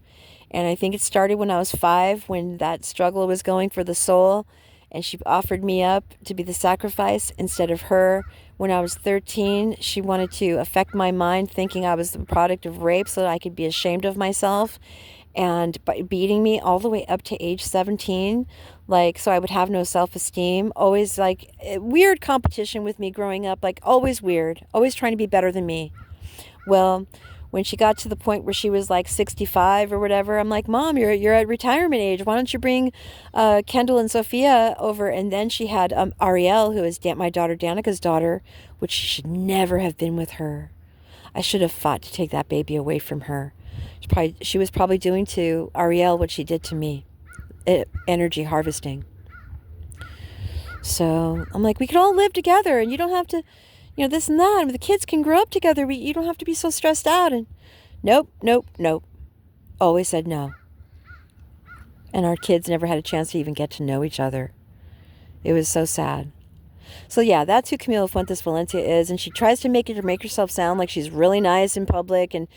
And I think it started when I was 5, when that struggle was going for the soul, and she offered me up to be the sacrifice instead of her. When I was 13, she wanted to affect my mind, thinking I was the product of rape so that I could be ashamed of myself, and by beating me all the way up to age 17, like, so I would have no self-esteem. Always like weird competition with me growing up, like always weird, always trying to be better than me. Well, when she got to the point where she was like 65 or whatever, I'm like, Mom, you're at retirement age. Why don't you bring Kendall and Sophia over? And then she had Ariel, who is my daughter Danica's daughter, which she should never have been with her. I should have fought to take that baby away from her. She was probably doing to Ariel what she did to me, energy harvesting. So I'm like, we can all live together, and you don't have to, this and that. The kids can grow up together. You don't have to be so stressed out. And nope. Always said no. And our kids never had a chance to even get to know each other. It was so sad. So yeah, that's who Camille Fuentes Valencia is, and she tries to make herself sound like she's really nice in public, and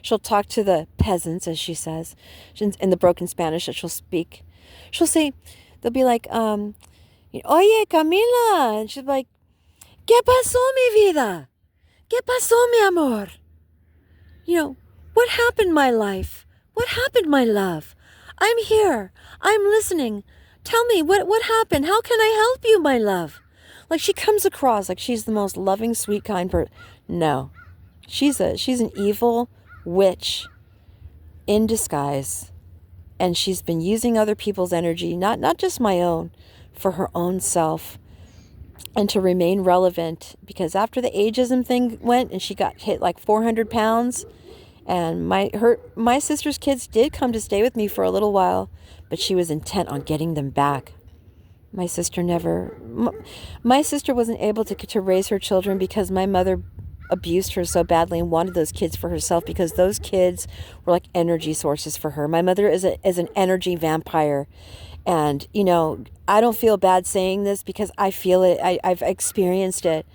she'll talk to the peasants, as she says, in the broken Spanish that she'll speak. She'll say, they'll be like, Oye, Camila, and she'll be like, ¿Qué pasó, mi vida? ¿Qué pasó, mi amor? What happened, my life? What happened, my love? I'm here. I'm listening. Tell me, what happened? How can I help you, my love? Like, she comes across like she's the most loving, sweet, kind person. No. She's an evil witch in disguise. And she's been using other people's energy, not just my own, for her own self. And to remain relevant. Because after the ageism thing went and she got hit like 400 pounds, and my sister's kids did come to stay with me for a little while, but she was intent on getting them back. My sister wasn't able to raise her children because my mother abused her so badly and wanted those kids for herself, because those kids were like energy sources for her. My mother is an energy vampire. And, I don't feel bad saying this because I feel it. I've experienced it.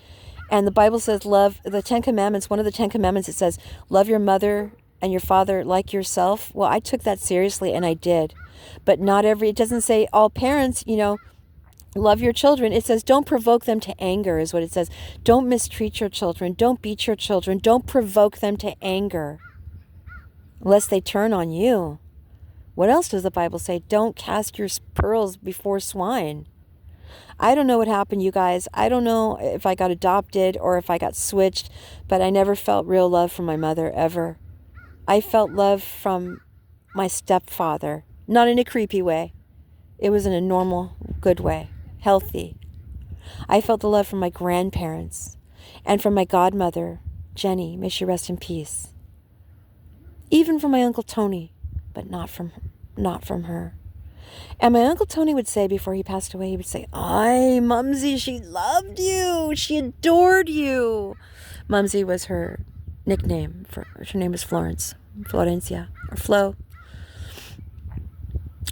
And the Bible says love, the 10 Commandments, one of the 10 Commandments, it says, love your mother and your father like yourself. Well, I took that seriously, and I did. But it doesn't say all parents, love your children. It says don't provoke them to anger is what it says. Don't mistreat your children. Don't beat your children. Don't provoke them to anger, lest they turn on you. What else does the Bible say? Don't cast your pearls before swine. I don't know what happened, you guys. I don't know if I got adopted or if I got switched, but I never felt real love from my mother, ever. I felt love from my stepfather, not in a creepy way. It was in a normal, good way. Healthy. I felt the love from my grandparents and from my godmother, Jenny, may she rest in peace. Even from my Uncle Tony, but not from her. And my Uncle Tony would say before he passed away, he would say, "Ay, Mumsy, she loved you. She adored you." Mumsy was her nickname. Her name was Florencia, or Flo.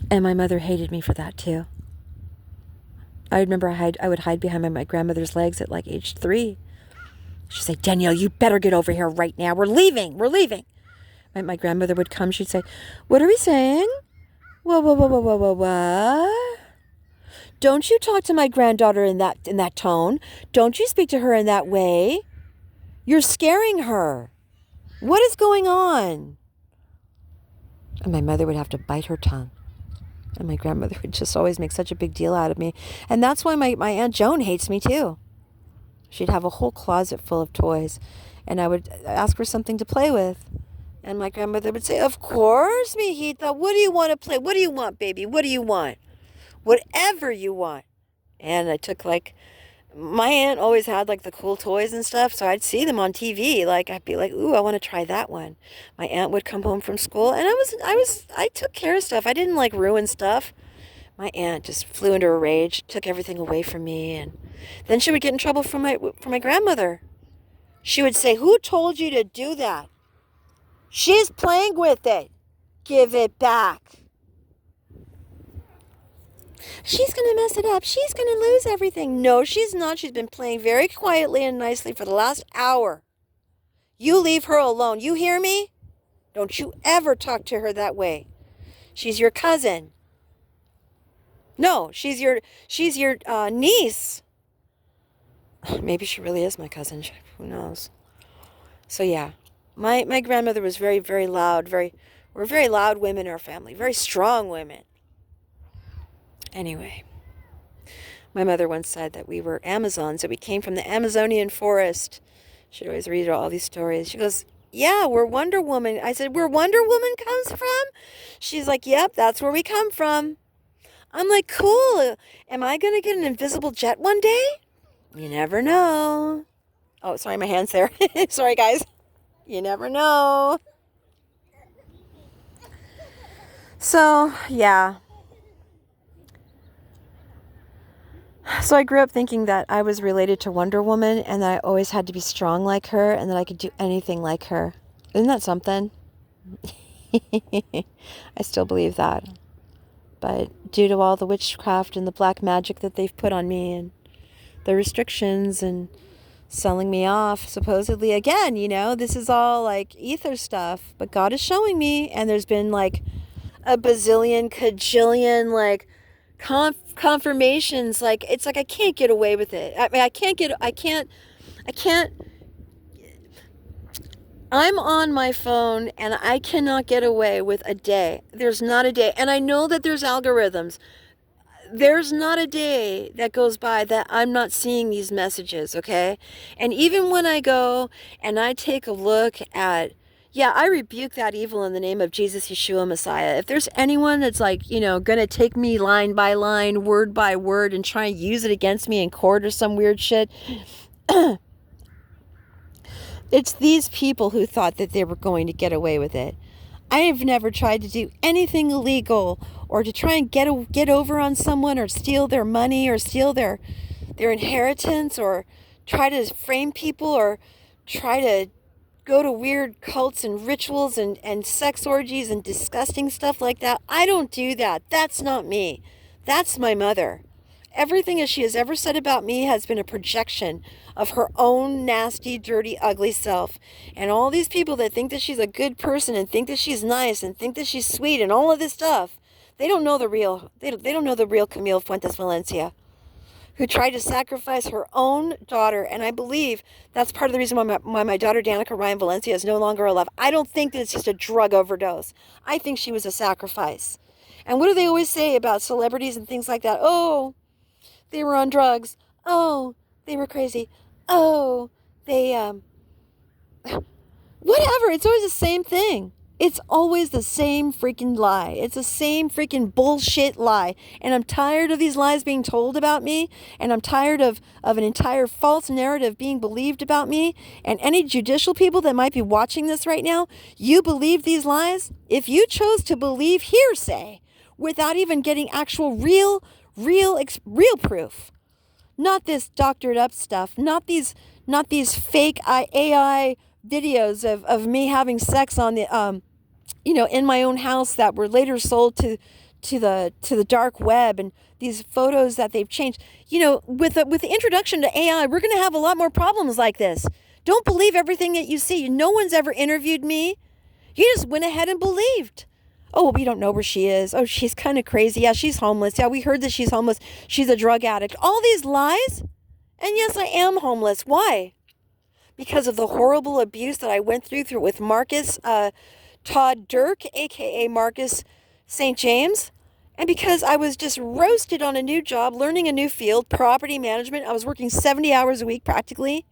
And my mother hated me for that too. I remember I would hide behind my grandmother's legs at like age 3. She'd say, "Danielle, you better get over here right now. We're leaving. My grandmother would come. She'd say, "What are we saying? What? Don't you talk to my granddaughter in that tone. Don't you speak to her in that way. You're scaring her. What is going on?" And my mother would have to bite her tongue. And my grandmother would just always make such a big deal out of me. And that's why my Aunt Joan hates me too. She'd have a whole closet full of toys. And I would ask for something to play with. And my grandmother would say, "Of course, mijita. What do you want to play? What do you want, baby? What do you want? Whatever you want." And I took like, my aunt always had like the cool toys and stuff, so I'd see them on TV. Like I'd be like, "Ooh, I want to try that one." My aunt would come home from school, and I took care of stuff. I didn't like ruin stuff. My aunt just flew into a rage, took everything away from me, and then she would get in trouble from my grandmother. She would say, "Who told you to do that? She's playing with it. Give it back. She's going to mess it up. She's going to lose everything." No, she's not. She's been playing very quietly and nicely for the last hour. You leave her alone. You hear me? Don't you ever talk to her that way. She's your cousin. No, she's your niece. Maybe she really is my cousin. Who knows? So yeah, my grandmother was very, very loud. We're very loud women in our family. Very strong women. Anyway, my mother once said that we were Amazons, that we came from the Amazonian forest. She'd always read all these stories. She goes, "Yeah, we're Wonder Woman." I said, "Where Wonder Woman comes from?" She's like, "Yep, that's where we come from." I'm like, "Cool. Am I going to get an invisible jet one day?" You never know. Oh, sorry, my hand's there. Sorry, guys. You never know. So, yeah. So I grew up thinking that I was related to Wonder Woman and that I always had to be strong like her and that I could do anything like her. Isn't that something? I still believe that. But due to all the witchcraft and the black magic that they've put on me and the restrictions and selling me off, supposedly, again, this is all like ether stuff. But God is showing me, and there's been like a bazillion, cajillion, like confirmations. Like, it's like I can't get away with it. I mean, I can't. I'm on my phone and I cannot get away with a day. There's not a day. And I know that there's algorithms. There's not a day that goes by that I'm not seeing these messages, okay? And even when I go and I take a look at, yeah, I rebuke that evil in the name of Jesus, Yeshua, Messiah. If there's anyone that's like, going to take me line by line, word by word, and try and use it against me in court or some weird shit, it's these people who thought that they were going to get away with it. I have never tried to do anything illegal or to try and get over on someone or steal their money or steal their inheritance or try to frame people or try to go to weird cults and rituals and sex orgies and disgusting stuff like that. I don't do that. That's not me. That's my mother. Everything that she has ever said about me has been a projection of her own nasty, dirty, ugly self. And all these people that think that she's a good person and think that she's nice and think that she's sweet and all of this stuff, they don't know the real, they don't know the real Camille Fuentes Valencia, who tried to sacrifice her own daughter. And I believe that's part of the reason why my daughter Danica Ryan Valencia is no longer alive. I don't think that it's just a drug overdose. I think she was a sacrifice. And what do they always say about celebrities and things like that? Oh, they were on drugs. Oh, they were crazy. Oh, they, whatever. It's always the same thing. It's always the same freaking lie. It's the same freaking bullshit lie. And I'm tired of these lies being told about me. And I'm tired of an entire false narrative being believed about me. And any judicial people that might be watching this right now, you believe these lies? If you chose to believe hearsay without even getting actual real proof, not this doctored up stuff, not these fake AI videos of me having sex on the in my own house that were later sold to the dark web, and these photos that they've changed. With the introduction to AI, we're going to have a lot more problems like this. Don't believe everything that you see. No one's ever interviewed me. You just went ahead and believed. Oh, we don't know where she is. Oh, she's kind of crazy. Yeah, she's homeless. Yeah, we heard that she's homeless. She's a drug addict. All these lies. And yes, I am homeless. Why? Because of the horrible abuse that I went through with Marcus Todd Dirk, a.k.a. Marcus St. James. And because I was just roasted on a new job, learning a new field, property management. I was working 70 hours a week practically.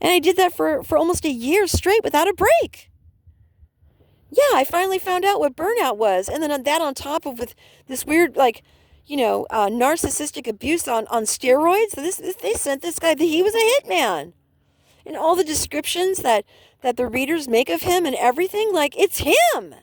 And I did that for almost a year straight without a break. Yeah, I finally found out what burnout was. And then that on top of with this weird, like, narcissistic abuse on steroids. They sent this guy that he was a hitman, and all the descriptions that the readers make of him and everything, like, it's him.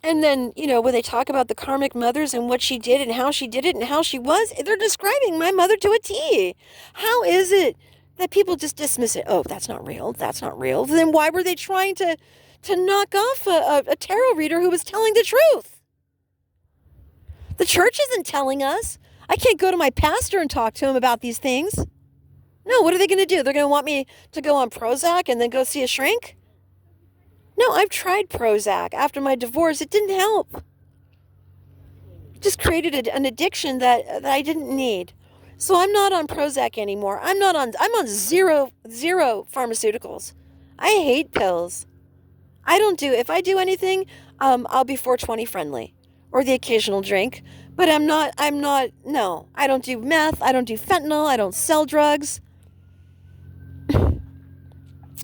And then, when they talk about the karmic mothers and what she did and how she did it and how she was, they're describing my mother to a T. How is it that people just dismiss it? Oh, that's not real. That's not real. Then why were they trying to knock off a tarot reader who was telling the truth? The church isn't telling us. I can't go to my pastor and talk to him about these things. No, what are they going to do? They're going to want me to go on Prozac and then go see a shrink? No, I've tried Prozac after my divorce. It didn't help. It just created an addiction that I didn't need. So I'm not on Prozac anymore. I'm on zero pharmaceuticals. I hate pills. If I do anything, I'll be 420 friendly or the occasional drink, but no, I don't do meth. I don't do fentanyl. I don't sell drugs.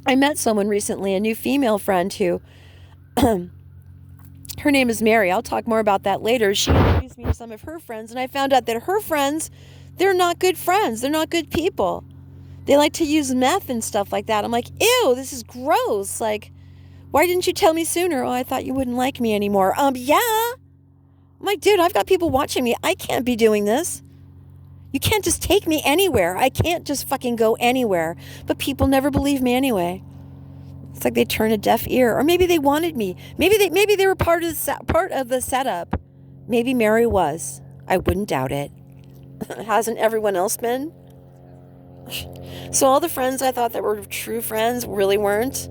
I met someone recently, a new female friend who, her name is Mary. I'll talk more about that later. She introduced me to some of her friends, and I found out that her friends, they're not good friends. They're not good people. They like to use meth and stuff like that. I'm like, ew, this is gross. Like, why didn't you tell me sooner? Oh, I thought you wouldn't like me anymore. Yeah. I'm like, dude, I've got people watching me. I can't be doing this. You can't just take me anywhere. I can't just fucking go anywhere. But people never believe me anyway. It's like they turn a deaf ear. Or maybe they wanted me. Maybe they were part of the setup. Maybe Mary was. I wouldn't doubt it. Hasn't everyone else been? So all the friends I thought that were true friends really weren't.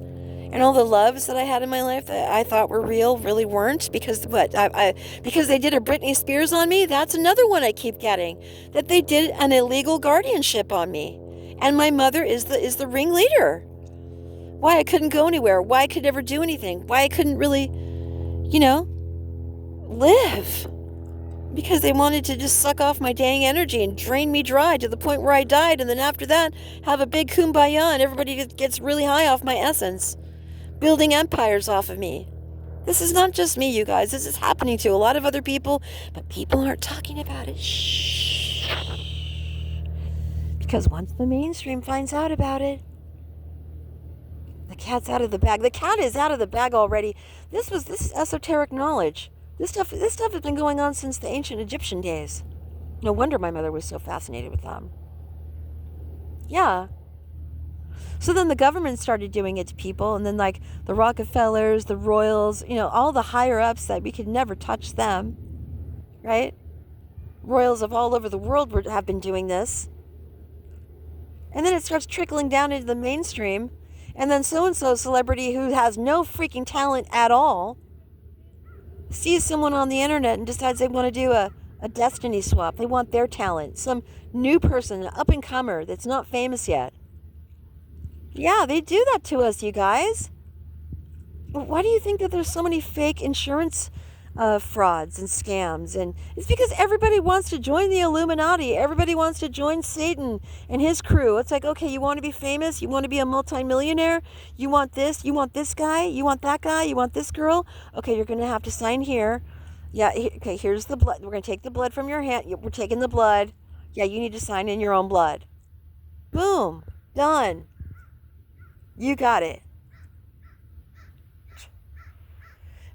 And all the loves that I had in my life that I thought were real really weren't, because because they did a Britney Spears on me. That's another one I keep getting, that they did an illegal guardianship on me, and my mother is the ringleader. Why I couldn't go anywhere, why I could never do anything, why I couldn't really, live, because they wanted to just suck off my dang energy and drain me dry to the point where I died, and then after that have a big kumbaya and everybody gets really high off my essence, building empires off of me. This is not just me, you guys. This is happening to a lot of other people, but people aren't talking about it. Shh. Because once the mainstream finds out about it, the cat's out of the bag. The cat is out of the bag already. This is esoteric knowledge. This stuff has been going on since the ancient Egyptian days. No wonder my mother was so fascinated with them. Yeah. So then the government started doing it to people, and then like the Rockefellers, the royals, all the higher ups, that we could never touch them, right? Royals of all over the world have been doing this. And then it starts trickling down into the mainstream, and then so-and-so celebrity who has no freaking talent at all sees someone on the internet and decides they want to do a destiny swap. They want their talent. Some new person, an up-and-comer that's not famous yet. Yeah, they do that to us, you guys. Why do you think that there's so many fake insurance frauds and scams? And it's because everybody wants to join the Illuminati. Everybody wants to join Satan and his crew. It's like, okay, you want to be famous? You want to be a multimillionaire? You want this? You want this guy? You want that guy? You want this girl? Okay, you're going to have to sign here. Yeah, okay, here's the blood. We're going to take the blood from your hand. We're taking the blood. Yeah, you need to sign in your own blood. Boom. Done. You got it.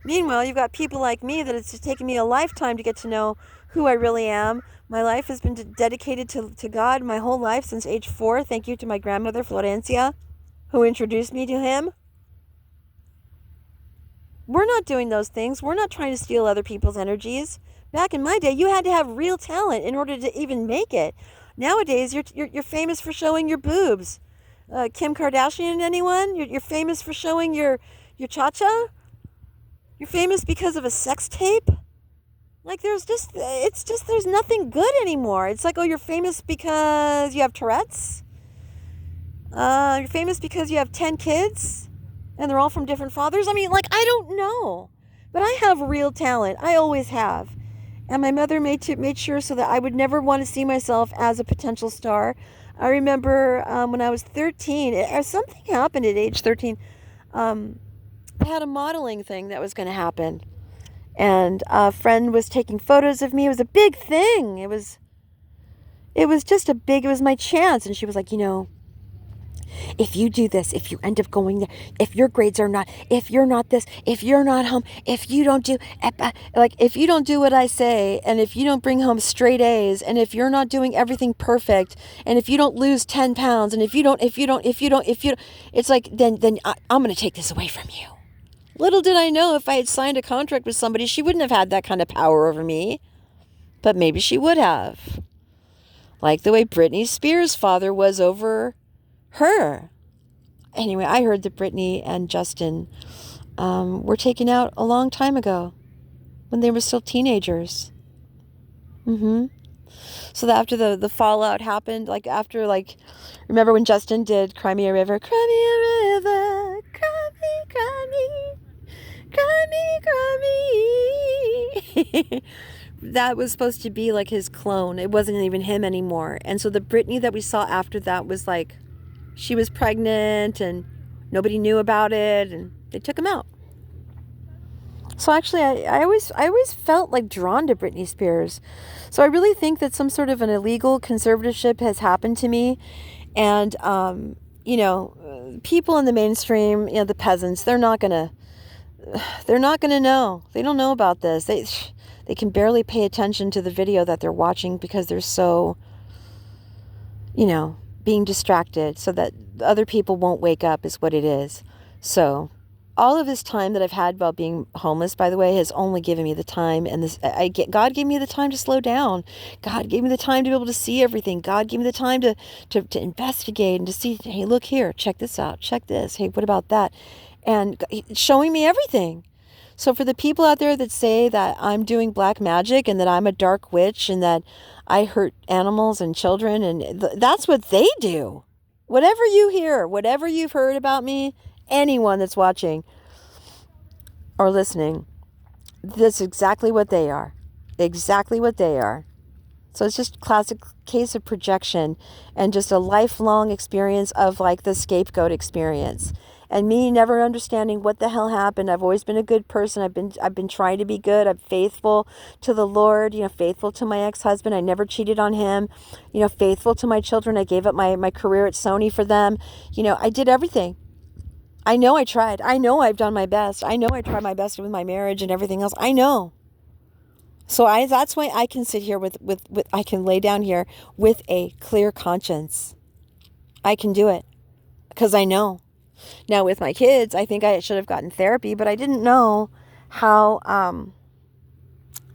Meanwhile, you've got people like me that it's taken me a lifetime to get to know who I really am. My life has been dedicated to God my whole life since age 4. Thank you to my grandmother, Valencia, who introduced me to him. We're not doing those things. We're not trying to steal other people's energies. Back in my day, you had to have real talent in order to even make it. Nowadays, you're famous for showing your boobs. Kim Kardashian, anyone? You're famous for showing your cha-cha? You're famous because of a sex tape? Like, there's nothing good anymore. It's like, oh, you're famous because you have Tourette's? You're famous because you have 10 kids? And they're all from different fathers? I mean, like, I don't know. But I have real talent. I always have. And my mother made sure so that I would never want to see myself as a potential star. I remember when I was 13, something happened at age 13. I had a modeling thing that was going to happen. And a friend was taking photos of me. It was a big thing. It was just it was my chance. And she was like, if you do this, if you end up going there, if your grades are not, if you're not this, if you're not home, if you don't do, if you don't do what I say, and if you don't bring home straight A's, and if you're not doing everything perfect, and if you don't lose 10 pounds, and if you don't, it's like, then I'm going to take this away from you. Little did I know, if I had signed a contract with somebody, she wouldn't have had that kind of power over me. But maybe she would have. Like the way Britney Spears' father was over her. Anyway, I heard that Britney and Justin were taken out a long time ago when they were still teenagers. So that after the fallout happened, remember when Justin did Cry Me a River? Cry me a river, cry me, cry me, cry me, cry me. That was supposed to be like his clone. It wasn't even him anymore. And so the Britney that we saw after that was like, she was pregnant and nobody knew about it, and they took him out. So actually, I always felt like drawn to Britney Spears. So I really think that some sort of an illegal conservatorship has happened to me. And, people in the mainstream, the peasants, they're not going to know. They don't know about this. They can barely pay attention to the video that they're watching because they're so, being distracted so that other people won't wake up is what it is. So all of this time that I've had about being homeless, by the way, has only given me the time, and God gave me the time to slow down. God gave me the time to be able to see everything. God gave me the time to investigate and to see, hey, look here, check this out, check this. Hey, what about that? And showing me everything. So for the people out there that say that I'm doing black magic and that I'm a dark witch and that I hurt animals and children, and that's what they do. Whatever you hear, whatever you've heard about me, anyone that's watching or listening, that's exactly what they are. Exactly what they are. So it's just a classic case of projection and just a lifelong experience of like the scapegoat experience. And me never understanding what the hell happened. I've always been a good person. I've been trying to be good. I'm faithful to the Lord, faithful to my ex-husband. I never cheated on him, faithful to my children. I gave up my career at Sony for them. I did everything. I know I tried. I know I've done my best. I know I tried my best with my marriage and everything else. I know. So that's why I can sit here with I can lay down here with a clear conscience. I can do it because I know. Now with my kids, I think I should have gotten therapy, but I didn't know how,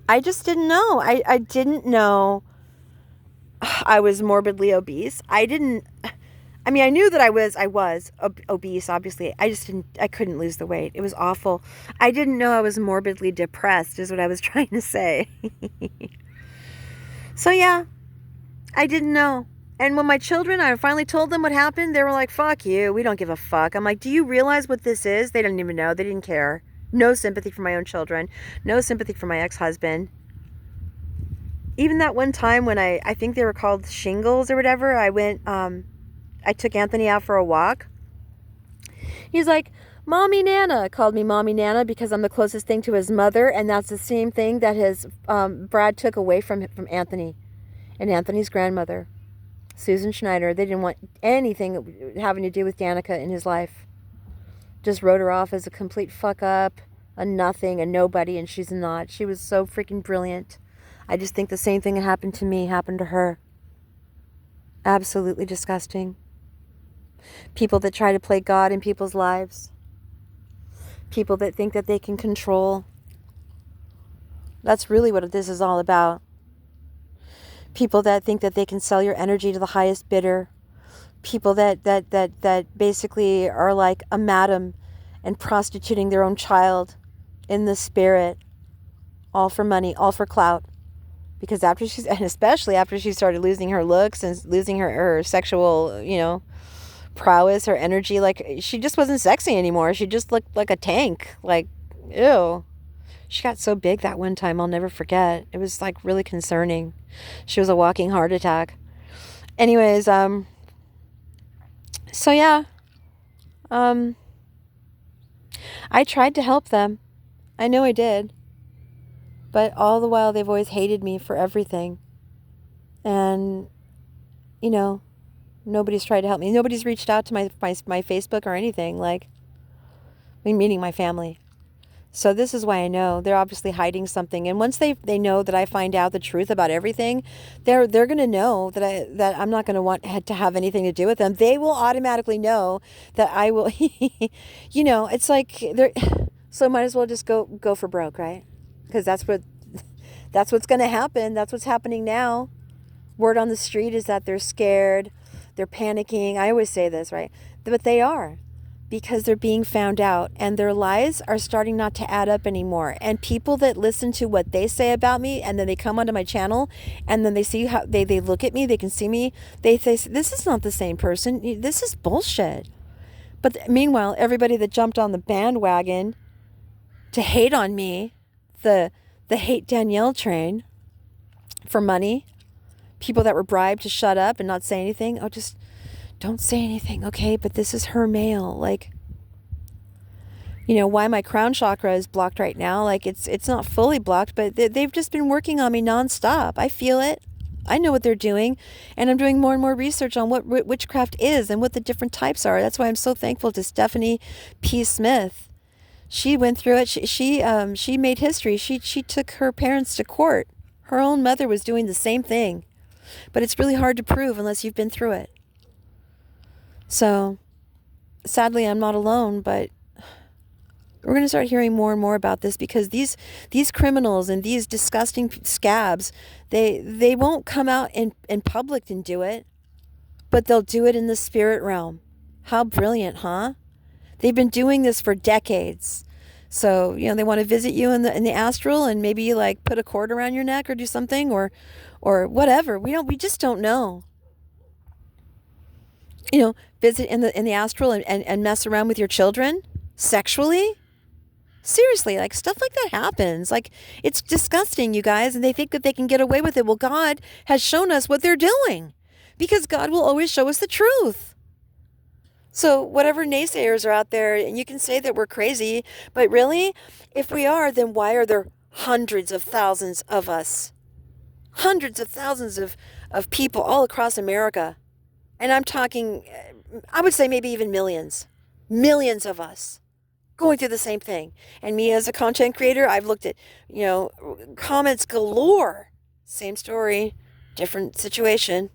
I just didn't know. I didn't know I was morbidly obese. I knew that I was obese, obviously. I couldn't lose the weight. It was awful. I didn't know I was morbidly depressed is what I was trying to say. So yeah, I didn't know. And when my children, I finally told them what happened, they were like, fuck you, we don't give a fuck. I'm like, do you realize what this is? They didn't even know. They didn't care. No sympathy for my own children. No sympathy for my ex-husband. Even that one time when I think they were called shingles or whatever, I took Anthony out for a walk. He's like, Mommy Nana, called me Mommy Nana because I'm the closest thing to his mother, and that's the same thing that his Brad took away from Anthony and Anthony's grandmother. Susan Schneider. They didn't want anything having to do with Danica in his life. Just wrote her off as a complete fuck up, a nothing, a nobody, and she's not. She was so freaking brilliant. I just think the same thing that happened to me happened to her. Absolutely disgusting. People that try to play God in people's lives. People that think that they can control. That's really what this is all about. People that think that they can sell your energy to the highest bidder. People that basically are like a madam and prostituting their own child in the spirit. All for money, all for clout. Because especially after she started losing her looks and losing her sexual, prowess, her energy, like she just wasn't sexy anymore. She just looked like a tank. Like, ew. She got so big that one time, I'll never forget. It was like really concerning. She was a walking heart attack. Anyways, so yeah. I tried to help them. I know I did. But all the while, they've always hated me for everything. And, you know, nobody's tried to help me. Nobody's reached out to my Facebook or anything, like, meaning my family. So this is why I know they're obviously hiding something. And once they know that I find out the truth about everything, they're going to know that I'm not going to want to have anything to do with them. They will automatically know that I will, you know, it's like they're, so might as well just go for broke, right? Because that's what's going to happen. That's what's happening now. Word on the street is that they're scared. They're panicking. I always say this, right? But they are, because they're being found out, and their lies are starting not to add up anymore. And people that listen to what they say about me, and then they come onto my channel, and then they see how they look at me, they can see me, they say, this is not the same person. This is bullshit. But meanwhile, everybody that jumped on the bandwagon to hate on me, the hate Danielle train for money, people that were bribed to shut up and not say anything. Oh, just don't say anything, okay? But this is her mail. Like, you know, why my crown chakra is blocked right now. Like, it's not fully blocked, but they've just been working on me nonstop. I feel it. I know what they're doing, and I'm doing more and more research on what witchcraft is and what the different types are. That's why I'm so thankful to Stephanie P. Smith. She went through it. She made history. She took her parents to court. Her own mother was doing the same thing, but it's really hard to prove unless you've been through it. So, sadly, I'm not alone, but we're going to start hearing more and more about this, because these criminals and these disgusting scabs, they won't come out in public and do it, but they'll do it in the spirit realm. How brilliant, huh? They've been doing this for decades. So, you know, they want to visit you in the astral and maybe like put a cord around your neck or do something or whatever. We just don't know. You know, visit in the astral and mess around with your children sexually. Seriously, like stuff like that happens. Like, it's disgusting, you guys, and they think that they can get away with it. Well, God has shown us what they're doing, because God will always show us the truth. So whatever naysayers are out there, and you can say that we're crazy, but really, if we are, then why are there hundreds of thousands of us? Hundreds of thousands of people all across America. And I'm talking, I would say maybe even millions. Millions of us going through the same thing. And me as a content creator, I've looked at, you know, comments galore. Same story, different situation.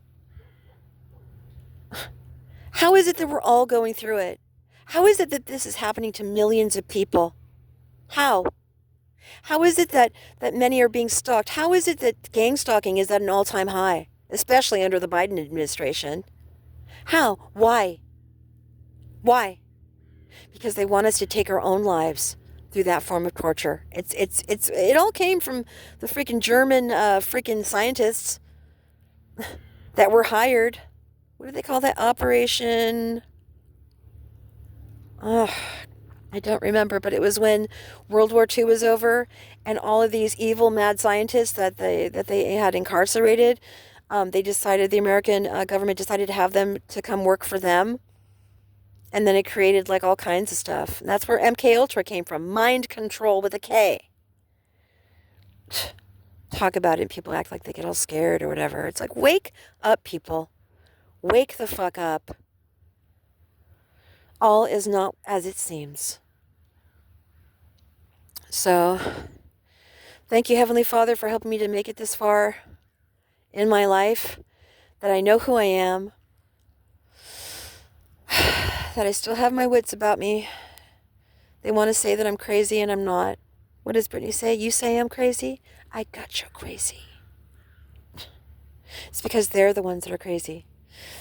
How is it that we're all going through it? How is it that this is happening to millions of people? How? How is it that many are being stalked? How is it that gang stalking is at an all-time high, especially under the Biden administration? How? Why? Why? Because they want us to take our own lives through that form of torture. It all came from the freaking German freaking scientists that were hired. What do they call that? Operation? I don't remember, but it was when World War II was over, and all of these evil, mad scientists that they had incarcerated, the American government decided to have them to come work for them. And then it created like all kinds of stuff. And that's where MK Ultra came from. Mind control with a K. Talk about it and people act like they get all scared or whatever. It's like, wake up, people. Wake the fuck up. All is not as it seems. So, thank you, Heavenly Father, for helping me to make it this far in my life, that I know who I am, that I still have my wits about me. They want to say that I'm crazy, and I'm not. What does Brittany say? You say I'm crazy? I got you crazy. It's because they're the ones that are crazy.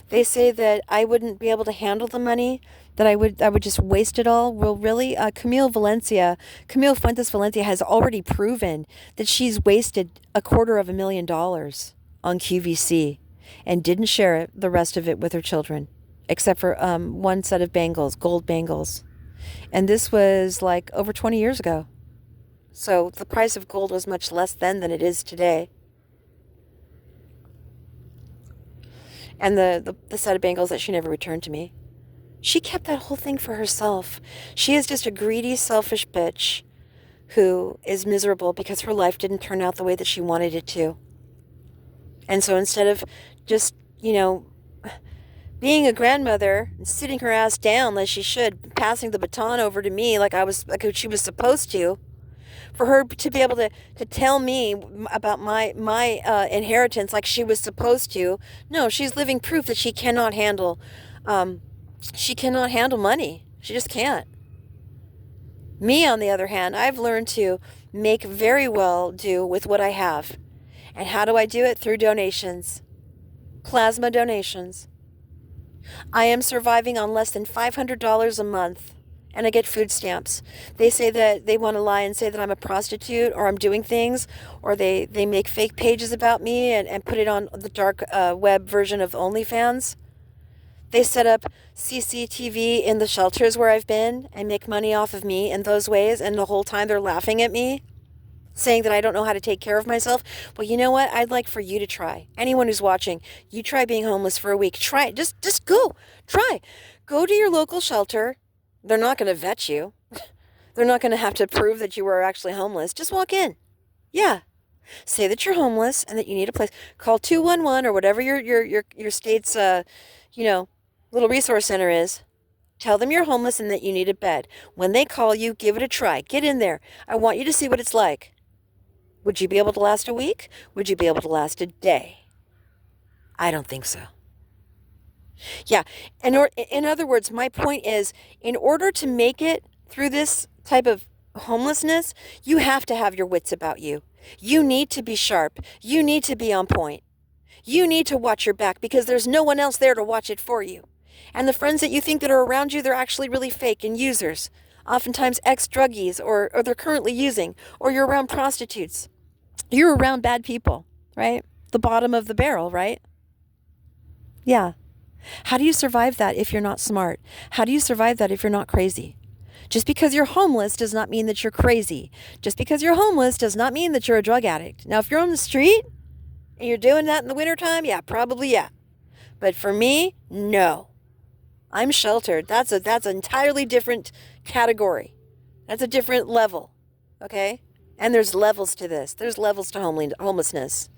They say that I wouldn't be able to handle the money, that I would just waste it all. Well, really, Camille Fuentes Valencia has already proven that she's wasted $250,000 on QVC and didn't share the rest of it with her children, except for one set of bangles, gold bangles. And this was like over 20 years ago. So the price of gold was much less then than it is today. And the set of bangles that she never returned to me. She kept that whole thing for herself. She is just a greedy, selfish bitch who is miserable because her life didn't turn out the way that she wanted it to. And so instead of just, being a grandmother and sitting her ass down like she should, passing the baton over to me like she was supposed to, for her to be able to tell me about my inheritance like she was supposed to. No, she's living proof that she cannot handle money. She just can't. Me, on the other hand, I've learned to make very well do with what I have. And how do I do it? Through donations. Plasma donations. I am surviving on less than $500 a month, and I get food stamps. They say that they want to lie and say that I'm a prostitute or I'm doing things, or they make fake pages about me and put it on the dark web version of OnlyFans. They set up CCTV in the shelters where I've been and make money off of me in those ways, and the whole time they're laughing at me, saying that I don't know how to take care of myself. Well, you know what? I'd like for you to try. Anyone who's watching, you try being homeless for a week. Try it. Just go. Try. Go to your local shelter. They're not going to vet you. They're not going to have to prove that you were actually homeless. Just walk in. Yeah. Say that you're homeless and that you need a place. Call 211 or whatever your state's little resource center is. Tell them you're homeless and that you need a bed. When they call you, give it a try. Get in there. I want you to see what it's like. Would you be able to last a week? Would you be able to last a day? I don't think so. Yeah. In other words, my point is, in order to make it through this type of homelessness, you have to have your wits about you. You need to be sharp. You need to be on point. You need to watch your back because there's no one else there to watch it for you. And the friends that you think that are around you, they're actually really fake and users. Oftentimes ex-druggies or they're currently using, or you're around prostitutes. You're around bad people, right? The bottom of the barrel, right? Yeah. How do you survive that if you're not smart? How do you survive that if you're not crazy? Just because you're homeless does not mean that you're crazy. Just because you're homeless does not mean that you're a drug addict. Now, if you're on the street and you're doing that in the wintertime, yeah, probably yeah. But for me, no. I'm sheltered. That's an entirely different category. That's a different level, okay? And there's levels to this. There's levels to homelessness.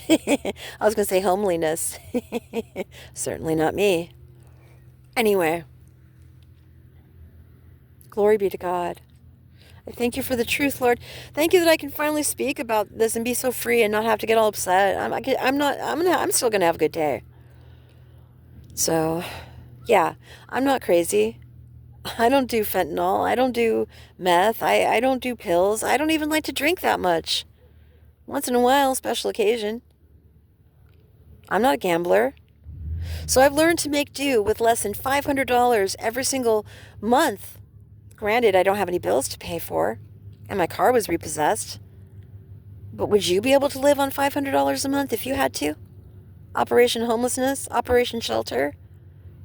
I was going to say homeliness. Certainly not me. Anyway, glory be to God. I thank you for the truth, Lord. Thank you that I can finally speak about this and be so free and not have to get all upset. I'm still going to have a good day. So, yeah, I'm not crazy. I don't do fentanyl. I don't do meth. I don't do pills. I don't even like to drink that much. Once in a while, special occasion. I'm not a gambler. So I've learned to make do with less than $500 every single month. Granted, I don't have any bills to pay for, and my car was repossessed. But would you be able to live on $500 a month if you had to? Operation Homelessness, Operation Shelter.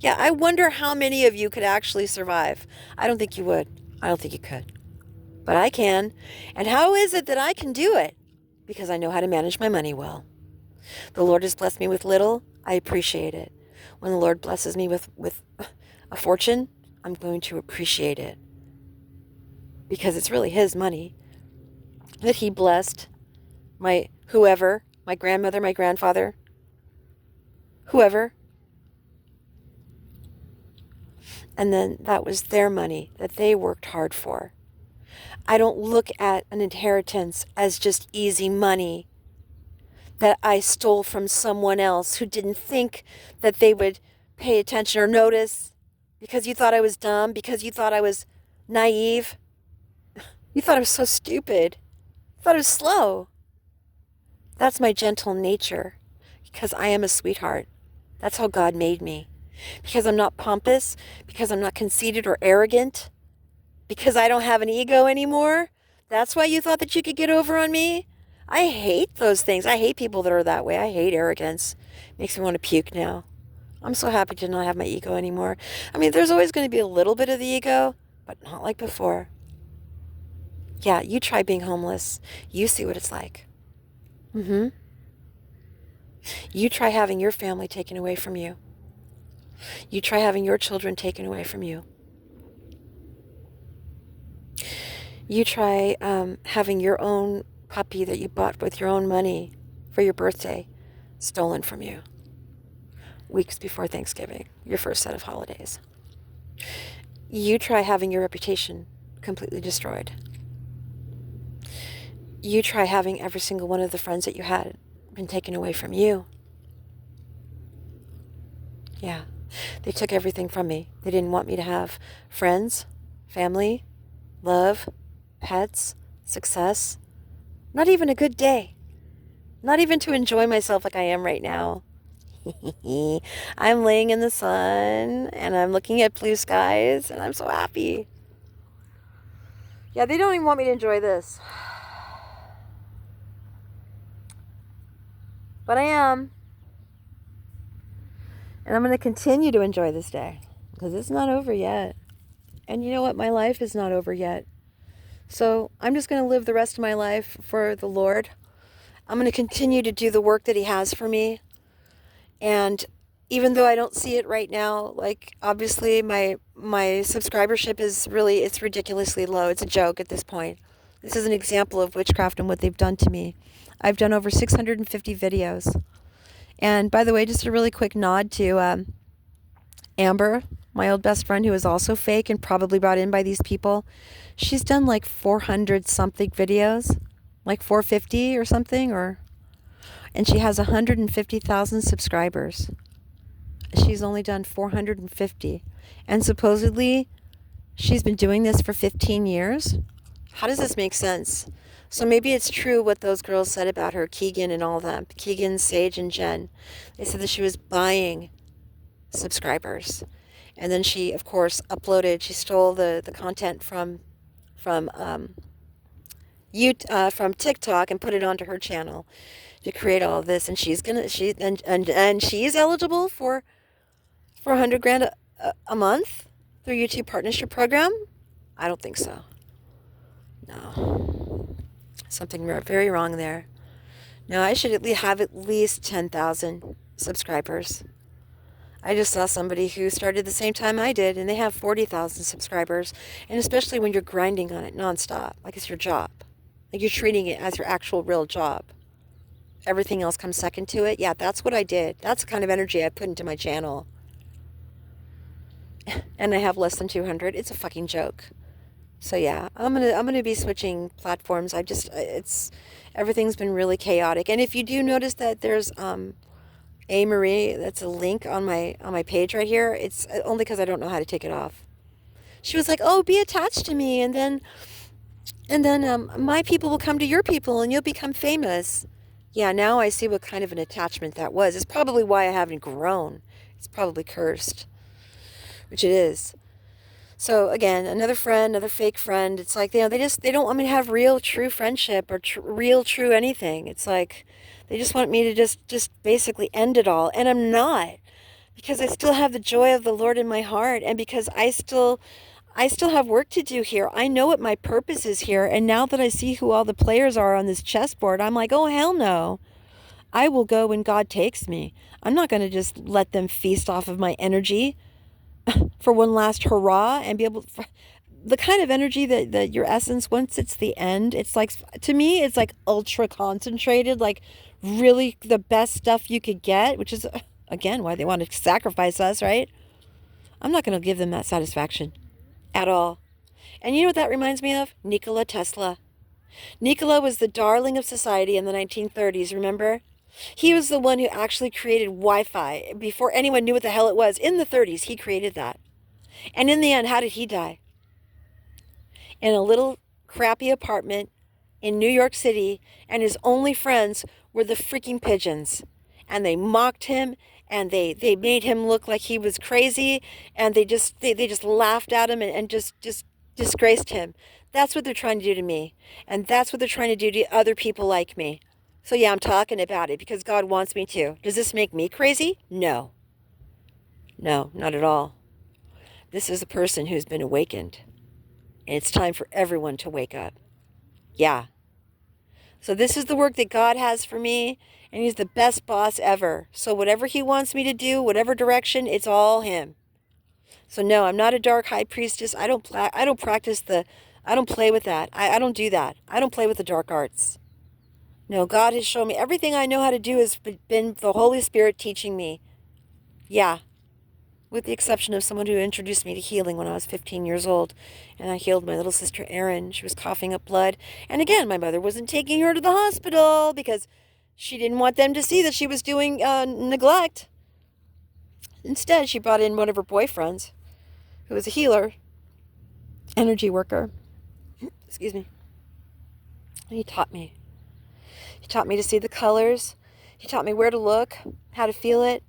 Yeah, I wonder how many of you could actually survive. I don't think you would. I don't think you could. But I can. And how is it that I can do it? Because I know how to manage my money well. The Lord has blessed me with little. I appreciate it. When the Lord blesses me with a fortune, I'm going to appreciate it. Because it's really His money that He blessed my grandmother, my grandfather, whoever. And then that was their money that they worked hard for. I don't look at an inheritance as just easy money that I stole from someone else who didn't think that they would pay attention or notice because you thought I was dumb, because you thought I was naive. You thought I was so stupid. You thought I was slow. That's my gentle nature because I am a sweetheart. That's how God made me. Because I'm not pompous, because I'm not conceited or arrogant, because I don't have an ego anymore. That's why you thought that you could get over on me? I hate those things. I hate people that are that way. I hate arrogance. Makes me want to puke now. I'm so happy to not have my ego anymore. I mean, there's always going to be a little bit of the ego, but not like before. Yeah, you try being homeless. You see what it's like. You try having your family taken away from you. You try having your children taken away from you. You try having your own puppy that you bought with your own money for your birthday stolen from you weeks before Thanksgiving, your first set of holidays. You try having your reputation completely destroyed. You try having every single one of the friends that you had been taken away from you. Yeah, they took everything from me. They didn't want me to have friends, family, love, pets, success, not even a good day, not even to enjoy myself like I am right now. I'm laying in the sun and I'm looking at blue skies and I'm so happy. Yeah, they don't even want me to enjoy this. But I am. And I'm going to continue to enjoy this day because it's not over yet. And you know what? My life is not over yet. So I'm just going to live the rest of my life for the Lord. I'm going to continue to do the work that He has for me. And even though I don't see it right now, like obviously my subscribership is really, it's ridiculously low. It's a joke at this point. This is an example of witchcraft and what they've done to me. I've done over 650 videos. And by the way, just a really quick nod to Amber, my old best friend, who is also fake and probably brought in by these people. She's done like 400 something videos, like 450 or something, and she has 150,000 subscribers. She's only done 450. And supposedly she's been doing this for 15 years. How does this make sense? So maybe it's true what those girls said about her, Keegan and all them. Keegan, Sage, and Jen. They said that she was buying subscribers. And then she, of course, she stole the content from TikTok and put it onto her channel to create all of this. And she's eligible for 100 grand a month through YouTube Partnership Program? I don't think so. No. Something very wrong there. No, I should have at least 10,000 subscribers. I just saw somebody who started the same time I did, and they have 40,000 subscribers. And especially when you're grinding on it nonstop, like it's your job. Like you're treating it as your actual real job. Everything else comes second to it. Yeah, that's what I did. That's the kind of energy I put into my channel. And I have less than 200. It's a fucking joke. So yeah, I'm gonna be switching platforms. Everything's been really chaotic. And if you do notice that there's A Marie, that's a link on my page right here. It's only because I don't know how to take it off. She was like, "Oh, be attached to me, and then my people will come to your people, and you'll become famous." Yeah, now I see what kind of an attachment that was. It's probably why I haven't grown. It's probably cursed, which it is. So again, another fake friend. It's like, they don't want me to have real, true friendship or real, true anything. It's like they just want me to just basically end it all. And I'm not, because I still have the joy of the Lord in my heart. And because I still have work to do here. I know what my purpose is here. And now that I see who all the players are on this chessboard, I'm like, oh, hell no. I will go when God takes me. I'm not going to just let them feast off of my energy for one last hurrah and be able to, the kind of energy that your essence, once it's the end, it's like, to me, it's like ultra concentrated, like really the best stuff you could get, which is, again, why they want to sacrifice us, right? I'm not going to give them that satisfaction at all. And you know what that reminds me of? Nikola Tesla. Nikola was the darling of society in the 1930s, remember? He was the one who actually created Wi-Fi before anyone knew what the hell it was. In the 30s, he created that. And in the end, how did he die? In a little crappy apartment in New York City, and his only friends were the freaking pigeons. And they mocked him, and they made him look like he was crazy, and they just laughed at him and just disgraced him. That's what they're trying to do to me. And that's what they're trying to do to other people like me. So yeah, I'm talking about it because God wants me to. Does this make me crazy? No. No, not at all. This is a person who's been awakened. And it's time for everyone to wake up. Yeah. So this is the work that God has for me, and He's the best boss ever. So whatever He wants me to do, whatever direction, it's all Him. So no, I'm not a dark high priestess. I don't practice the I don't play with that. I don't do that. I don't play with the dark arts. No, God has shown me everything I know how to do has been the Holy Spirit teaching me. Yeah, with the exception of someone who introduced me to healing when I was 15 years old. And I healed my little sister Erin. She was coughing up blood. And again, my mother wasn't taking her to the hospital because she didn't want them to see that she was doing neglect. Instead, she brought in one of her boyfriends, who was a healer, energy worker. Excuse me. And he taught me. He taught me to see the colors. He taught me where to look, how to feel it.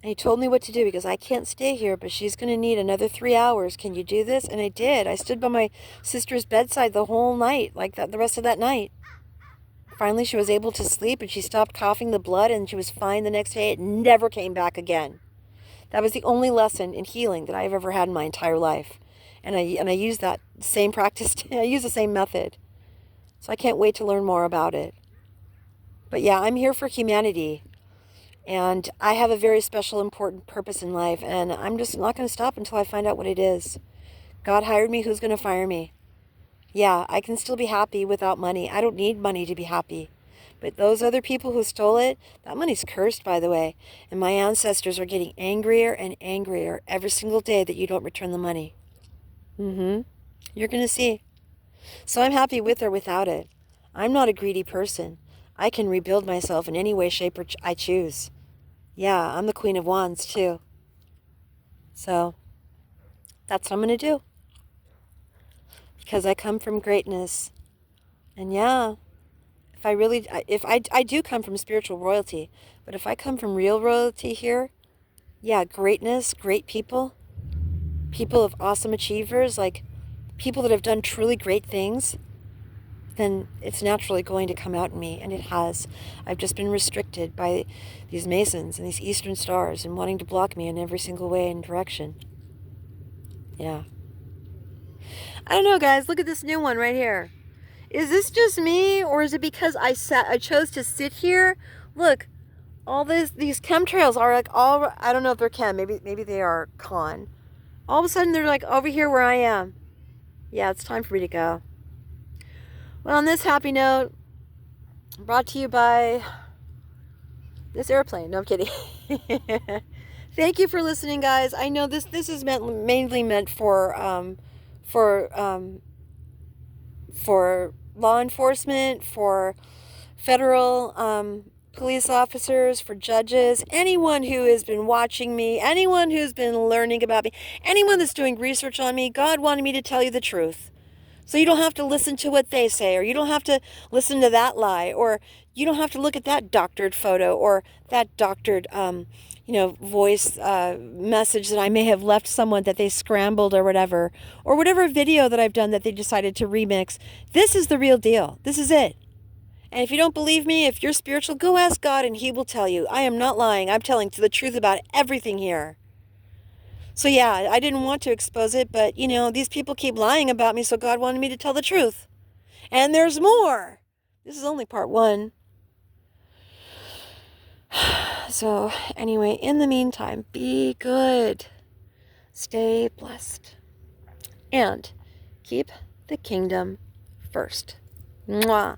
And he told me what to do because I can't stay here, but she's going to need another 3 hours. Can you do this? And I did. I stood by my sister's bedside the whole night, like that, the rest of that night. Finally, she was able to sleep and she stopped coughing the blood and she was fine the next day. It never came back again. That was the only lesson in healing that I've ever had in my entire life. And I use that same practice. I use the same method. So I can't wait to learn more about it. But yeah, I'm here for humanity. And I have a very special, important purpose in life. And I'm just not going to stop until I find out what it is. God hired me. Who's going to fire me? Yeah, I can still be happy without money. I don't need money to be happy. But those other people who stole it, that money's cursed, by the way. And my ancestors are getting angrier and angrier every single day that you don't return the money. You're going to see. So I'm happy with or without it. I'm not a greedy person. I can rebuild myself in any way, shape, or I choose. Yeah, I'm the Queen of Wands, too. So that's what I'm going to do. Because I come from greatness. And yeah, if I do come from spiritual royalty, but if I come from real royalty here, yeah, greatness, great people, people of awesome achievers, like people that have done truly great things, then it's naturally going to come out in me, and it has. I've just been restricted by these Masons and these Eastern Stars and wanting to block me in every single way and direction. Yeah. I don't know, guys. Look at this new one right here. Is this just me, or is it because I chose to sit here? Look, all these chemtrails are like all, I don't know if they're chem, maybe they are con. All of a sudden they're like over here where I am. Yeah, it's time for me to go. Well, on this happy note, brought to you by this airplane. No, I'm kidding. Thank you for listening, guys. I know this is mainly meant for law enforcement, for federal police officers, for judges, anyone who has been watching me, anyone who's been learning about me, anyone that's doing research on me. God wanted me to tell you the truth. So you don't have to listen to what they say, or you don't have to listen to that lie, or you don't have to look at that doctored photo or that doctored voice message that I may have left someone that they scrambled or whatever video that I've done that they decided to remix. This is the real deal. This is it. And if you don't believe me, if you're spiritual, go ask God and he will tell you. I am not lying. I'm telling the truth about everything here. So yeah, I didn't want to expose it, but these people keep lying about me, so God wanted me to tell the truth. And there's more. This is only part 1. So anyway, in the meantime, be good. Stay blessed. And keep the kingdom first. Mwah.